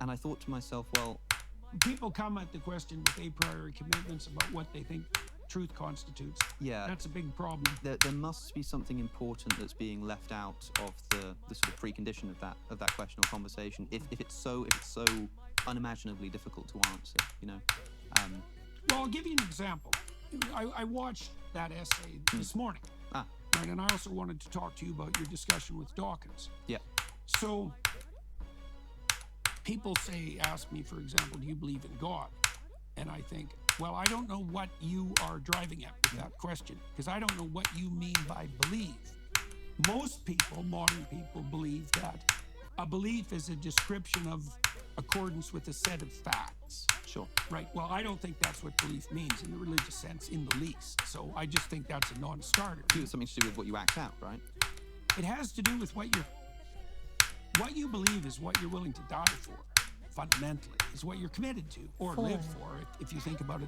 N: And I thought to myself, well,
O: people come at the question with a priori commitments about what they think truth constitutes.
N: Yeah,
O: that's a big problem.
N: There must be something important that's being left out of the sort of precondition of that question or conversation. If it's so unimaginably difficult to answer, you know.
O: Well, I'll give you an example. I watched that essay this morning. Right, and I also wanted to talk to you about your discussion with Dawkins.
N: Yeah.
O: So people ask me, for example, do you believe in God? And I think, well, I don't know what you are driving at with that question, because I don't know what you mean by believe. Most people, modern people, believe that a belief is a description of accordance with a set of facts.
N: Sure.
O: Right. Well, I don't think that's what belief means in the religious sense in the least. So I just think that's a non-starter.
N: It has something to do with what you act out, right?
O: It has to do with what you believe is what you're willing to die for. Fundamentally, is what you're committed to or live for, if you think about it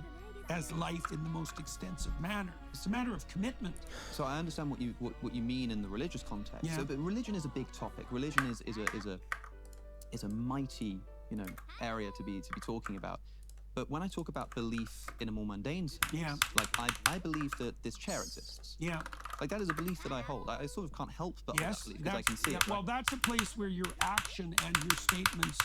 O: as life in the most extensive manner. It's a matter of commitment.
N: So I understand what you mean in the religious context.
O: Yeah.
N: So, but religion is a big topic. Religion is a mighty, area to be talking about. But when I talk about belief in a more mundane sense, like I believe that this chair exists.
O: Yeah.
N: Like that is a belief that I hold. I sort of can't help but hold that belief because I can see it.
O: Well, that's a place where your action and your statements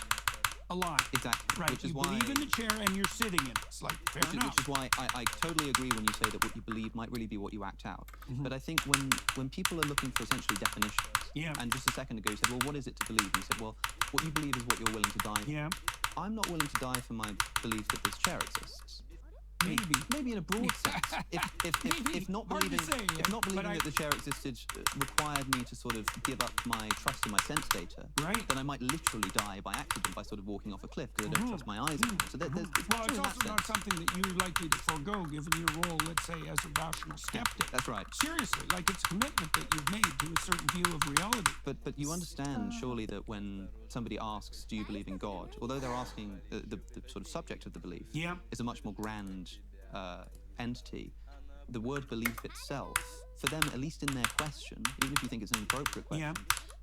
O: align.
N: Exactly.
O: Right.
N: Which is
O: you
N: why
O: believe in the chair and you're sitting in it. It's like fair enough.
N: Which is why I totally agree when you say that what you believe might really be what you act out. But I think when people are looking for essentially definitions, and just a second ago you said, well, what is it to believe? And you said, well, what you believe is what you're willing to die for.
O: Yeah.
N: I'm not willing to die for my belief that this chair exists. Maybe in a broad sense. If not
O: Hard to
N: believing,
O: say,
N: if not
O: but
N: believing that the chair existed required me to sort of give up my trust in my sense data, then I might literally die by accident by sort of walking off a cliff because I don't trust my eyes anymore. So there's
O: Well, it's also not something that you're likely to forego given your role, let's say, as a rational skeptic.
N: That's right.
O: Seriously, like it's a commitment that you've made to a certain view of reality.
N: But you understand surely that when somebody asks, do you believe in God, although they're asking the sort of subject of the belief is a much more grand entity, the word belief itself, for them, at least in their question, even if you think it's an inappropriate question,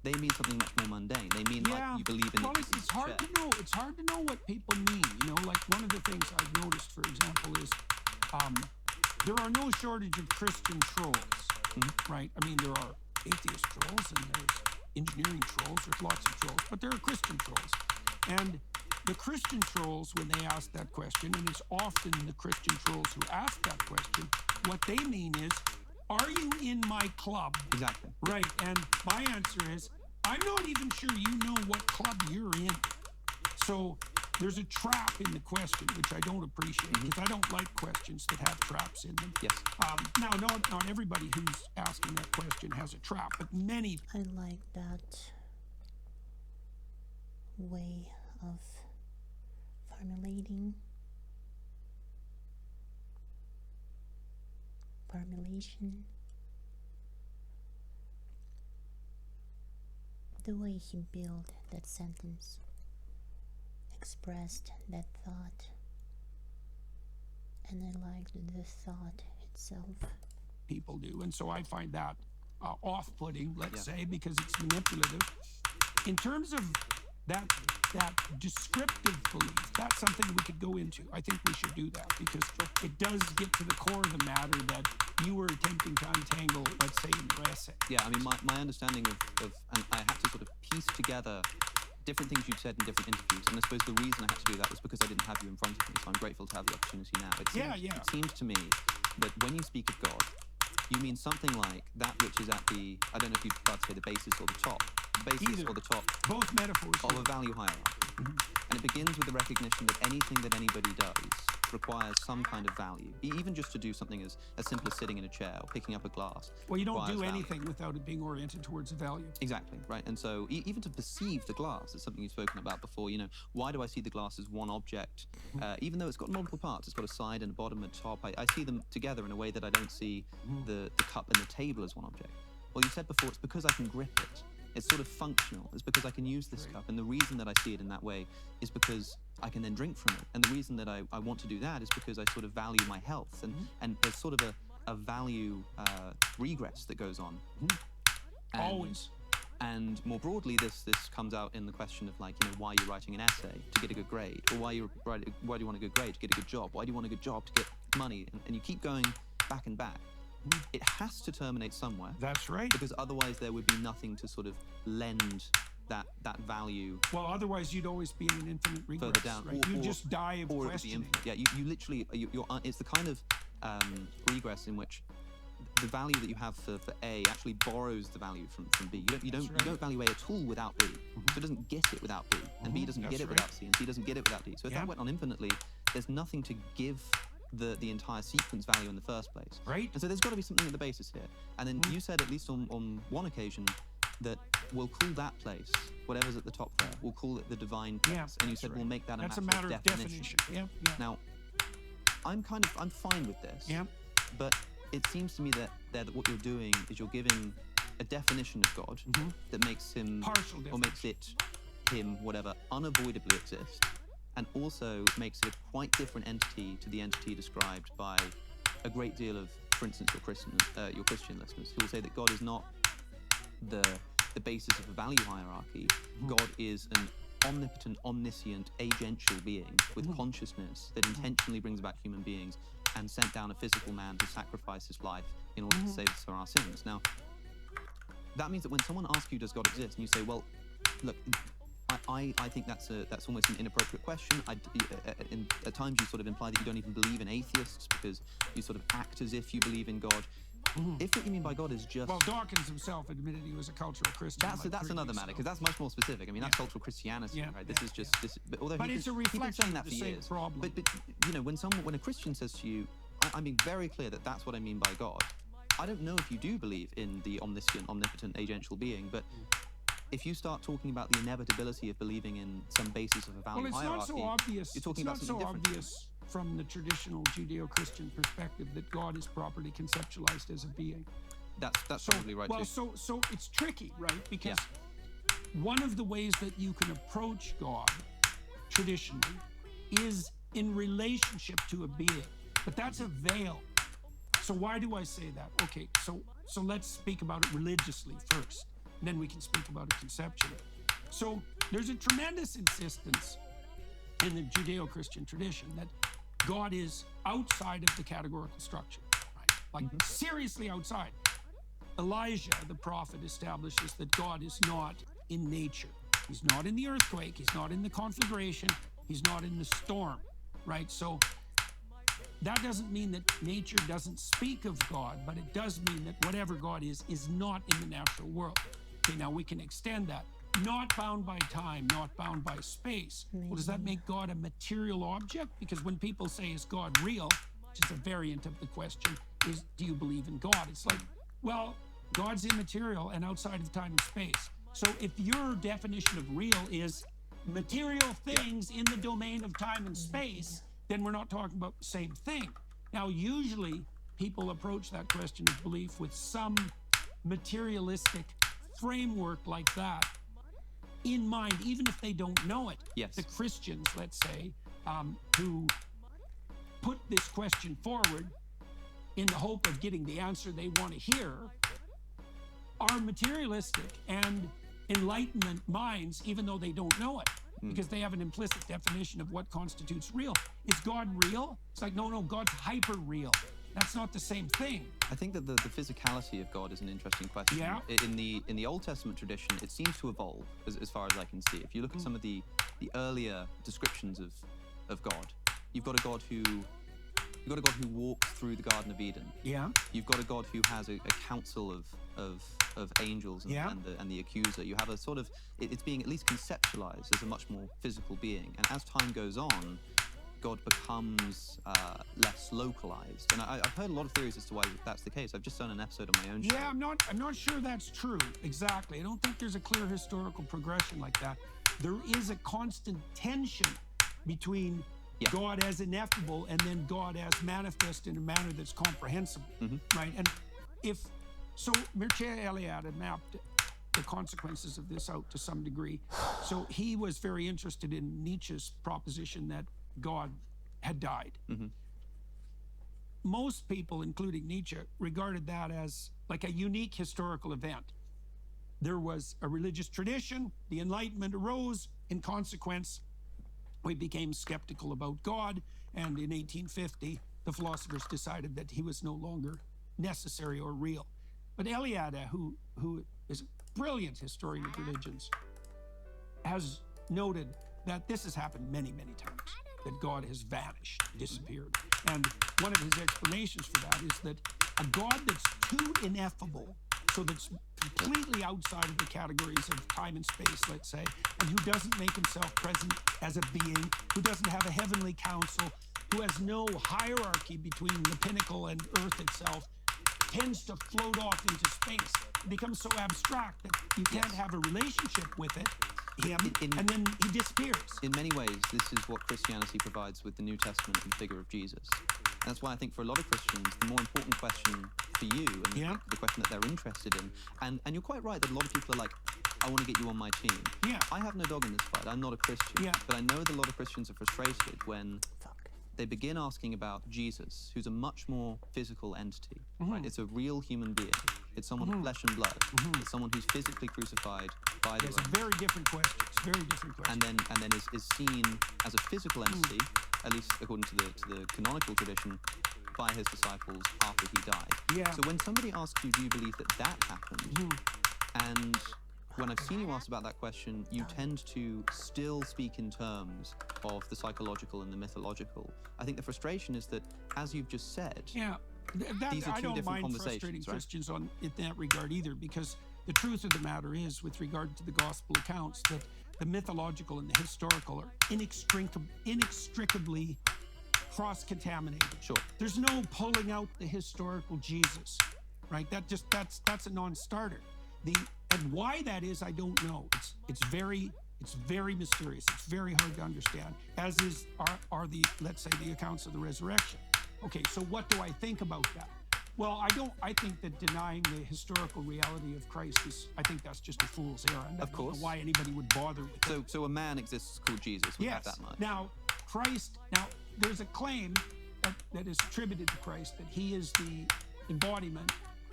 N: they mean something much more mundane. They mean like you believe in
O: it's hard to know. It's hard to know what people mean. You know, like one of the things I've noticed, for example, is there are no shortage of Christian trolls, right? I mean, there are atheist trolls and there's engineering trolls. There's lots of trolls, but there are Christian trolls. And the Christian trolls, when they ask that question, and it's often the Christian trolls who ask that question, what they mean is, are you in my club?
N: Exactly.
O: Right, and my answer is, I'm not even sure you know what club you're in. So there's a trap in the question, which I don't appreciate, because I don't like questions that have traps in them.
N: Yes.
O: Now, not everybody who's asking that question has a trap, but many.
A: I like that way of formulation. The way he built that sentence, expressed that thought, and I liked the thought itself.
O: People do, and so I find that off-putting, let's say, because it's manipulative. In terms of that descriptive belief, that's something we could go into. I think we should do that because it does get to the core of the matter that you were attempting to untangle, let's say, in your essay.
N: Yeah, I mean, my understanding of and I had to sort of piece together different things you'd said in different interviews, and I suppose the reason I had to do that was because I didn't have you in front of me, so I'm grateful to have the opportunity now. It seems to me that when you speak of God, you mean something like that which is at the, I don't know if you'd about to say the basis or the top, or the top,
O: both metaphors
N: of a value hierarchy. And it begins with the recognition that anything that anybody does requires some kind of value, even just to do something as simple as sitting in a chair or picking up a glass.
O: Well, you don't do
N: value.
O: anything without it being oriented towards a value.
N: Exactly, right. And so even to perceive the glass is something you've spoken about before. You know, why do I see the glass as one object? Even though it's got multiple parts, it's got a side and a bottom and top, I see them together in a way that I don't see the cup and the table as one object. Well, you said before, it's because I can grip it. It's sort of functional. It's because I can use this cup. And the reason that I see it in that way is because I can then drink from it. And the reason that I want to do that is because I sort of value my health. And there's sort of a value regress that goes on. And,
O: always.
N: And more broadly, this comes out in the question of, like, you know, why you're writing an essay to get a good grade, or why do you want a good grade to get a good job? Why do you want a good job to get money? And you keep going back and back. It has to terminate somewhere.
O: That's right.
N: Because otherwise there would be nothing to sort of lend that value.
O: Well, otherwise you'd always be in an infinite regress.
N: Further down.
O: Right? You just die of questioning.
N: Yeah, you literally, it's the kind of regress in which the value that you have for A actually borrows the value from B. You don't value A at all without B. So it doesn't get it without B, and B doesn't get it without C, and C doesn't get it without D. So if that went on infinitely, there's nothing to give the entire sequence value in the first place.
O: Right.
N: And so there's got to be something at the basis here. And then you said, at least on one occasion, that we'll call that place, whatever's at the top there, we'll call it the divine place.
O: Yeah,
N: and you said we'll make that
O: that's
N: a matter of definition.
O: Yeah.
N: Now, I'm fine with this.
O: Yeah.
N: But it seems to me that what you're doing is you're giving a definition of God that makes him,
O: partial
N: or makes it, him, whatever, unavoidably exist, and also makes it a quite different entity to the entity described by a great deal of, for instance, your Christian listeners, who will say that God is not the basis of a value hierarchy. God is an omnipotent, omniscient, agential being with consciousness that intentionally brings about human beings and sent down a physical man to sacrifice his life in order to save us from our sins. Now, that means that when someone asks you, does God exist, and you say, well, look, I think that's almost an inappropriate question. At times you sort of imply that you don't even believe in atheists because you sort of act as if you believe in God. If what you mean by God is just...
O: Well, Dawkins himself admitted he was a cultural Christian.
N: That's another matter, because that's much more specific. I mean, that's cultural Christianity, right? This is just... although
O: but it's a reflection of the same problem.
N: But you know, when a Christian says to you, I'm being very clear that that's what I mean by God. I don't know if you do believe in the omniscient, omnipotent, agential being, but if you start talking about the inevitability of believing in some basis of a value hierarchy...
O: Well, it's not so obvious.
N: You're talking about something different.
O: Obvious from the traditional Judeo-Christian perspective that God is properly conceptualized as a being.
N: That's probably right,
O: well,
N: too.
O: So it's tricky, right? Because one of the ways that you can approach God traditionally is in relationship to a being. But that's a veil. So why do I say that? Okay, so let's speak about it religiously first. And then we can speak about it conceptually. So there's a tremendous insistence in the Judeo-Christian tradition that God is outside of the categorical structure, right? Like seriously outside. Elijah, the prophet, establishes that God is not in nature. He's not in the earthquake. He's not in the conflagration. He's not in the storm, right? So that doesn't mean that nature doesn't speak of God, but it does mean that whatever God is not in the natural world. Okay, now we can extend that. Not bound by time, not bound by space. Well, does that make God a material object? Because when people say, is God real, which is a variant of the question, is do you believe in God? It's like, well, God's immaterial and outside of time and space. So if your definition of real is material things in the domain of time and space, then we're not talking about the same thing. Now, usually people approach that question of belief with some materialistic framework like that in mind, even if they don't know it.
N: Yes.
O: The Christians, let's say, who put this question forward in the hope of getting the answer they want to hear are materialistic and Enlightenment minds, even though they don't know it, because they have an implicit definition of what constitutes real. Is God real? It's like, no, God's hyper real. That's not the same thing.
N: I think that the physicality of God is an interesting question.
O: Yeah.
N: In the Old Testament tradition, it seems to evolve as far as I can see. If you look at some of the earlier descriptions of God, you've got a God who walks through the Garden of Eden.
O: Yeah.
N: You've got a God who has a council of angels and the accuser. You have a sort of it's being at least conceptualized as a much more physical being. And as time goes on, God becomes less localized. And I've heard a lot of theories as to why that's the case. I've just done an episode on my own show.
O: Yeah, I'm not sure that's true exactly. I don't think there's a clear historical progression like that. There is a constant tension between God as ineffable and then God as manifest in a manner that's comprehensible, right? And so Mircea Eliade had mapped the consequences of this out to some degree. So he was very interested in Nietzsche's proposition that God had died. Most people, including Nietzsche, regarded that as like a unique historical event. There was a religious tradition, the Enlightenment arose, in consequence, we became skeptical about God, and in 1850, the philosophers decided that he was no longer necessary or real. But Eliade, who is a brilliant historian of religions, has noted that this has happened many, many times, that God has vanished, disappeared. And one of his explanations for that is that a God that's too ineffable, so that's completely outside of the categories of time and space, let's say, and who doesn't make himself present as a being, who doesn't have a heavenly council, who has no hierarchy between the pinnacle and Earth itself, tends to float off into space. It becomes so abstract that you can't have a relationship with it, and then he disappears.
N: In many ways, this is what Christianity provides with the New Testament and the figure of Jesus. And that's why I think for a lot of Christians, the more important question for you, and the question that they're interested in, and you're quite right that a lot of people are like, I want to get you on my team.
O: Yeah.
N: I have no dog in this fight. I'm not a Christian.
O: Yeah.
N: But I know that a lot of Christians are frustrated when they begin asking about Jesus, who's a much more physical entity, right? It's a real human being. It's someone with flesh and blood. It's someone who's physically crucified by the
O: It's a very different question. It's a very different question.
N: and then is seen as a physical entity, at least according to the canonical tradition, by his disciples after he died.
O: Yeah.
N: So when somebody asks you, do you believe that happened? And when I've seen you ask about that question, you tend to still speak in terms of the psychological and the mythological. I think the frustration is that, as you've just said, These are
O: I
N: two
O: don't
N: different
O: mind
N: conversations,
O: frustrating
N: right?
O: Christians in that regard either, because the truth of the matter is, with regard to the gospel accounts, that the mythological and the historical are inextricably cross-contaminated.
N: Sure.
O: There's no pulling out the historical Jesus, right? That's a non-starter. And why that is, I don't know. It's very mysterious. It's very hard to understand, as are the, let's say, the accounts of the resurrection. Okay, so what do I think about that? Well, I think that denying the historical reality of Christ I think that's just a fool's errand.
N: Of course.
O: I don't know why anybody would bother with that.
N: So a man exists called Jesus. We have
O: Yes.
N: that much.
O: Now, there's a claim that is attributed to Christ that he is the embodiment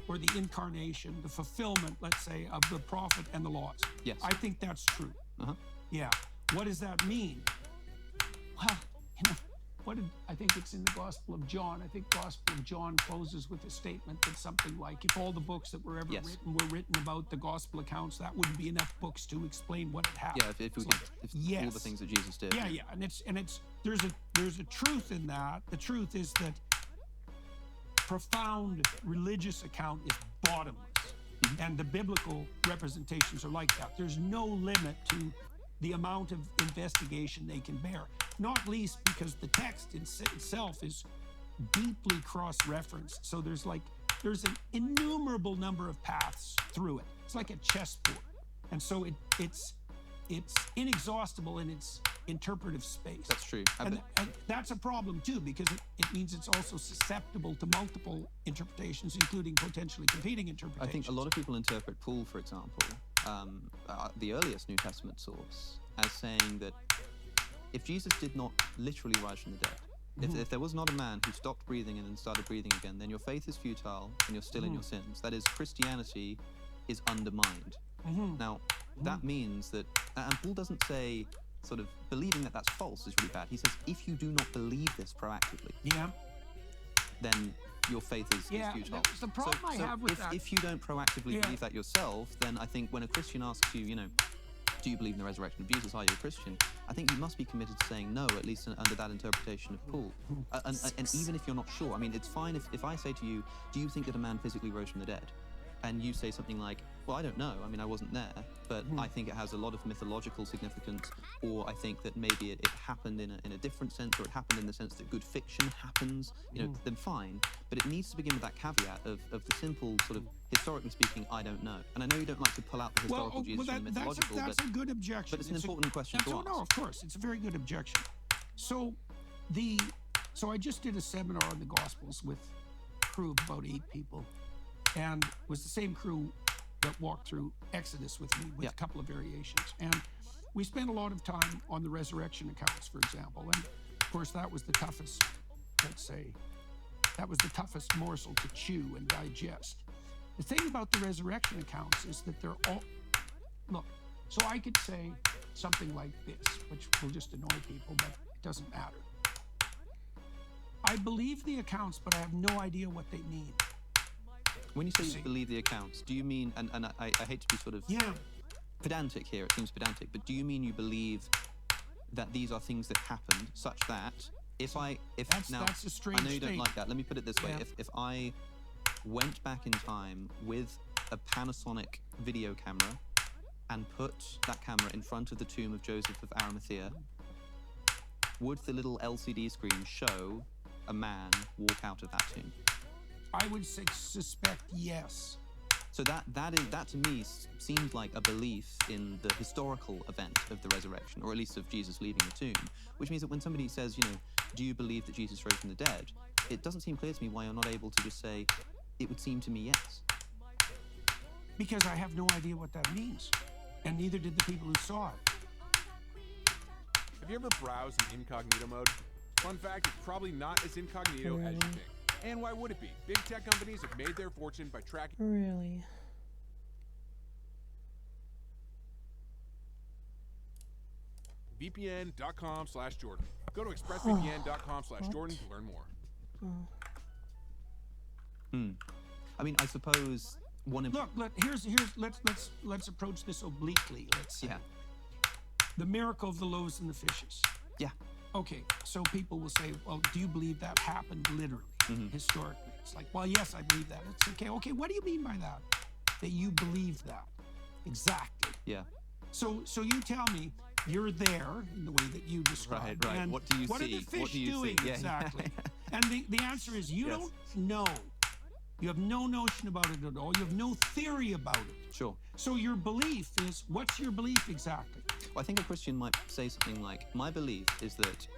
O: or the incarnation, the fulfillment, let's say, of the prophet and the laws.
N: Yes.
O: I think that's true. Yeah. What does that mean? Well, I think it's in the Gospel of John. I think Gospel of John closes with a statement that's something like, if all the books that were ever written were written about the gospel accounts, that wouldn't be enough books to explain what had happened.
N: Yeah, if all the things that Jesus did.
O: Yeah, and there's a truth in that. The truth is that profound religious account is bottomless, and the biblical representations are like that. There's no limit to the amount of investigation they can bear, not least because the text itself is deeply cross-referenced. So there's an innumerable number of paths through it. It's like a chessboard, and so it's inexhaustible in its interpretive space.
N: That's true.
O: And that's a problem too, because it means it's also susceptible to multiple interpretations, including potentially competing interpretations.
N: I think a lot of people interpret Paul, for example, the earliest New Testament source, as saying that if Jesus did not literally rise from the dead, if there was not a man who stopped breathing and then started breathing again, then your faith is futile and you're still in your sins. That is, Christianity is undermined. Now, that means that, and Paul doesn't say sort of believing that that's false is really bad. He says, if you do not believe this proactively, then your faith is futile.
O: The problem I have with that.
N: If you don't proactively believe that yourself, then I think when a Christian asks you, do you believe in the resurrection of Jesus? Are you a Christian? I think you must be committed to saying no, at least under that interpretation of Paul. And even if you're not sure, I mean, it's fine if I say to you, do you think that a man physically rose from the dead? And you say something like, well, I don't know. I mean, I wasn't there, but I think it has a lot of mythological significance, or I think that maybe it happened in a different sense, or it happened in the sense that good fiction happens, then fine. But it needs to begin with that caveat of the simple sort of, historically speaking, I don't know. And I know you don't like to pull out the historical Jesus from the mythological,
O: that's a good objection.
N: But it's an important question to ask.
O: No, of course, it's a very good objection. So I just did a seminar on the Gospels with a crew of about 8 people. And it was the same crew that walked through Exodus with me, with a couple of variations. And we spent a lot of time on the resurrection accounts, for example. And of course, that was the toughest, morsel to chew and digest. The thing about the resurrection accounts is that they're all, look, so I could say something like this, which will just annoy people, but it doesn't matter. I believe the accounts, but I have no idea what they mean.
N: When you say you believe the accounts, do you mean, and I hate to be sort of pedantic here, it seems pedantic, but do you mean you believe that these are things that happened, such that that's a strange
O: I
N: know you don't
O: thing.
N: like that, let me put it this way, if I went back in time with a Panasonic video camera and put that camera in front of the tomb of Joseph of Arimathea, would the little LCD screen show a man walk out of that tomb?
O: I would suspect yes.
N: So that to me seems like a belief in the historical event of the resurrection, or at least of Jesus leaving the tomb, which means that when somebody says, do you believe that Jesus rose from the dead? It doesn't seem clear to me why you're not able to just say, it would seem to me yes.
O: Because I have no idea what that means, and neither did the people who saw it.
P: Have you ever browsed in incognito mode? Fun fact, it's probably not as incognito as you think. And why would it be? Big tech companies have made their fortune by tracking...
A: Really?
P: VPN.com/Jordan. Go to expressvpn.com/Jordan to learn more.
N: I mean, I suppose one...
O: Look, let's approach this obliquely, let's say. The miracle of the loaves and the fishes.
N: Yeah.
O: Okay, so people will say, well, do you believe that happened literally, historically? It's like, well, yes, I believe that. It's okay. Okay, what do you mean by that? That you believe that? Exactly.
N: Yeah.
O: So you tell me you're there in the way that you described.
N: Right.
O: And
N: What do you
O: what
N: see?
O: are the fish
N: What do you
O: doing
N: see? Yeah.
O: exactly? And the answer is you don't know. You have no notion about it at all. You have no theory about it.
N: Sure.
O: So your belief is, what's your belief exactly?
N: Well, I think a Christian might say something like, my belief is that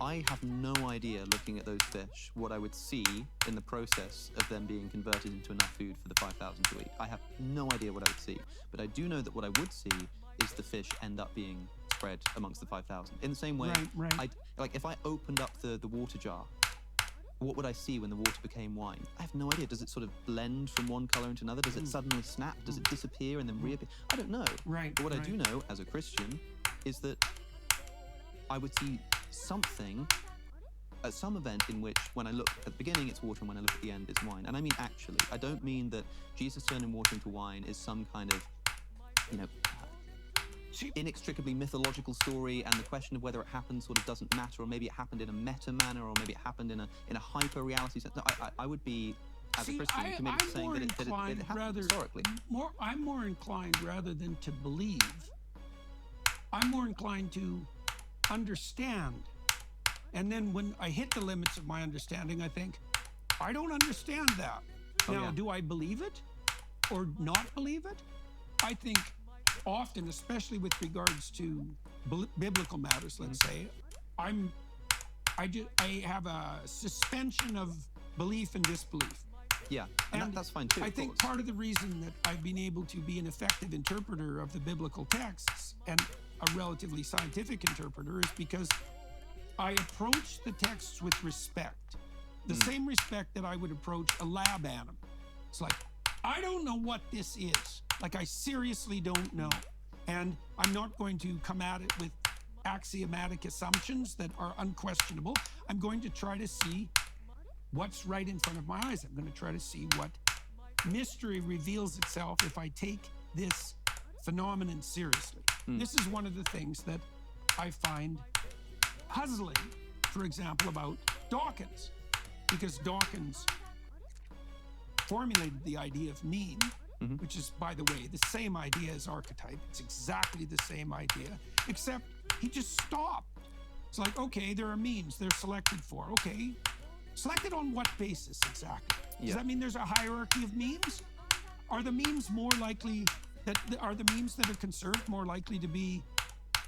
N: I have no idea, looking at those fish, what I would see in the process of them being converted into enough food for the 5,000 to eat. I have no idea what I would see. But I do know that what I would see is the fish end up being spread amongst the 5,000. In the same way,
O: Right.
N: like if I opened up the water jar, what would I see when the water became wine? I have no idea. Does it sort of blend from one color into another? Does it suddenly snap? Does it disappear and then reappear? I don't know.
O: Right.
N: But what I do know as a Christian is that I would see something at some event in which, when I look at the beginning, it's water, and when I look at the end, it's wine. And I mean actually. I don't mean that Jesus turning water into wine is some kind of, inextricably mythological story, and the question of whether it happened sort of doesn't matter, or maybe it happened in a meta manner, or maybe it happened in a hyper reality sense. No, I would be, as a Christian, committed to saying that it happened historically.
O: I'm more inclined, rather than to believe, I'm more inclined to understand. And then when I hit the limits of my understanding, I think, I don't understand that. Now, do I believe it or not believe it? I think often, especially with regards to biblical matters, let's say, I have a suspension of belief and disbelief.
N: Yeah, and that's fine too.
O: I think part of the reason that I've been able to be an effective interpreter of the biblical texts, and a relatively scientific interpreter, is because I approach the texts with respect. The same respect that I would approach a lab animal. It's like, I don't know what this is. Like, I seriously don't know. And I'm not going to come at it with axiomatic assumptions that are unquestionable. I'm going to try to see what's right in front of my eyes. I'm going to try to see what mystery reveals itself if I take this phenomenon seriously. This is one of the things that I find puzzling, for example, about Dawkins, because Dawkins formulated the idea of mean, which is, by the way, the same idea as archetype. It's exactly the same idea, except he just stopped. It's like, okay, there are means, they're selected for. Okay, selected on what basis exactly? Does that mean there's a hierarchy of memes? Are the memes more likely, are the memes that are conserved more likely to be,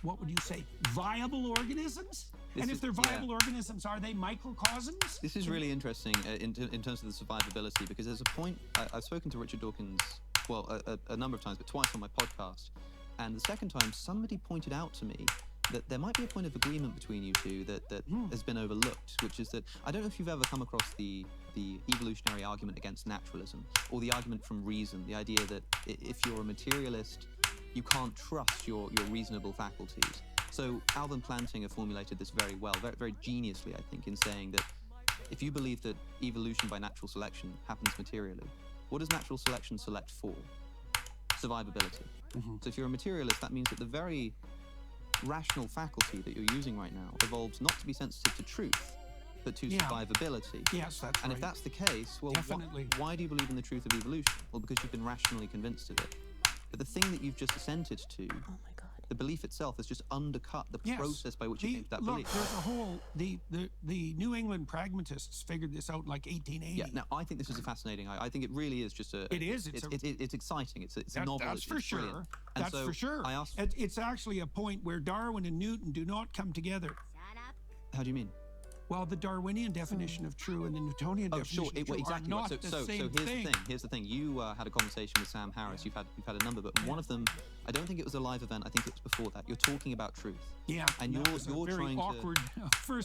O: what would you say, viable organisms? And if they're viable organisms, are they microcosms?
N: This is really interesting in terms of the survivability, because there's a point, I've spoken to Richard Dawkins, well, a number of times, but twice on my podcast. And the second time, somebody pointed out to me that there might be a point of agreement between you two that has been overlooked, which is that, I don't know if you've ever come across the evolutionary argument against naturalism, or the argument from reason, the idea that if you're a materialist, you can't trust your reasonable faculties. So Alvin Plantinga formulated this very well, very, very geniusly, I think, in saying that if you believe that evolution by natural selection happens materially, what does natural selection select for? Survivability. So if you're a materialist, that means that the very rational faculty that you're using right now evolves not to be sensitive to truth, but to survivability.
O: Yes, that's
N: And
O: right.
N: if that's the case, well, why do you believe in the truth of evolution? Well, because you've been rationally convinced of it. But the thing that you've just assented to, the belief itself has just undercut the process by which you came to that belief.
O: There's a whole, the New England pragmatists figured this out in like 1880.
N: Yeah, now I think this is a fascinating, I think it really is just a...
O: It is.
N: It's exciting, it's a novel.
O: That's for sure.
N: Brilliant.
O: That's for sure.
N: I asked...
O: It's actually a point where Darwin and Newton do not come together.
N: How do you mean?
O: Well, the Darwinian definition of true and the Newtonian definition of true are not the same thing.
N: Here's the thing. You had a conversation with Sam Harris. You've had a number, but one of them, I don't think it was a live event. I think it was before that. You're talking about truth.
O: Yeah,
N: and
O: you're very
N: trying
O: awkward.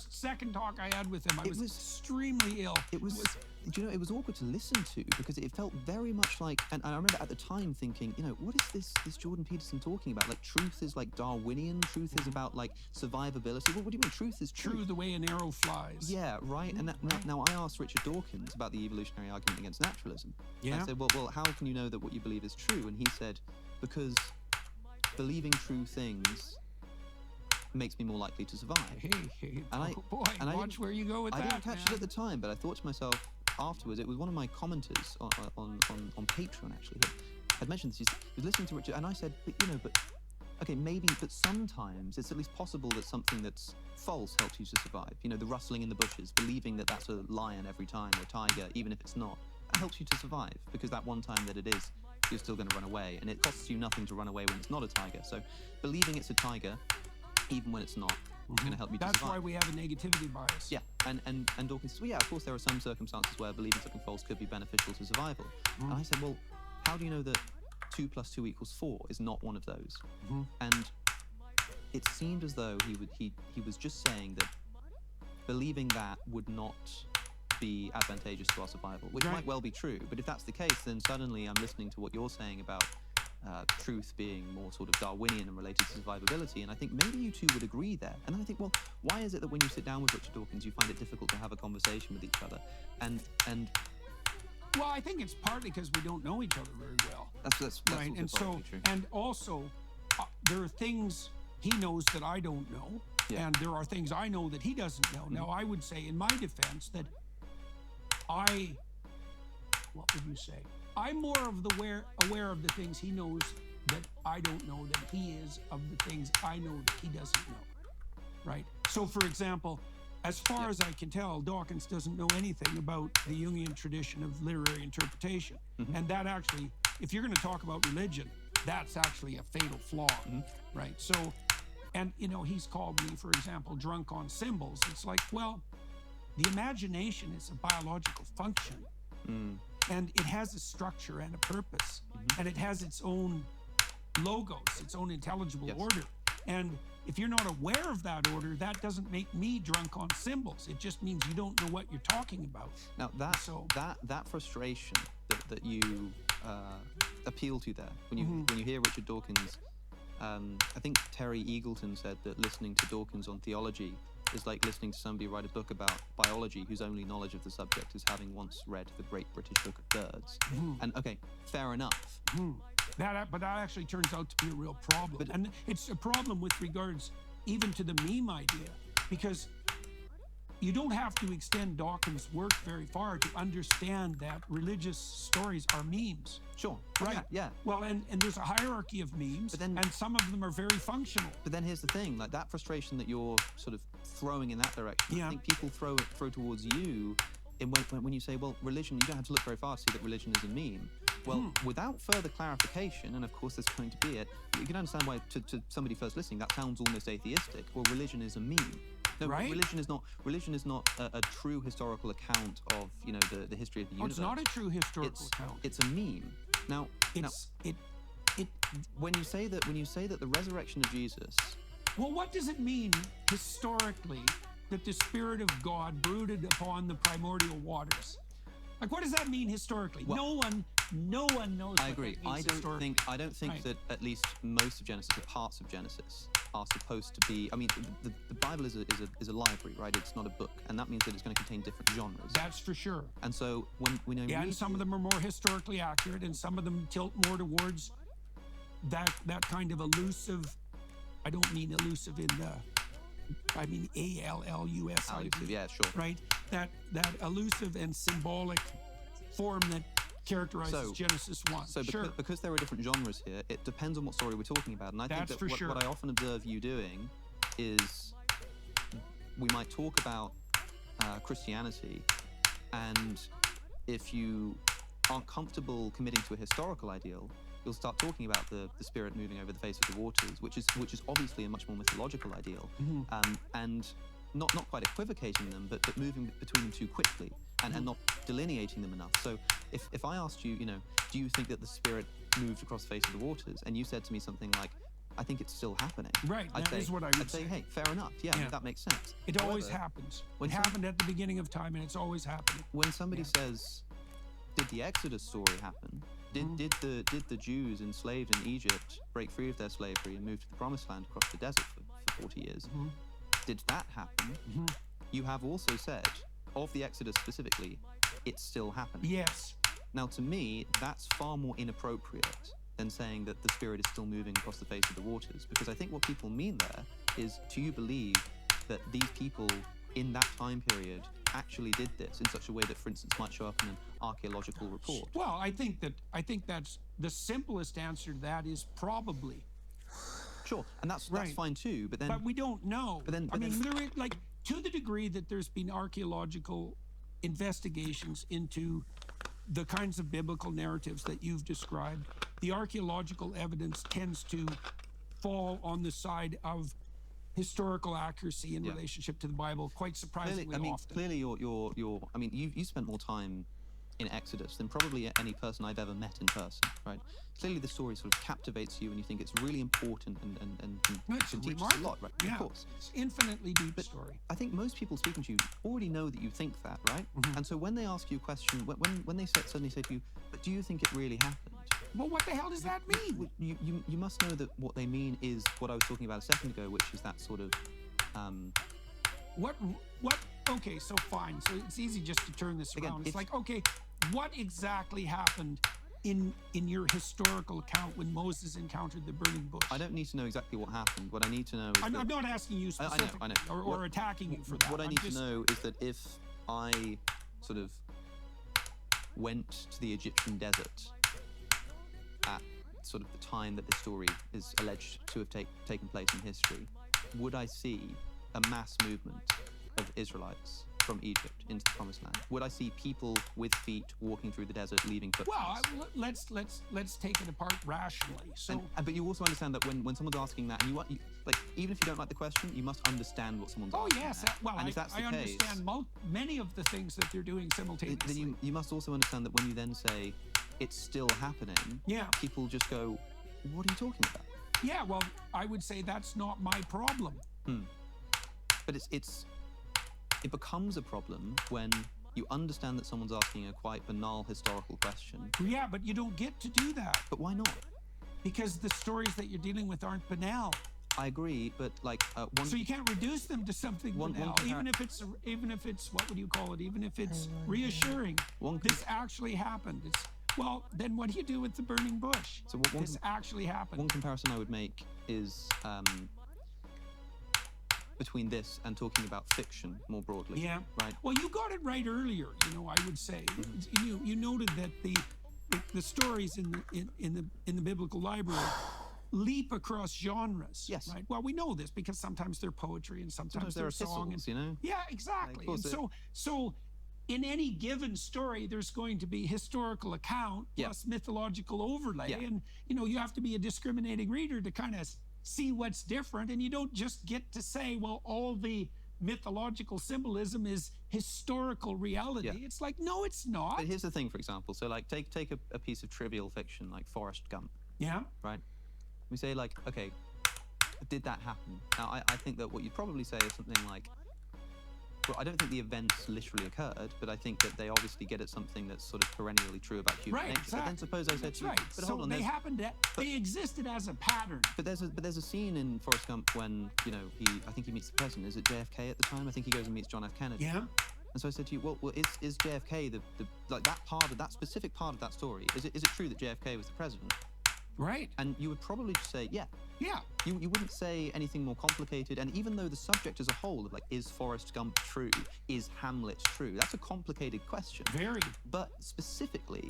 O: Second talk I had with him, I was extremely ill.
N: It was do you know, it was awkward to listen to, because it felt very much like, and I remember at the time thinking, what is this Jordan Peterson talking about? Like, truth is like Darwinian, truth is about like survivability. What do you mean truth is truth?
O: True the way an arrow flies.
N: Yeah, right. And now I asked Richard Dawkins about the evolutionary argument against naturalism.
O: Yeah.
N: I said, well, how can you know that what you believe is true? And he said, because believing true things makes me more likely to survive.
O: Hey, watch where you go with that.
N: I didn't catch it at the time, but I thought to myself, afterwards, it was one of my commenters on Patreon actually had mentioned this. He was listening to Richard, and I said, but okay, maybe, but sometimes it's at least possible that something that's false helps you to survive. The rustling in the bushes, believing that that's a lion every time, or tiger, even if it's not, that helps you to survive, because that one time that it is, you're still going to run away, and it costs you nothing to run away when it's not a tiger. So believing it's a tiger, even when it's not, is going to help you to survive.
O: That's why we have a negativity bias.
N: Yeah, and Dawkins says, well, yeah, of course there are some circumstances where believing something false could be beneficial to survival. And I said, well, how do you know that 2 + 2 = 4 is not one of those? And it seemed as though he was just saying that believing that would not be advantageous to our survival, which might well be true. But if that's the case, then suddenly I'm listening to what you're saying about truth being more sort of Darwinian and related to survivability, and I think maybe you two would agree there. And then I think, well, why is it that when you sit down with Richard Dawkins, you find it difficult to have a conversation with each other? And
O: well, I think it's partly because we don't know each other very well.
N: That's
O: right, and so
N: true.
O: And also there are things he knows that I don't know, and there are things I know that he doesn't know. Now, I would say in my defense that what would you say? I'm more of the aware of the things he knows that I don't know than he is of the things I know that he doesn't know, right? So, for example, as far as I can tell, Dawkins doesn't know anything about the Jungian tradition of literary interpretation. And that actually, if you're going to talk about religion, that's actually a fatal flaw, right? So, and, he's called me, for example, drunk on symbols. It's like, well, the imagination is a biological function. And it has a structure and a purpose, and it has its own logos, its own intelligible order. And if you're not aware of that order, that doesn't make me drunk on symbols. It just means you don't know what you're talking about.
N: Now that frustration that you appeal to there when you hear Richard Dawkins, I think Terry Eagleton said that listening to Dawkins on theology is like listening to somebody write a book about biology whose only knowledge of the subject is having once read the Great British Book of Birds. And okay, fair enough.
O: But that actually turns out to be a real problem. And it's a problem with regards even to the meme idea, because you don't have to extend Dawkins' work very far to understand that religious stories are memes.
N: Sure.
O: Right.
N: Yeah.
O: Well, and there's a hierarchy of memes, and some of them are very functional.
N: But then here's the thing, like that frustration that you're sort of throwing in that direction, I think people throw towards you when you say, well, religion, you don't have to look very far to see that religion is a meme. Well, without further clarification, and of course there's going to be it, you can understand why to somebody first listening, that sounds almost atheistic. Well, religion is a meme. No, religion is not a true historical account of the history of the universe.
O: It's not a true historical account.
N: It's a meme. Now, when you say that the resurrection of Jesus.
O: Well, what does it mean historically that the Spirit of God brooded upon the primordial waters? Like, what does that mean historically?
N: Well,
O: no one knows.
N: I agree. I don't think that at least most of Genesis, or parts of Genesis, are supposed to be. I mean, the Bible is a library, right? It's not a book, and that means that it's going to contain different genres.
O: That's for sure.
N: And so when
O: and some of them are more historically accurate, and some of them tilt more towards that kind of elusive. I don't mean elusive in the. I mean ALLUS.
N: Elusive, yeah, sure.
O: Right. That elusive and symbolic form that characterizes Genesis 1.
N: So because there are different genres here, it depends on what story we're talking about. And I think that what I often observe you doing is we might talk about Christianity, and if you aren't comfortable committing to a historical ideal, you'll start talking about the Spirit moving over the face of the waters, which is obviously a much more mythological ideal, and not quite equivocating them, but moving between them too quickly and not delineating them enough. So if I asked you, do you think that the Spirit moved across the face of the waters, and you said to me something like, I think it's still happening.
O: Right, that is what I would say.
N: I'd say, hey, fair enough. Yeah, that makes sense.
O: It always happens. It happened at the beginning of time, and it's always happening.
N: When somebody says, did the Exodus story happen? Did the Jews enslaved in Egypt break free of their slavery and move to the Promised Land across the desert for 40 years? Did that happen? You have also said, of the Exodus specifically, it's still happening.
O: Yes.
N: Now, to me, that's far more inappropriate than saying that the Spirit is still moving across the face of the waters, because I think what people mean there is, do you believe that these people in that time period actually did this in such a way that, for instance, might show up in an archaeological report?
O: Well, I think that's the simplest answer to that is probably.
N: Sure, and that's fine too. But
O: we don't know. I mean, there is, like, to the degree that there's been archaeological investigations into the kinds of biblical narratives that you've described, the archaeological evidence tends to fall on the side of historical accuracy in relationship to the Bible, quite surprisingly often.
N: Clearly, you spent more time in Exodus than probably any person I've ever met in person, right? Clearly, the story sort of captivates you, and you think it's really important and can teach us a lot, right?
O: Yeah,
N: of course,
O: it's infinitely deep story.
N: I think most people speaking to you already know that you think that, right? And so when they ask you a question, when they suddenly say to you, "But do you think it really happened?"
O: Well, what the hell does that mean?
N: You must know that what they mean is what I was talking about a second ago, which is that sort of
O: what okay, so fine, so it's easy just to turn this around. It's like, okay, what exactly happened in your historical account when Moses encountered the burning bush?
N: I don't need to know exactly what happened. What I need to know is
O: I'm not asking you specifically.
N: I know.
O: Or attacking you for that.
N: What I need to know is that if I sort of went to the Egyptian desert at sort of the time that the story is alleged to have taken place in history, would I see a mass movement of Israelites from Egypt into the Promised Land? Would I see people with feet walking through the desert, leaving footprints?
O: Well, let's take it apart rationally. So,
N: but you also understand that when someone's asking that, and you like, even if you don't like the question, you must understand what someone's asking.
O: Oh yes, well,
N: and if that's the
O: I
N: case,
O: understand many of the things that they're doing simultaneously.
N: Then you must also understand that when you then say it's still happening, people just go, "What are you talking about?"
O: Yeah, well, I would say that's not my problem.
N: But it becomes a problem when you understand that someone's asking a quite banal historical question.
O: Yeah, but you don't get to do that.
N: But why not?
O: Because the stories that you're dealing with aren't banal.
N: I agree, but like
O: so you can't reduce them to something banal, even if it's what would you call it? Even if it's reassuring. This actually happened. Well, then what do you do with the burning bush?
N: So
O: this actually happened.
N: One comparison I would make is between this and talking about fiction more broadly.
O: Yeah.
N: Right.
O: Well, you got it right earlier. I would say you noted that the stories in the biblical library leap across genres.
N: Yes.
O: Right. Well, we know this because sometimes they're poetry and sometimes they're song. Yeah, exactly.
N: Like,
O: and so in any given story, there's going to be historical account plus mythological overlay, and you have to be a discriminating reader to kind of see what's different, and you don't just get to say, well, all the mythological symbolism is historical reality. It's like, no, it's not.
N: But here's the thing, for example. So like take a piece of trivial fiction like Forrest Gump.
O: Yeah.
N: Right? We say like, okay, did that happen? Now I think that what you'd probably say is something like, well, I don't think the events literally occurred, but I think that they obviously get at something that's sort of perennially true about human nature.
O: Exactly.
N: But then suppose I said to you, but hold on,
O: they happened. They existed as a pattern.
N: But there's a scene in Forrest Gump when I think he meets the president. Is it JFK at the time? I think he goes and meets John F. Kennedy.
O: Yeah.
N: And so I said to you, well, is JFK the like that specific part of that story? Is it true that JFK was the president?
O: Right.
N: And you would probably just say, yeah.
O: Yeah.
N: You wouldn't say anything more complicated. And even though the subject as a whole of like, is Forrest Gump true? Is Hamlet true? That's a complicated question.
O: Very.
N: But specifically,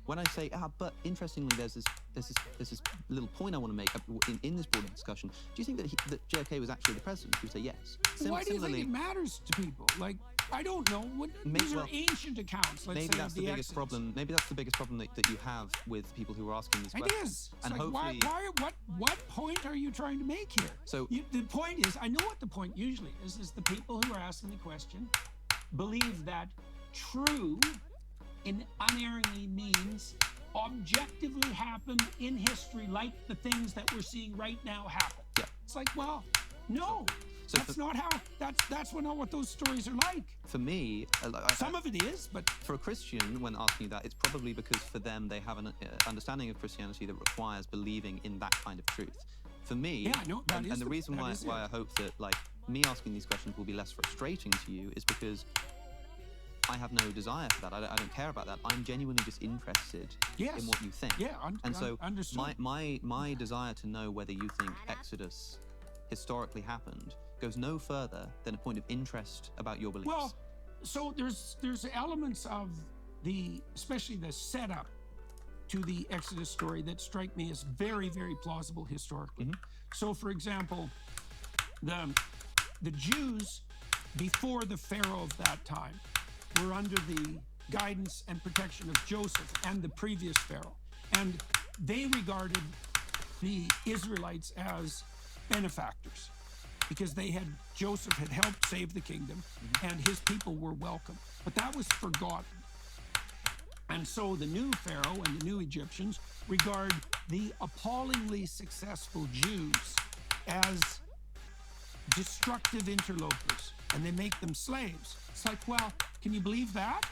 N: when I say, but interestingly, there's this little point I want to make in this broader discussion. Do you think that JFK was actually the president? You would say yes.
O: Why do you think it matters to people? Like, I don't know. These are ancient accounts. Let's
N: maybe
O: say
N: that's the biggest problem. Maybe that's the biggest problem that you have with people who are asking these questions.
O: It is.
N: And
O: like,
N: hopefully,
O: what point are you trying to make here?
N: So
O: the point is, I know what the point usually is the people who are asking the question believe that true in unerringly means objectively happened in history, like the things that we're seeing right now happen.
N: Yeah.
O: It's like, well, no.
N: So
O: that's not how. That's not what those stories are like.
N: For me,
O: some of it is, but
N: for a Christian, when asking that, it's probably because for them they have an understanding of Christianity that requires believing in that kind of truth. For me, and the reason why I hope that like me asking these questions will be less frustrating to you is because I have no desire for that. I don't care about that. I'm genuinely just interested in what you think.
O: Yeah,
N: and so
O: understood.
N: my desire to know whether you think Exodus historically happened goes no further than a point of interest about your beliefs.
O: Well, so there's elements of especially the setup to the Exodus story that strike me as very, very plausible historically. So, for example, the Jews before the Pharaoh of that time were under the guidance and protection of Joseph and the previous Pharaoh, and they regarded the Israelites as benefactors because Joseph had helped save the kingdom and his people were welcome. But that was forgotten. And so the new Pharaoh and the new Egyptians regard the appallingly successful Jews as destructive interlopers, and they make them slaves. It's like, well, can you believe that?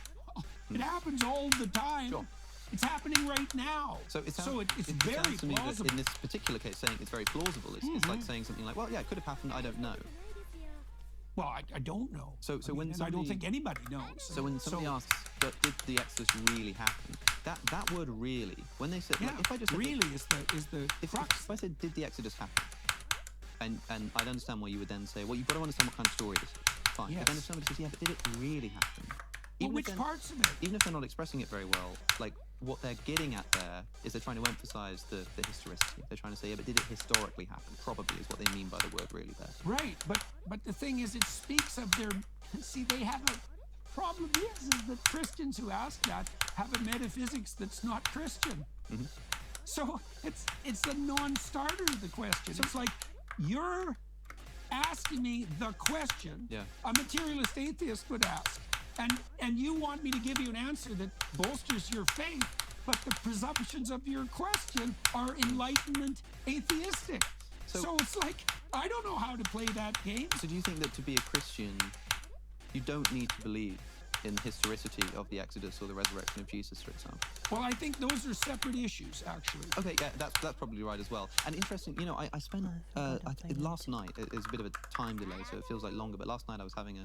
O: It happens all the time.
N: Sure.
O: It's happening right now.
N: So it's
O: very
N: sounds to me that
O: plausible.
N: in this particular case, saying it's very plausible, it's like saying something like, well, yeah, it could have happened, I don't know.
O: Well, I don't know.
N: So when
O: I don't think anybody knows.
N: So when somebody asks, but did the Exodus really happen? That word "really," when they said, like, if I just said,
O: really is the crux.
N: If I said, did the Exodus happen? And I'd understand why you would then say, well, you've got to understand what kind of story this is. Fine.
O: Yes.
N: But then if somebody says, yeah, but did it really happen?
O: Well, which parts of it?
N: Even if they're not expressing it very well, like what they're getting at there is they're trying to emphasize the historicity. They're trying to say, yeah, but did it historically happen? Probably is what they mean by the word "really" there.
O: Right, but the thing is, it speaks of their. See, they have a problem. Is that Christians who ask that have a metaphysics that's not Christian. So it's a non-starter. The question. It's like you're asking me the question a materialist atheist would ask. And you want me to give you an answer that bolsters your faith, but the presumptions of your question are Enlightenment atheistic. So it's like, I don't know how to play that game.
N: So do you think that to be a Christian, you don't need to believe in the historicity of the Exodus or the resurrection of Jesus, for example?
O: Well, I think those are separate issues, actually.
N: Okay, yeah, that's probably right as well. And interesting, you know, I spent, last night, it was a bit of a time delay, so it feels like longer, but last night I was having a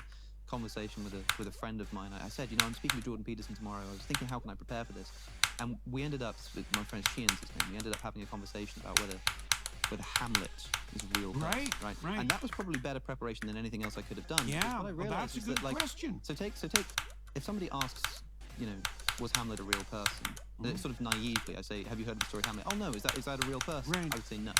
N: conversation with a friend of mine. I said, you know, I'm speaking with Jordan Peterson tomorrow. I was thinking, how can I prepare for this? And we ended up, with my friend Sheehan's his name, we ended up having a conversation about whether Hamlet is a real person, right? And that was probably better preparation than anything else I could have done.
O: Yeah,
N: what I
O: well, that's a good question.
N: So take, if somebody asks, you know, was Hamlet a real person? Sort of naively, I say, have you heard of the story of Hamlet? Oh no, is that a real person?
O: Right.
N: I would say no.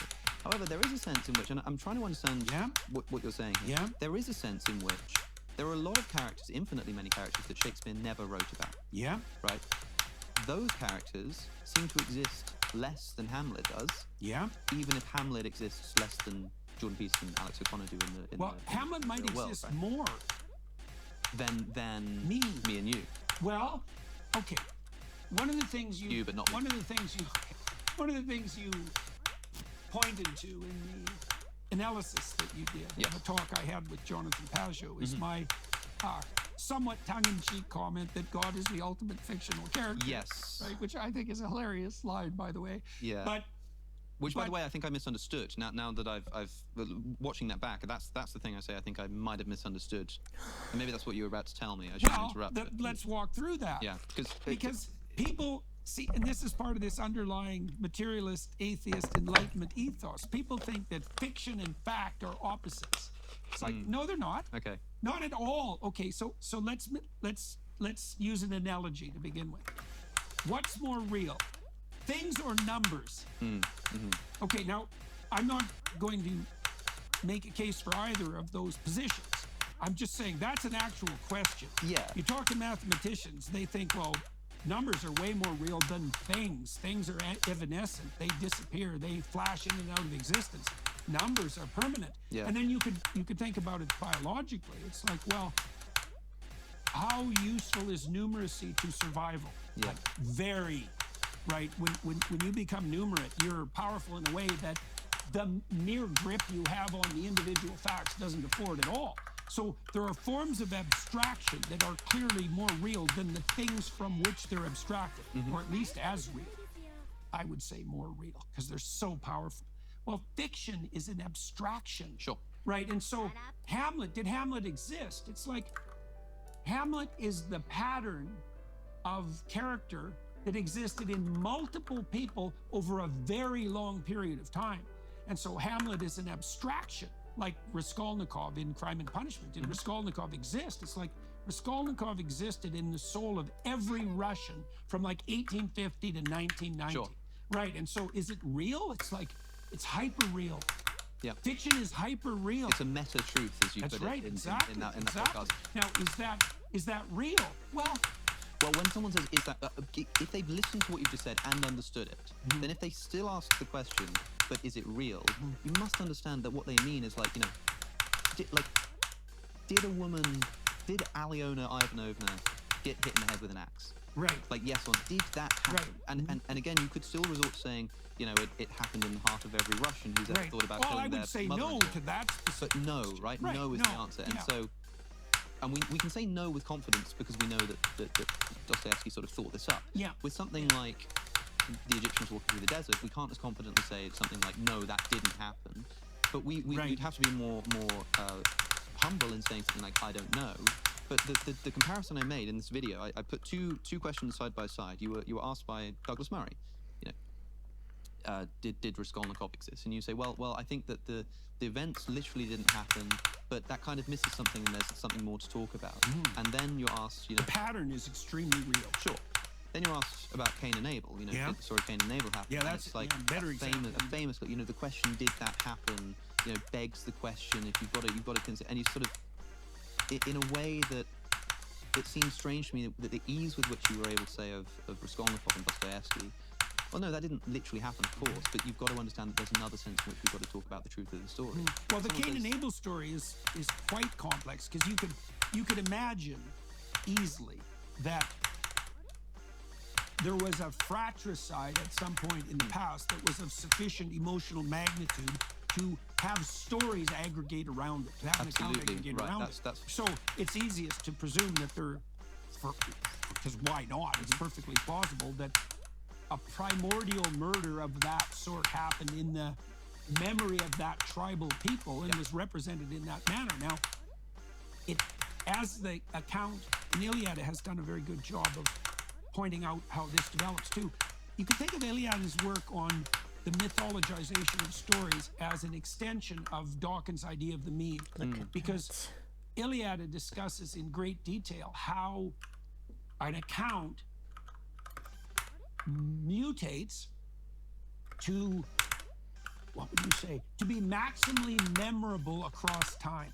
N: However, there is a sense in which, and I'm trying to understand what you're saying here.
O: Yeah.
N: There is a sense in which there are a lot of characters, infinitely many characters, that Shakespeare never wrote about.
O: Yeah.
N: Right? Those characters seem to exist less than Hamlet does.
O: Yeah.
N: Even if Hamlet exists less than Jordan Peterson and Alex O'Connor do in the
O: Hamlet might exist more
N: than
O: me
N: and you.
O: Well, okay. One of the things
N: you but not me.
O: One of the things you pointed to in the analysis that you did, the talk I had with Jonathan Pajot, is my somewhat tongue-in-cheek comment that God is the ultimate fictional character.
N: Yes.
O: Right, which I think is a hilarious line, by the way.
N: Yeah. By the way, I think I misunderstood. Now that I've watching that back, that's the thing I say. I think I might have misunderstood, and maybe that's what you were about to tell me. I shouldn't interrupt.
O: Let's walk through that.
N: Yeah,
O: because people see, and this is part of this underlying materialist, atheist, Enlightenment ethos. People think that fiction and fact are opposites. It's like, no, they're not.
N: Okay.
O: Not at all. Okay, so let's use an analogy to begin with. What's more real, things or numbers? Okay, now I'm not going to make a case for either of those positions. I'm just saying that's an actual question.
N: Yeah.
O: You talk to mathematicians, they think, well, numbers are way more real than things. Things are evanescent. They disappear. They flash in and out of existence. Numbers are permanent.
N: Yeah.
O: And then you could think about it biologically. It's like, well, how useful is numeracy to survival?
N: Yeah.
O: Very, right? When you become numerate, you're powerful in a way that the mere grip you have on the individual facts doesn't afford at all. So there are forms of abstraction that are clearly more real than the things from which they're abstracted, or at least as real. I would say more real, because they're so powerful. Well, fiction is an abstraction.
N: Sure.
O: Right, and so did Hamlet exist? It's like Hamlet is the pattern of character that existed in multiple people over a very long period of time. And so Hamlet is an abstraction. like Raskolnikov in Crime and Punishment. Did Raskolnikov exist? It's like Raskolnikov existed in the soul of every Russian from like 1850 to 1990.
N: Sure.
O: Right, and so is it real? It's like, it's hyper real.
N: Yeah.
O: Fiction is hyper real.
N: It's a meta truth, as you
O: That's
N: put
O: right,
N: it in
O: exactly,
N: that
O: exactly.
N: podcast.
O: Now, is that real? Well,
N: when someone says, is that, if they've listened to what you've just said and understood it, then if they still ask the question, but is it real, you must understand that what they mean is like, you know, did Alyona Ivanovna get hit in the head with an axe?
O: Right.
N: Like, yes or no, did that happen? Right. And again, you could still resort to saying, you know, it happened in the heart of every Russian who's ever thought about killing their mother-in-law.
O: Well, I would say no to that.
N: But no, right? No is the answer. And so, and we can say no with confidence because we know that Dostoevsky sort of thought this up.
O: Yeah.
N: With something like the Egyptians walking through the desert, we can't as confidently say it's something like, no, that didn't happen. But we'd have to be more humble in saying something like, I don't know. But the comparison I made in this video, I put two questions side by side. You were asked by Douglas Murray, you know, did Raskolnikov exist? And you say, well, I think that the events literally didn't happen, but that kind of misses something, and there's something more to talk about. And then you're asked, you know,
O: the pattern is extremely real.
N: Sure. Then you're asked about Cain and Abel. You know, did the story of Cain and Abel happen?
O: Yeah, that's
N: like
O: better example.
N: A famous, you know, the question, did that happen? You know, begs the question. If you've got to consider, and you sort of, in a way that it seems strange to me that the ease with which you were able to say of Raskolnikov and Dostoevsky, well, no, that didn't literally happen, of course, but you've got to understand that there's another sense in which we've got to talk about the truth of the story.
O: Well, the Cain and Abel story is quite complex because you could imagine easily that there was a fratricide at some point in the past that was of sufficient emotional magnitude to have stories aggregate around it, to have an account aggregate around it. So it's easiest to presume that because why not? It's perfectly plausible that a primordial murder of that sort happened in the memory of that tribal people and was represented in that manner. Now, as the account in Iliad has done a very good job of pointing out how this develops too. You can think of Iliad's work on the mythologization of stories as an extension of Dawkins' idea of the meme. Because Iliad discusses in great detail how an account mutates to, what would you say, to be maximally memorable across time.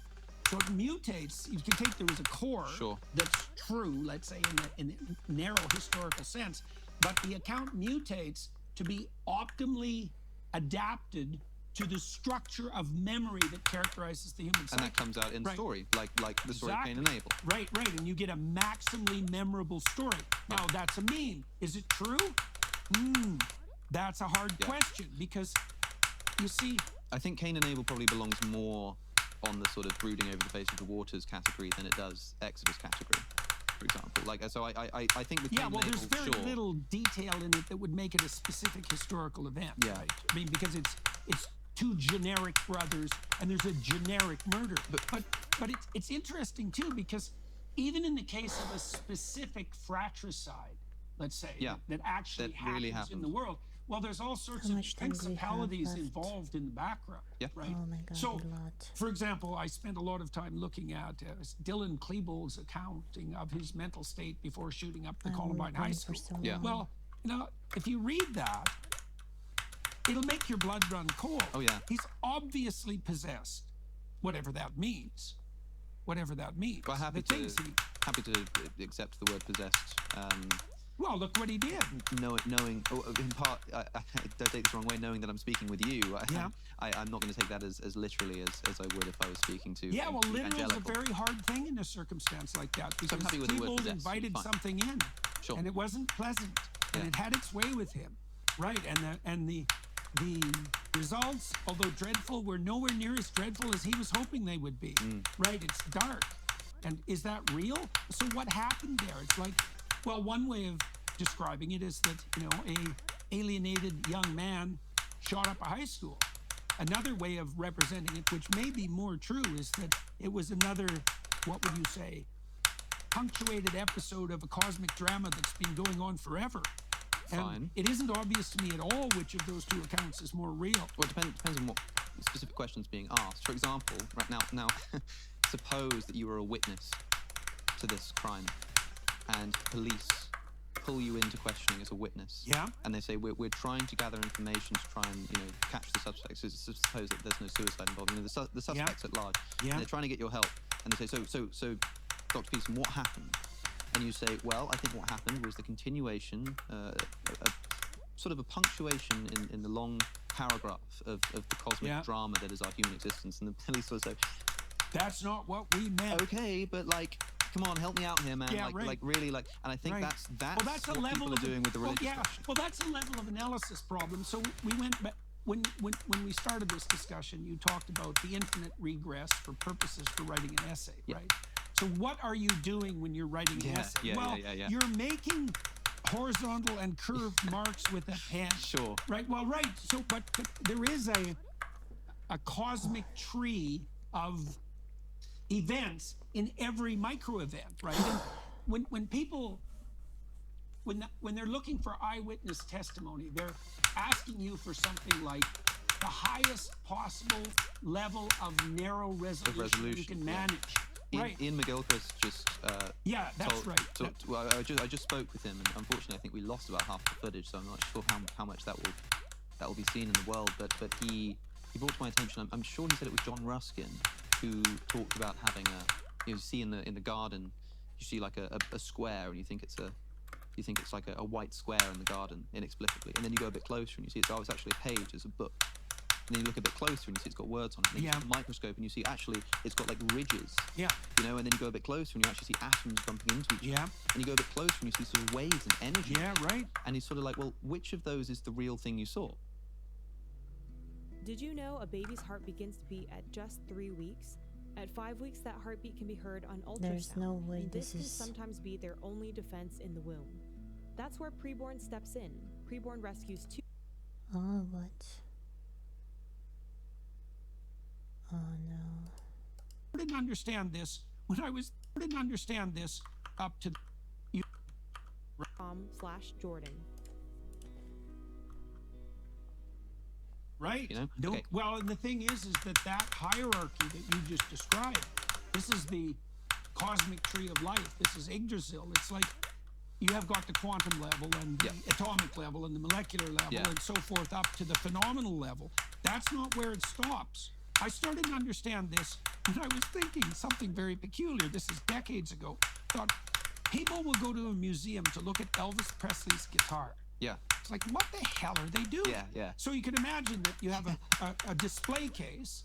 O: So it mutates. You can take there was a core that's true, let's say in the narrow historical sense, but the account mutates to be optimally adapted to the structure of memory that characterizes the human psyche.
N: And that comes out in story, like the story of Cain and Abel.
O: Right, and you get a maximally memorable story. Now, that's a meme. Is it true? That's a hard question because, you see...
N: I think Cain and Abel probably belongs more on the sort of brooding over the face of the waters category than it does Exodus category, for example. Like, so I think with Cain and Abel,
O: there's very little detail in it that would make it a specific historical event.
N: Yeah.
O: Right? I mean, because it's two generic brothers and there's a generic murder. But it's interesting too because even in the case of a specific fratricide, let's say, that actually happens in the world, well, there's all sorts of principalities involved in the background.
N: Yeah.
O: Right?
A: Oh my God,
O: so,
A: a lot.
O: for example, I spent a lot of time looking at Dylan Klebold's accounting of his mental state before shooting up the Columbine High School. Well, you know, if you read that, it'll make your blood run cold.
N: Oh, yeah.
O: He's obviously possessed, whatever that means. Whatever that means.
N: But happy to accept the word possessed.
O: Well, look what he did.
N: Knowing, in part, don't take this the wrong way, knowing that I'm speaking with you, I'm not going to take that as literally as I would if I was speaking to
O: well, literal is a very hard thing in a circumstance like that because Klebold invited something in, and it wasn't pleasant, and it had its way with him, right? And the results, although dreadful, were nowhere near as dreadful as he was hoping they would be, right? It's dark, and is that real? So what happened there? It's like, well, one way of describing it is that, you know, a alienated young man shot up a high school. Another way of representing it, which may be more true, is that it was another, what would you say, punctuated episode of a cosmic drama that's been going on forever.
N: Fine.
O: It isn't obvious to me at all which of those two accounts is more real.
N: Well, it depends on what specific questions being asked. For example, right now, suppose that you were a witness to this crime, and police pull you into questioning as a witness.
O: Yeah.
N: And they say, we're trying to gather information to try and, catch the suspects. So suppose that there's no suicide involved. The suspect's at large.
O: Yeah.
N: And they're trying to get your help. And they say, so, Dr. Peterson, what happened? And you say, well, I think what happened was the continuation, sort of a punctuation in the long paragraph of the cosmic drama that is our human existence. And the police sort of say,
O: that's not what we meant.
N: Okay, but come on, help me out here, man.
O: Yeah,
N: really, and I think that's
O: a
N: what
O: level
N: people are doing with the religious question.
O: Well, that's a level of analysis problem. So we went back, when we started this discussion, you talked about the infinite regress for purposes for writing an essay, right? So what are you doing when you're writing an essay? You're making horizontal and curved marks with a pen.
N: Sure.
O: Right. Well, right. So, but there is a cosmic tree of events in every micro event, right? And when people, when they're looking for eyewitness testimony, they're asking you for something like the highest possible level of narrow resolution you can manage. Right.
N: Ian McGilchrist just
O: that's right.
N: Well, I just spoke with him, and unfortunately, I think we lost about half the footage, so I'm not sure how much that will be seen in the world. But he brought to my attention. I'm sure he said it was John Ruskin who talked about having you see in the garden, you see like a square, and you think it's like a white square in the garden inexplicably, and then you go a bit closer and you see it's actually a page, it's a book. And then you look a bit closer and you see it's got words on it. And then you use a microscope and you see actually it's got like ridges.
O: Yeah.
N: And then you go a bit closer and you actually see atoms bumping into each other. And you go a bit closer and you see sort of waves and energy.
O: Yeah, right.
N: And he's sort of like, well, which of those is the real thing you saw?
Q: Did you know a baby's heart begins to beat at just 3 weeks? At 5 weeks, that heartbeat can be heard on ultrasound.
A: There's no way
Q: and this
A: this
Q: can
A: is...
Q: sometimes be their only defense in the womb. That's where Preborn steps in. Preborn rescues two...
A: Oh, what? Oh, no.
O: I didn't understand this when I didn't understand this up to
Q: /Jordan.
O: Right.
N: Okay.
O: Well, and the thing is that hierarchy that you just described, this is the cosmic tree of life. This is Yggdrasil. It's like you have got the quantum level and the atomic level and the molecular level and so forth up to the phenomenal level. That's not where it stops. I started to understand this when I was thinking something very peculiar. This is decades ago. Thought people will go to a museum to look at Elvis Presley's guitar.
N: Yeah.
O: It's like, what the hell are they doing?
N: Yeah.
O: So you can imagine that you have a display case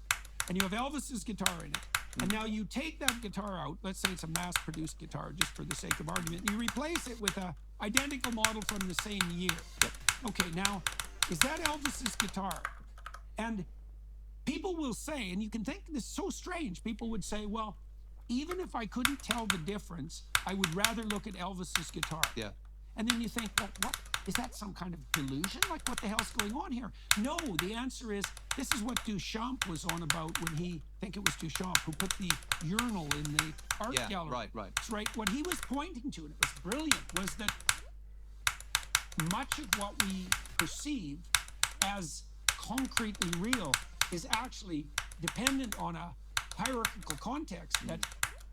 O: and you have Elvis's guitar in it. And now you take that guitar out, let's say it's a mass-produced guitar, just for the sake of argument, and you replace it with a identical model from the same year.
N: Yep.
O: Okay, now, is that Elvis's guitar? And people will say, and you can think this is so strange, people would say, well, even if I couldn't tell the difference, I would rather look at Elvis's guitar.
N: Yeah.
O: And then you think, well, what? Is that some kind of delusion? Like, what the hell's going on here? No, the answer is, this is what Duchamp was on about when I think it was Duchamp, who put the urinal in the art gallery.
N: Right.
O: That's right. What he was pointing to, and it was brilliant, was that much of what we perceive as concretely real is actually dependent on a hierarchical context that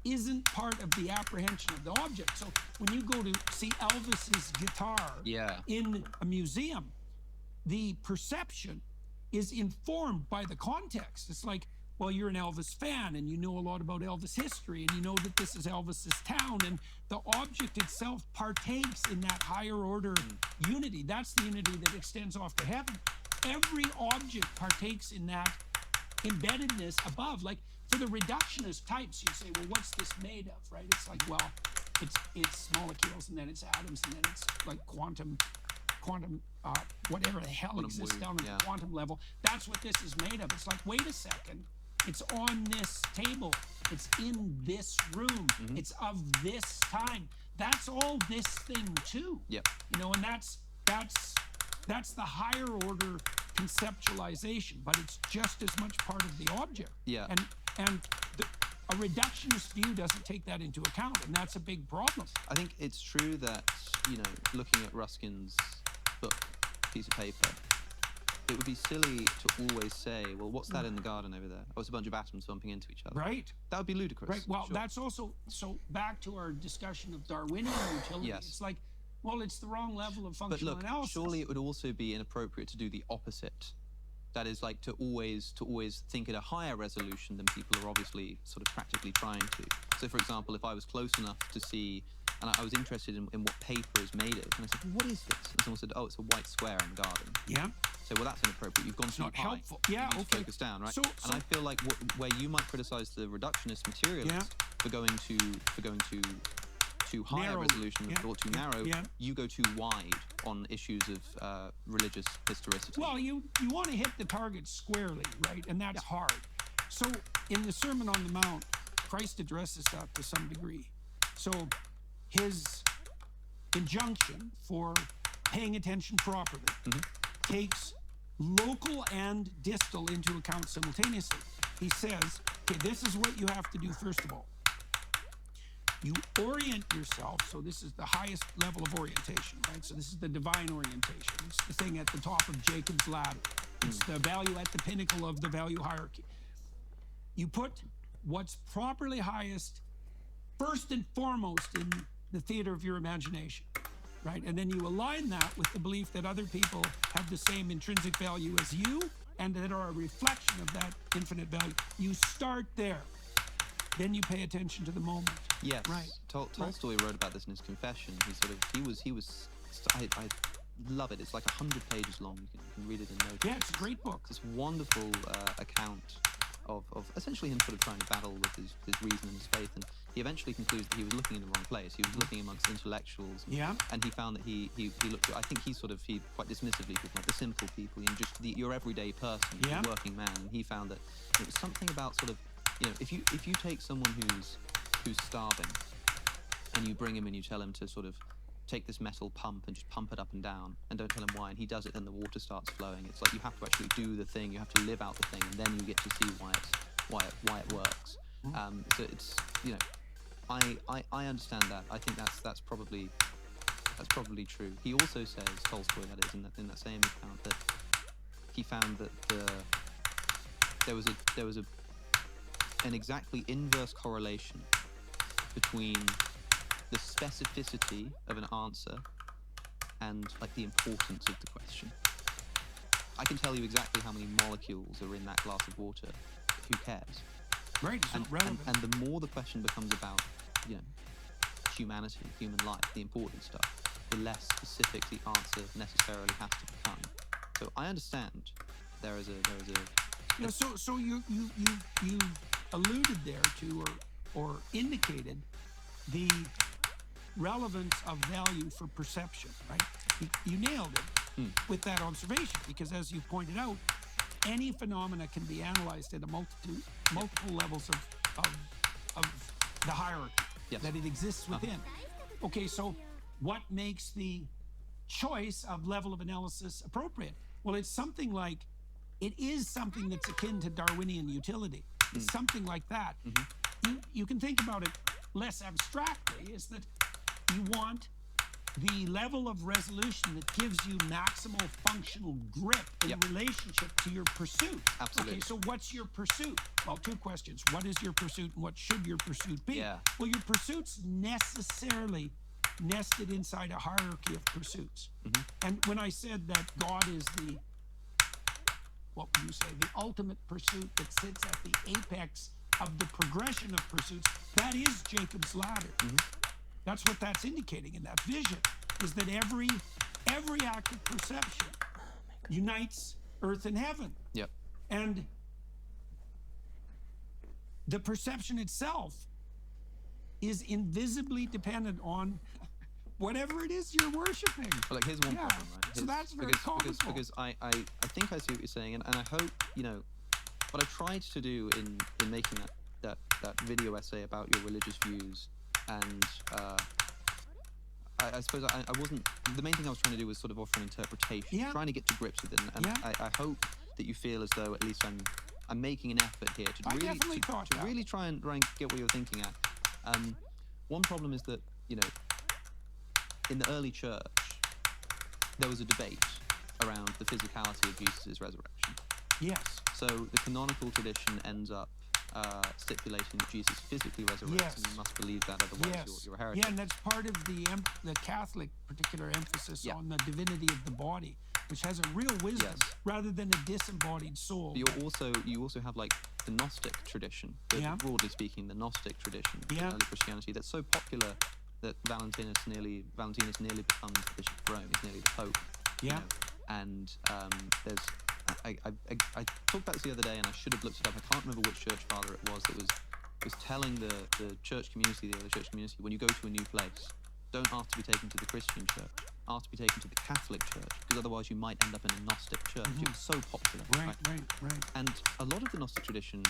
O: isn't part of the apprehension of the object. So when you go to see Elvis's guitar in a museum, the perception is informed by the context. It's like, well, you're an Elvis fan and you know a lot about Elvis history and you know that this is Elvis's town, and the object itself partakes in that higher order unity. That's the unity that extends off to heaven. Every object partakes in that embeddedness above. Like, for the reductionist types, you say, well, what's this made of, right? It's like, well, it's molecules, and then it's atoms, and then it's like quantum, whatever the hell exists down at the quantum level. That's what this is made of. It's like, wait a second, it's on this table, it's in this room, it's of this time. That's all this thing too.
N: Yep.
O: And that's the higher order conceptualization, but it's just as much part of the object.
N: Yeah.
O: And a reductionist view doesn't take that into account, and that's a big problem.
N: I think it's true that, looking at Ruskin's book, piece of paper, it would be silly to always say, well, what's that in the garden over there? Oh, it's a bunch of atoms bumping into each other.
O: Right.
N: That would be ludicrous.
O: Right. Well,
N: sure.
O: that's also, so back to our discussion of Darwinian utility.
N: Yes.
O: It's like, well, it's the wrong level of
N: But
O: functional
N: look,
O: analysis.
N: surely it would also be inappropriate to do the opposite. That is like to always think at a higher resolution than people are obviously sort of practically trying to. So for example, if I was close enough to see, and I was interested in what paper is made of, and I said, what is this? And someone said, oh, it's a white square in the garden.
O: Yeah.
N: So, well, that's inappropriate. You've gone too
O: not
N: high.
O: helpful. Yeah,
N: you need to
O: okay.
N: focus down, right?
O: So-
N: and I feel like where you might criticize the reductionist materialist for going too high a resolution or too narrow, you go too wide on issues of religious historicity.
O: Well, you want to hit the target squarely, right? And that's hard. So in the Sermon on the Mount, Christ addresses that to some degree. So his injunction for paying attention properly takes local and distal into account simultaneously. He says, okay, this is what you have to do first of all. You orient yourself, so this is the highest level of orientation, right? So this is the divine orientation. It's the thing at the top of Jacob's ladder. It's the value at the pinnacle of the value hierarchy. You put what's properly highest first and foremost in the theater of your imagination, right? And then you align that with the belief that other people have the same intrinsic value as you and that are a reflection of that infinite value. You start there. Then you pay attention to the moment.
N: Yes.
O: Right.
N: Tolstoy wrote about this in his Confession. He was. I love it. It's like 100 pages long. You can read it in no time.
O: Yeah, it's a great book.
N: This wonderful account of essentially him sort of trying to battle with his reason and his faith, and he eventually concludes that he was looking in the wrong place. He was looking amongst intellectuals. And he found that he looked at, I think he quite dismissively called like the simple people, your everyday person, your working man, and he found that it was something about sort of, if you take someone who's starving and you bring him and you tell him to sort of take this metal pump and just pump it up and down and don't tell him why, and he does it, then the water starts flowing. It's like you have to actually do the thing, you have to live out the thing, and then you get to see why it works. So it's, I understand that. I think that's probably true. He also says, Tolstoy that is, in that same account, that he found that there was an exactly inverse correlation between the specificity of an answer and like the importance of the question. I can tell you exactly how many molecules are in that glass of water. Who cares?
O: Right, it's not relevant.
N: And the more the question becomes about, humanity, human life, the important stuff, the less specific the answer necessarily has to become. So I understand there is a
O: So you alluded there to or indicated the relevance of value for perception, right? You nailed it with that observation, because as you pointed out, any phenomena can be analyzed at multiple levels of the hierarchy that it exists within. Okay, so what makes the choice of level of analysis appropriate? Well, it's something like, it is something that's akin to Darwinian utility. It's something like that. You can think about it less abstractly, is that you want the level of resolution that gives you maximal functional grip in relationship to your pursuit.
N: Absolutely.
O: Okay, so what's your pursuit? Well, two questions. What is your pursuit and what should your pursuit be? Well, your pursuit's necessarily nested inside a hierarchy of pursuits. And when I said that God is the, what would you say, the ultimate pursuit that sits at the apex of the progression of pursuits, that is Jacob's ladder. That's what that's indicating in that vision, is that every act of perception unites earth and heaven. And the perception itself is invisibly dependent on whatever it is you're worshiping.
N: But like, here's one problem, right?
O: So that's very comical.
N: Because I think I see what you're saying, and I hope, what I tried to do in making that video essay about your religious views, and I suppose I wasn't, the main thing I was trying to do was sort of offer an interpretation, trying to get to grips with it, and I hope that you feel as though at least I'm making an effort here to really try and get what you're thinking at. One problem is that, in the early church, there was a debate around the physicality of Jesus' resurrection.
O: Yes.
N: So the canonical tradition ends up stipulating that Jesus physically resurrects,
O: Yes.
N: and you must believe that, otherwise
O: Yes.
N: you're a heretic.
O: Yeah, and that's part of the Catholic particular emphasis on the divinity of the body, which has a real wisdom rather than a disembodied soul.
N: But you also have like the Gnostic tradition, broadly speaking, the Gnostic tradition in early Christianity that's so popular that Valentinus nearly becomes the Bishop of Rome. He's nearly the Pope.
O: Yeah.
N: You know? And there's I talked about this the other day, and I should have looked it up. I can't remember which church father it was that was telling the church community, the early church community, when you go to a new place, don't ask to be taken to the Christian church, ask to be taken to the Catholic church, because otherwise you might end up in a Gnostic church. It was so popular.
O: Right.
N: And a lot of the Gnostic tradition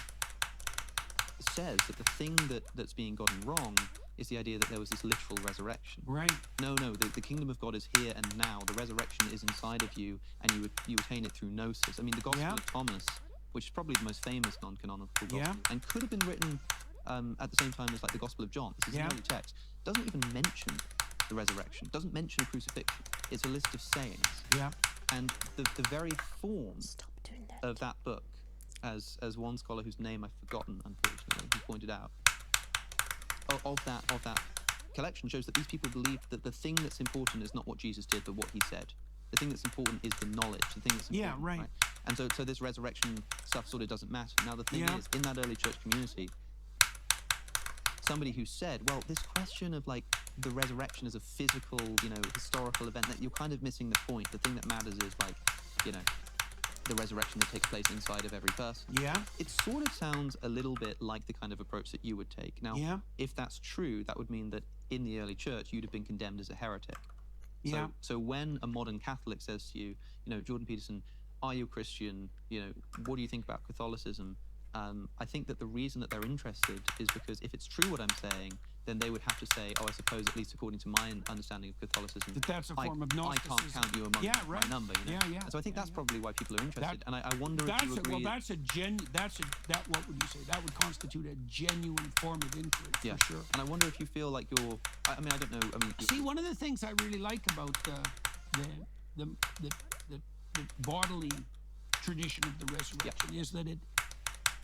N: says that the thing that's being gotten wrong is the idea that there was this literal resurrection.
O: Right.
N: No, the kingdom of God is here and now. The resurrection is inside of you, and you attain it through gnosis. I mean, the Gospel of Thomas, which is probably the most famous non-canonical gospel, and could have been written at the same time as like the Gospel of John. This is an early text. Doesn't even mention the resurrection. Doesn't mention a crucifixion. It's a list of sayings.
O: Yeah.
N: And the very form of that book, as one scholar whose name I've forgotten, unfortunately, he pointed out, of that collection shows that these people believe that the thing that's important is not what Jesus did, but what he said. The thing that's important is the knowledge. The thing that's important,
O: right.
N: And so this resurrection stuff sort of doesn't matter. Now the thing is, in that early church community, somebody who said, well, this question of like the resurrection as a physical, historical event, that you're kind of missing the point. The thing that matters is like, the resurrection that takes place inside of every person.
O: Yeah.
N: It sort of sounds a little bit like the kind of approach that you would take. Now, if that's true, that would mean that in the early church, you'd have been condemned as a heretic.
O: Yeah.
N: So when a modern Catholic says to you, Jordan Peterson, are you a Christian? What do you think about Catholicism? I think that the reason that they're interested is because if it's true what I'm saying, then they would have to say, I suppose, at least according to my understanding of Catholicism,
O: that's a form of Gnosticism.
N: I can't count you among my number.
O: Yeah.
N: And so I think that's probably why people are interested. And I wonder if you agree.
O: What would you say? That would constitute a genuine form of inquiry, for sure.
N: And I wonder if you feel like you're. I don't know.
O: See, one of the things I really like about the bodily tradition of the resurrection is that it.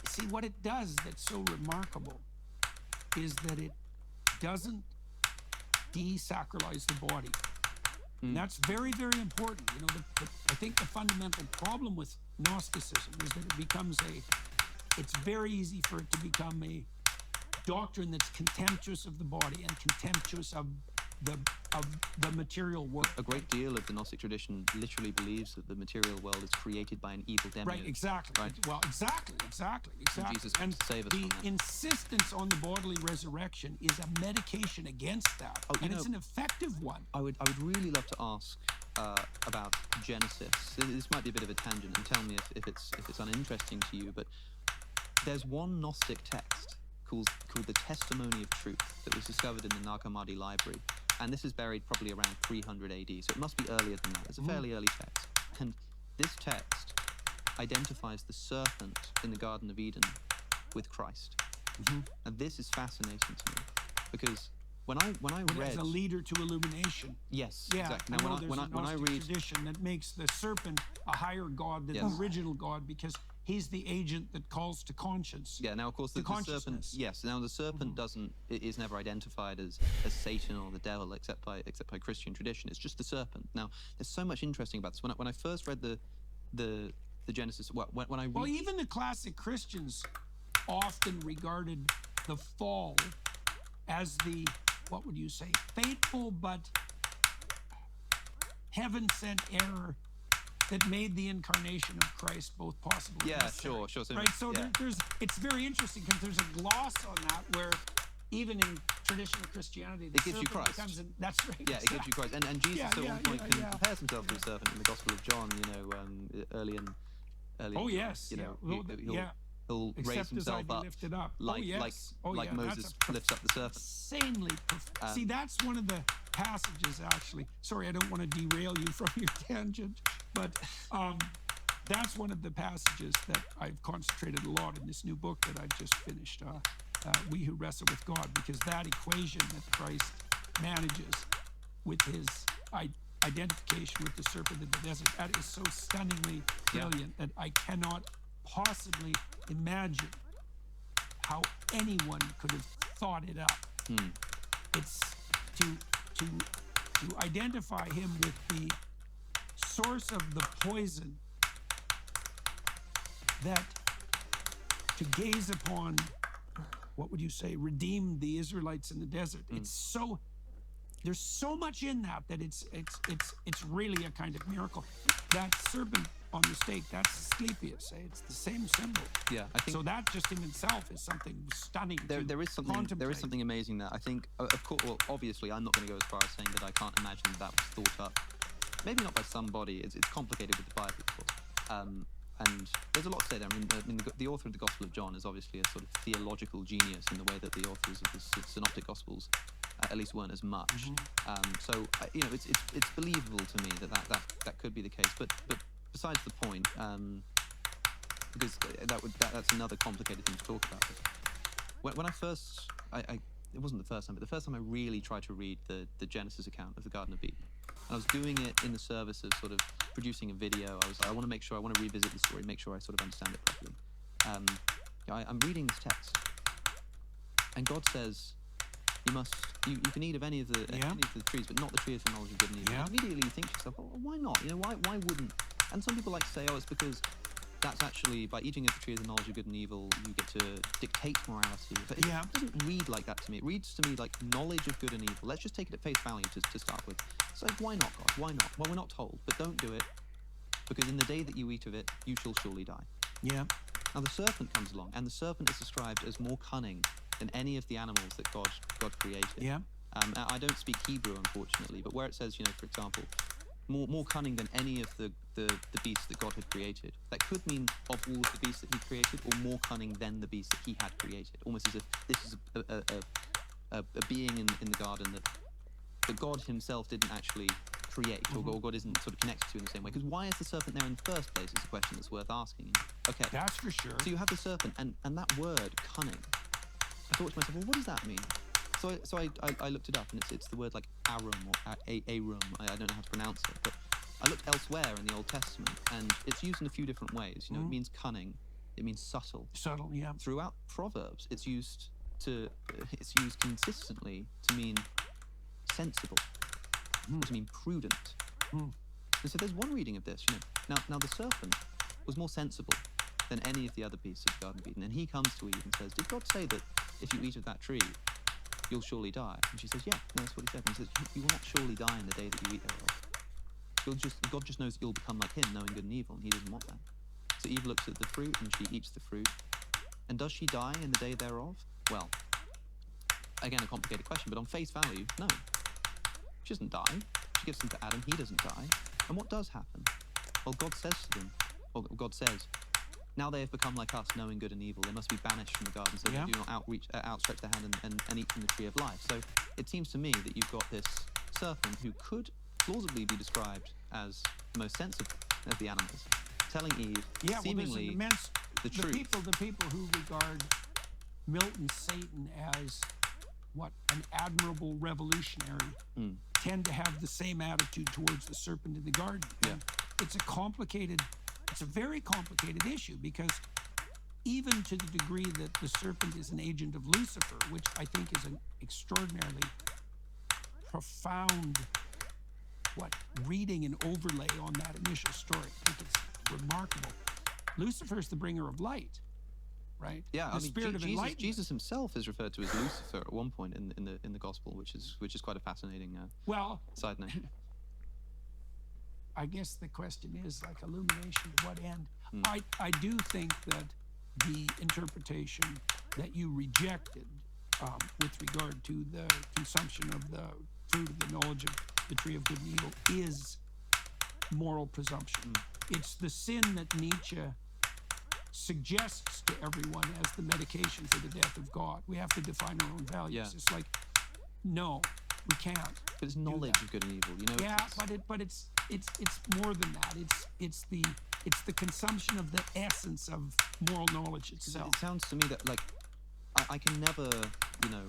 O: See, what it does that's so remarkable is that it doesn't desacralize the body. And that's very, very important. I think the fundamental problem with Gnosticism is that it becomes it's very easy for it to become a doctrine that's contemptuous of the body and contemptuous of the material world.
N: A great deal of the Gnostic tradition literally believes that the material world is created by an evil demiurge.
O: Right, exactly.
N: Right?
O: Well, exactly.
N: And Jesus wants to save us from that.
O: The insistence on the bodily resurrection is a medication against that, and it's an effective one.
N: I would really love to ask about Genesis. This might be a bit of a tangent, and tell me if it's uninteresting to you. But there's one Gnostic text called the Testimony of Truth that was discovered in the Nag Hammadi library. And this is buried probably around 300 AD, so it must be earlier than that. It's a fairly early text. And this text identifies the serpent in the Garden of Eden with Christ. And this is fascinating to me, because when I read...
O: As a leader to illumination.
N: Yes,
O: yeah,
N: exactly.
O: Now,
N: when I read...
O: tradition that makes the serpent a higher god than the original god, because he's the agent that calls to conscience.
N: Yeah. Now, of course, the serpent. Yes. Now, the serpent is never identified as Satan or the devil, except by Christian tradition. It's just the serpent. Now, there's so much interesting about this. When I first read the Genesis, when I read,
O: well, even the classic Christians often regarded the fall as the, what would you say, fateful but heaven-sent error that made the incarnation of Christ both possible and necessary.
N: Sure. So,
O: right, so it's very interesting because there's a gloss on that where even in traditional Christianity,
N: it gives you Christ.
O: That's right.
N: Yeah, it gives you Christ. And Jesus at one point compares himself to a serpent in the Gospel of John, early in
O: oh, yes.
N: He'll raise himself up, like Moses lifts up the serpent.
O: Insanely. See, that's one of the passages, actually. Sorry, I don't want to derail you from your tangent, but that's one of the passages that I've concentrated a lot in this new book that I've just finished, We Who Wrestle with God, because that equation that Christ manages with his identification with the serpent in the desert. That is so stunningly brilliant that I cannot possibly imagine how anyone could have thought it up. It's to identify him with the source of the poison, that to gaze upon, what would you say, redeemed the Israelites in the desert. It's so, there's so much in that it's really a kind of miracle. That serpent on the stake, that's Asclepius. It's the same symbol.
N: Yeah, I think
O: so. That just in itself is something stunning.
N: There is something amazing there. I think, of course, well, obviously, I'm not going to go as far as saying that I can't imagine that was thought up. Maybe not by somebody. It's complicated with the Bible, of course. And there's a lot to say there. I mean, the author of the Gospel of John is obviously a sort of theological genius in the way that the authors of the Synoptic Gospels at least weren't as much. So you know, it's believable to me that could be the case. But besides the point, because that's another complicated thing to talk about. When I first, it wasn't the first time, but the first time I really tried to read the Genesis account of the Garden of Eden. I was doing it in the service of sort of producing a video. I want to revisit the story, make sure I sort of understand it properly. I'm reading this text, and God says, you can eat of any of the trees, but not the tree of the knowledge of good and evil. And immediately you think to yourself, well, why not? You know, why wouldn't? And some people like to say, oh, it's because that's actually, by eating of the tree of the knowledge of good and evil, you get to dictate morality. But it doesn't read like that to me. It reads to me like knowledge of good and evil. Let's just take it at face value to start with. So why not, God? Why not? Well, we're not told, but don't do it, because in the day that you eat of it, you shall surely die.
O: Yeah.
N: Now the serpent comes along, and the serpent is described as more cunning than any of the animals that God created.
O: Yeah.
N: I don't speak Hebrew, unfortunately, but where it says, you know, for example, more cunning than any of the beasts that God had created. That could mean of all of the beasts that he created, or more cunning than the beasts that he had created. Almost as if this is a being in the garden that God himself didn't actually create, or God isn't sort of connected to in the same way. Because why is the serpent there in the first place is a question that's worth asking. Okay.
O: That's for sure.
N: So you have the serpent, and that word, cunning. I thought to myself, well, what does that mean? So I looked it up, and it's the word like arum or arum. I don't know how to pronounce it, but I looked elsewhere in the Old Testament, and it's used in a few different ways. You know, it means cunning, it means subtle.
O: Subtle, yeah.
N: Throughout Proverbs, it's used consistently to mean sensible, to mean prudent. And so there's one reading of this. You know, now the serpent was more sensible than any of the other beasts of the Garden of Eden, and he comes to Eve and says, "Did God say that if you eat of that tree, you'll surely die?" And she says, "Yeah, no, that's what he said." And he says, "You will not surely die in the day that you eat thereof." God just knows that you'll become like him, knowing good and evil, and he doesn't want that. So Eve looks at the fruit, and she eats the fruit. And does she die in the day thereof? Well, again, a complicated question, but on face value, no. She doesn't die. She gives them to Adam, he doesn't die. And what does happen? Well, God says to them, or God says, now they have become like us, knowing good and evil. They must be banished from the garden, so they do not outstretch their hand and eat from the tree of life. So it seems to me that you've got this serpent who could plausibly be described as the most sensible of the animals, telling Eve seemingly the truth.
O: The people who regard Milton's Satan as an admirable revolutionary tend to have the same attitude towards the serpent in the garden.
N: Yeah.
O: It's a very complicated issue, because even to the degree that the serpent is an agent of Lucifer, which I think is an extraordinarily profound reading and overlay on that initial story. I think it's remarkable. Lucifer is the bringer of light, right?
N: Yeah,
O: the spirit of enlightenment.
N: Jesus himself is referred to as Lucifer at one point in the gospel, which is quite a fascinating side note.
O: I guess the question is, like, illumination to what end? I do think that the interpretation that you rejected with regard to the consumption of the fruit of the knowledge of the tree of good and evil is moral presumption. It's the sin that Nietzsche suggests to everyone as the medication for the death of God. We have to define our own values.
N: Yeah.
O: It's like, no, we can't.
N: But it's knowledge of good and evil, you know.
O: Yeah, but it's more than that. It's the consumption of the essence of moral knowledge itself.
N: It sounds to me that, like, I can never, you know,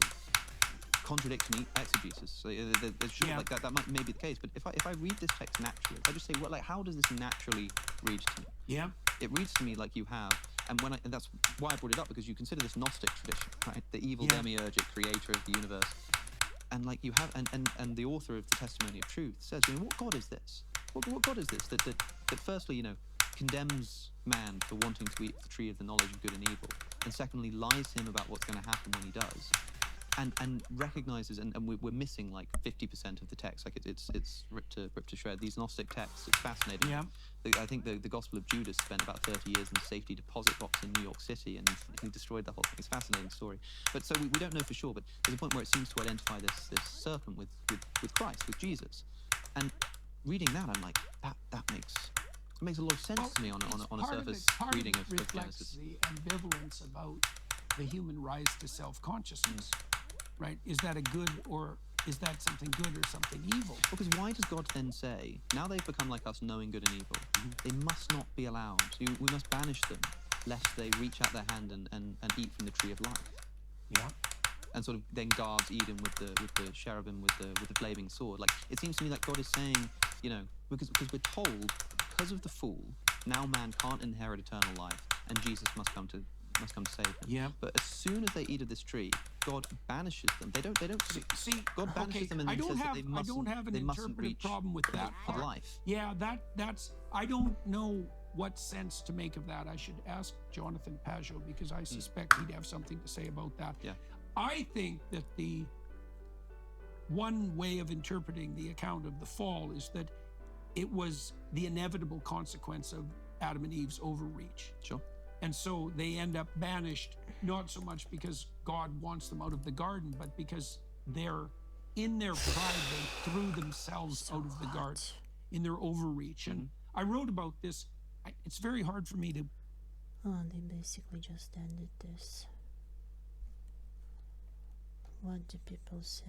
N: contradicting exegesis. So like that may be the case, but if I read this text naturally, if I just say, well, like, how does this naturally read to me?
O: Yeah.
N: It reads to me like you have, and that's why I brought it up, because you consider this Gnostic tradition, right? The evil demiurgic creator of the universe, and like you have, and the author of the Testimony of Truth says, what God is this? What God is this that firstly, condemns man for wanting to eat the tree of the knowledge of good and evil, and secondly lies to him about what's going to happen when he does, and recognizes, and we're missing like 50% of the text, like it's ripped to shred. These Gnostic texts, it's fascinating.
O: Yeah.
N: I think the Gospel of Judas spent about 30 years in the safety deposit box in New York City, and he destroyed the whole thing. It's a fascinating story. But so we don't know for sure, but there's a point where it seems to identify this serpent with Christ, with Jesus. And reading that, I'm like, that makes a lot of sense to me on a surface reading of Genesis.
O: The ambivalence about the human rise to self-consciousness, right? Is that a good, or is that something good or something evil?
N: Because why does God then say, now they've become like us, knowing good and evil, they must not be allowed, we must banish them, lest they reach out their hand and eat from the tree of life?
O: Yeah.
N: And sort of then guards Eden with the cherubim with the flaming sword. Like, it seems to me like God is saying, because we're told, because of the fall, now man can't inherit eternal life, and Jesus must come to save them.
O: Yeah.
N: But as soon as they eat of this tree, God banishes them. They don't
O: see.
N: God banishes them, and
O: I
N: then
O: don't
N: says
O: have
N: that they mustn't.
O: I don't have an
N: they mustn't
O: interpretive
N: reach
O: problem with that
N: of
O: part.
N: life.
O: Yeah, that's. I don't know what sense to make of that. I should ask Jonathan Pajot, because I suspect he'd have something to say about that.
N: Yeah.
O: I think that the one way of interpreting the account of the fall is that it was the inevitable consequence of Adam and Eve's overreach.
N: Sure.
O: And so they end up banished, not so much because God wants them out of the garden, but because in their pride, they threw themselves out of the garden in their overreach. And I wrote about this. It's very hard for me to...
A: Oh, they basically just ended this. What do people say?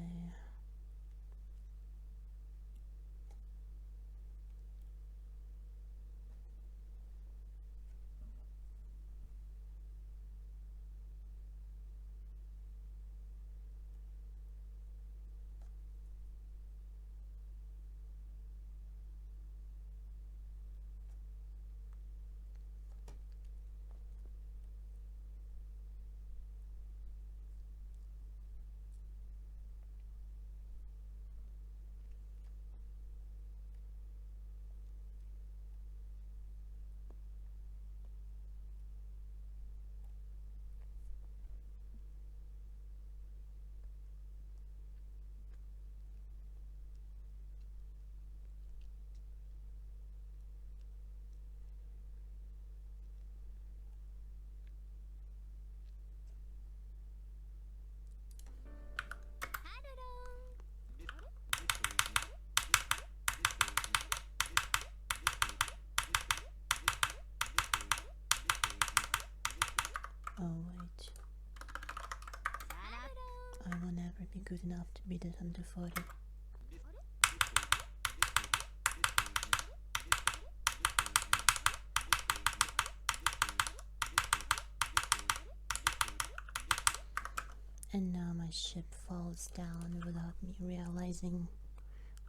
A: Oh wait. I will never be good enough to be the Thunder 40. And now my ship falls down without me realizing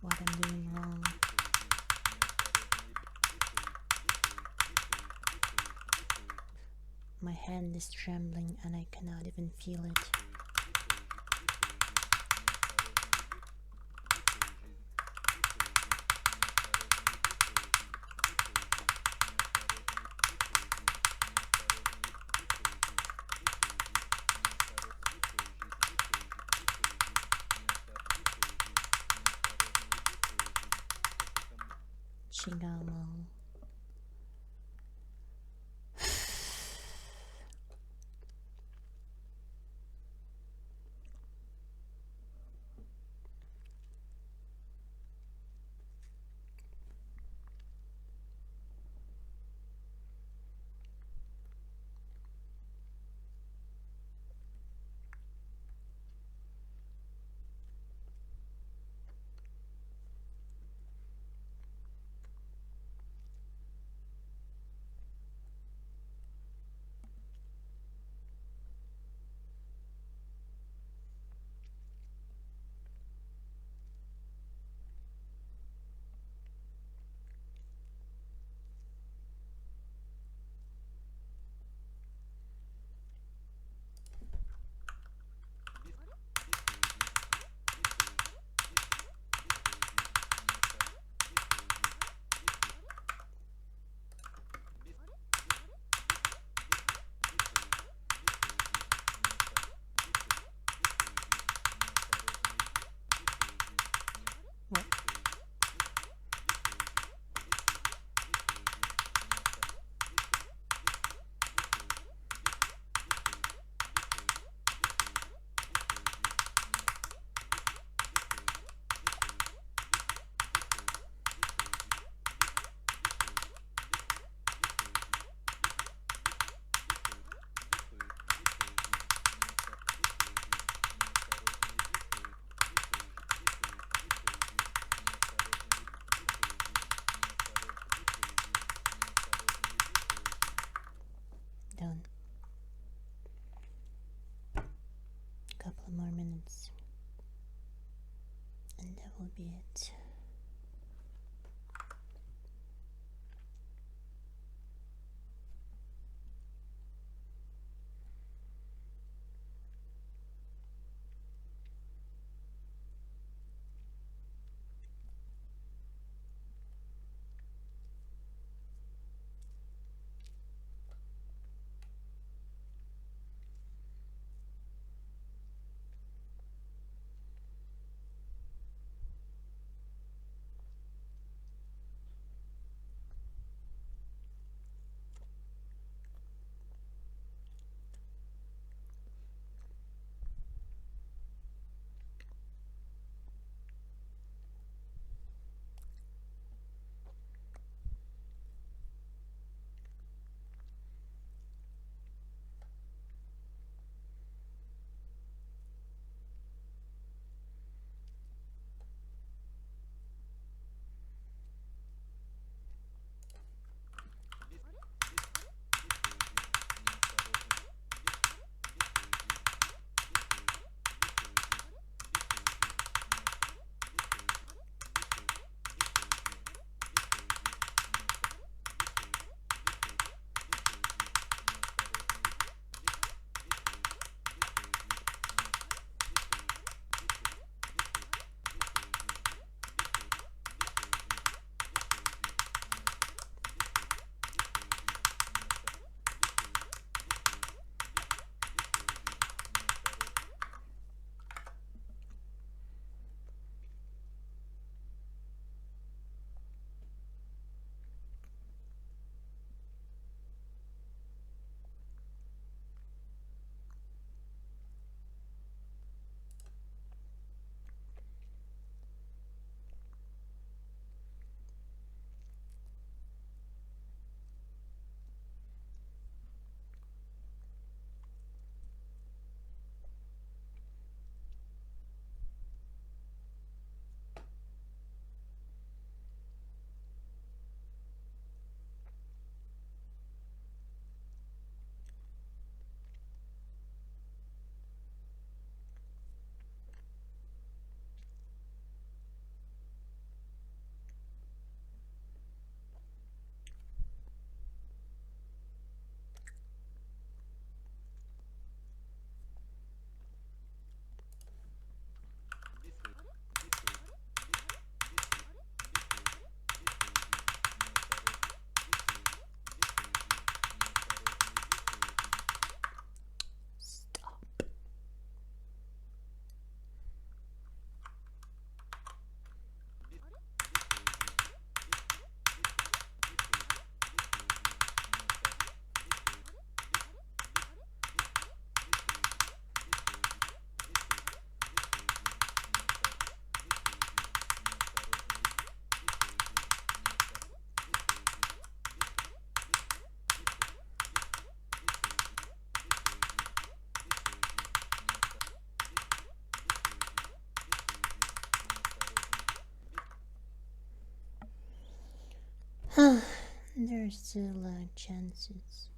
A: what I'm doing wrong. My hand is trembling and I cannot even feel it. Chigamo. points. And that will be it. There's still chances.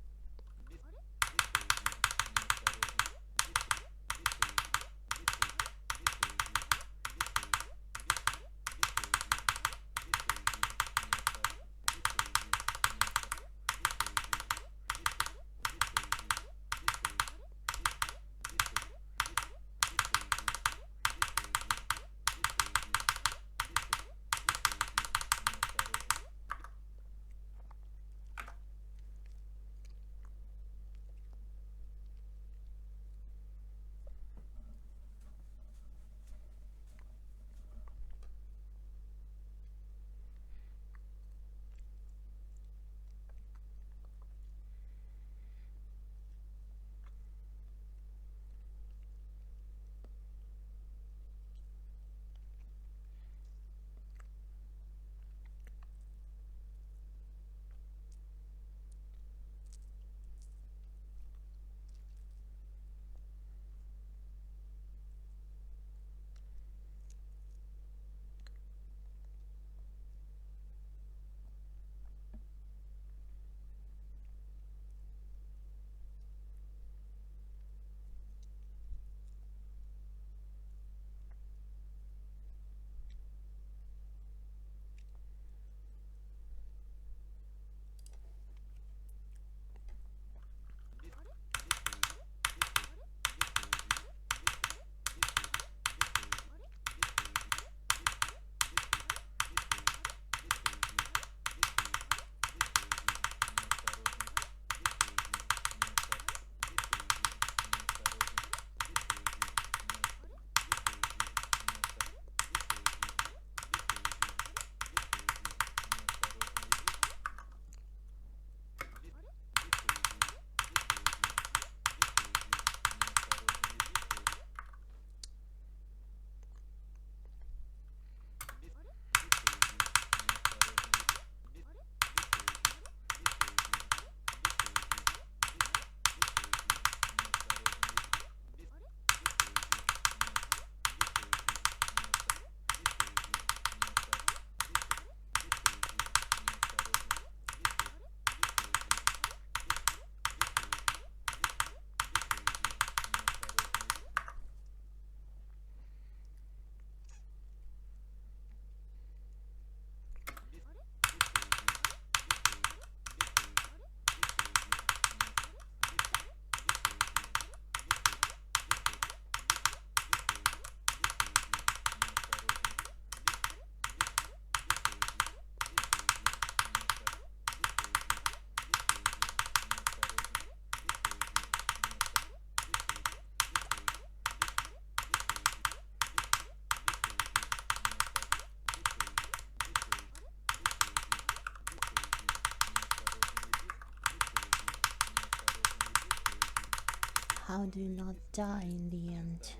A: How do you not die in the end?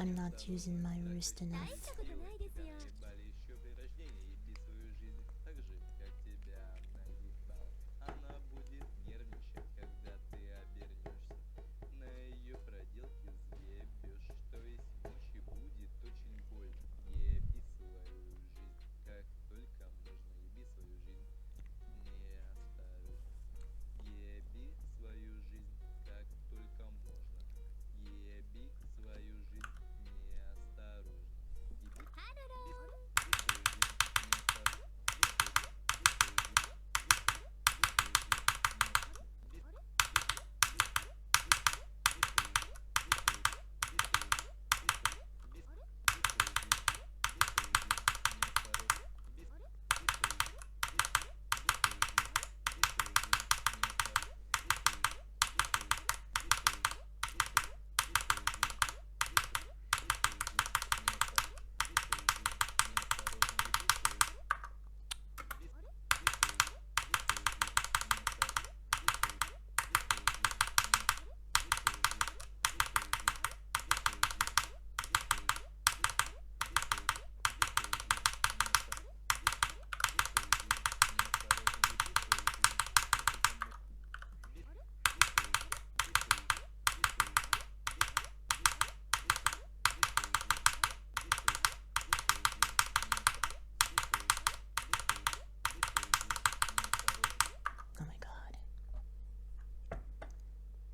A: I'm not using my wrist enough.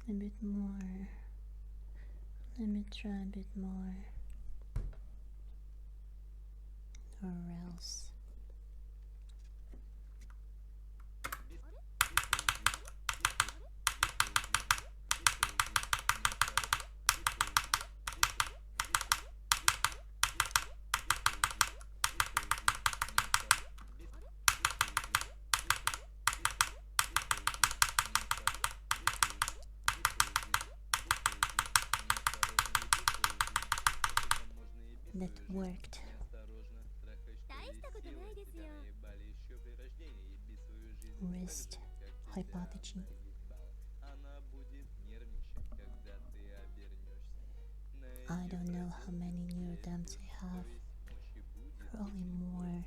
A: A bit more. Let me try a bit more. Or else. That worked. Wrist hypothesis. I don't know how many new attempts I have. Probably more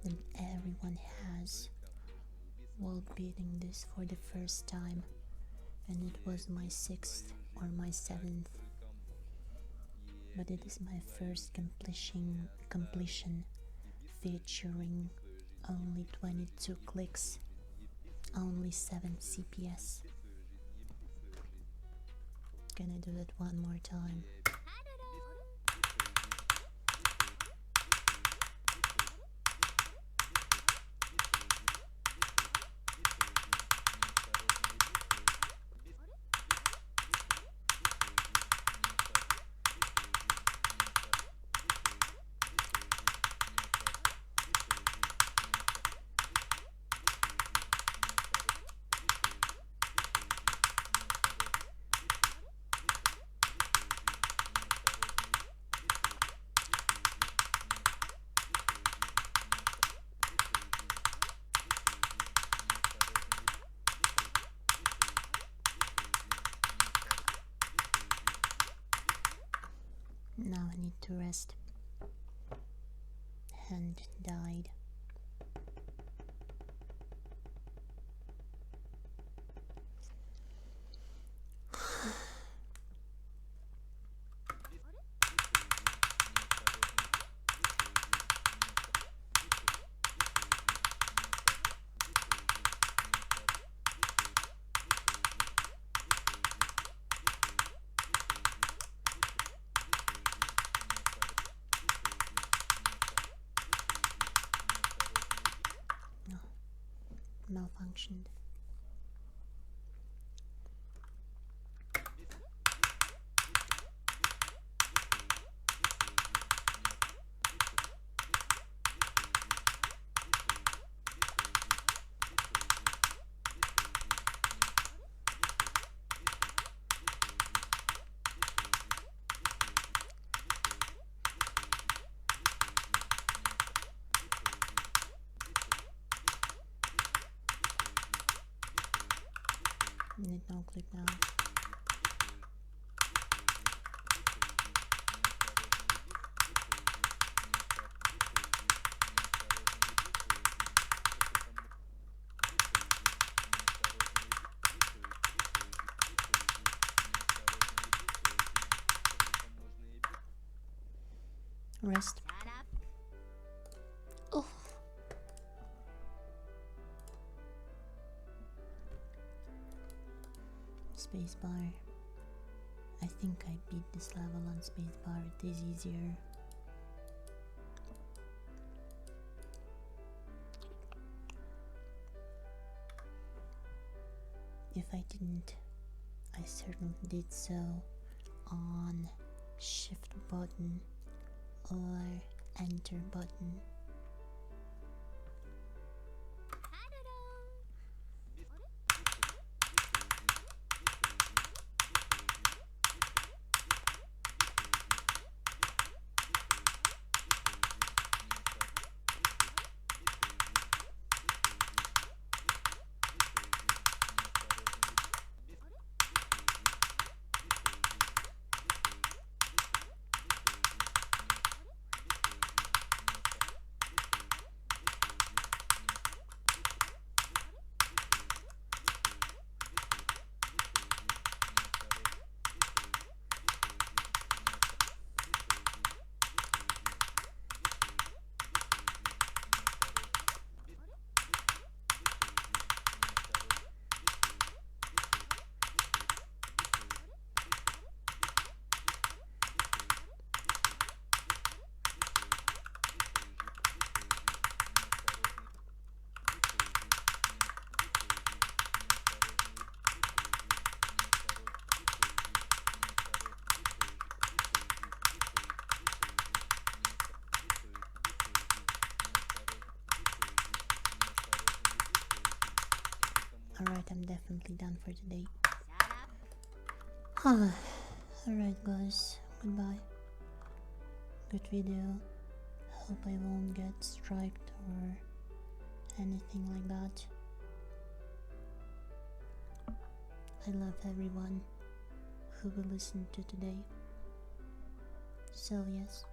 A: than everyone has while beating this for the first time, and it was my 6th or my 7th. But it is my first completion featuring only 22 clicks, only 7 CPS. Gonna do it one more time. Now I need to rest. Hand died. Malfunctioned. Need no click now. Rest. Oh. Spacebar. I think I beat this level on spacebar. It is easier. If I didn't, I certainly did so on shift button or enter button. Alright, I'm definitely done for today. Alright guys, goodbye. Good video. Hope I won't get striked or anything like that. I love everyone who will listen to today. So yes.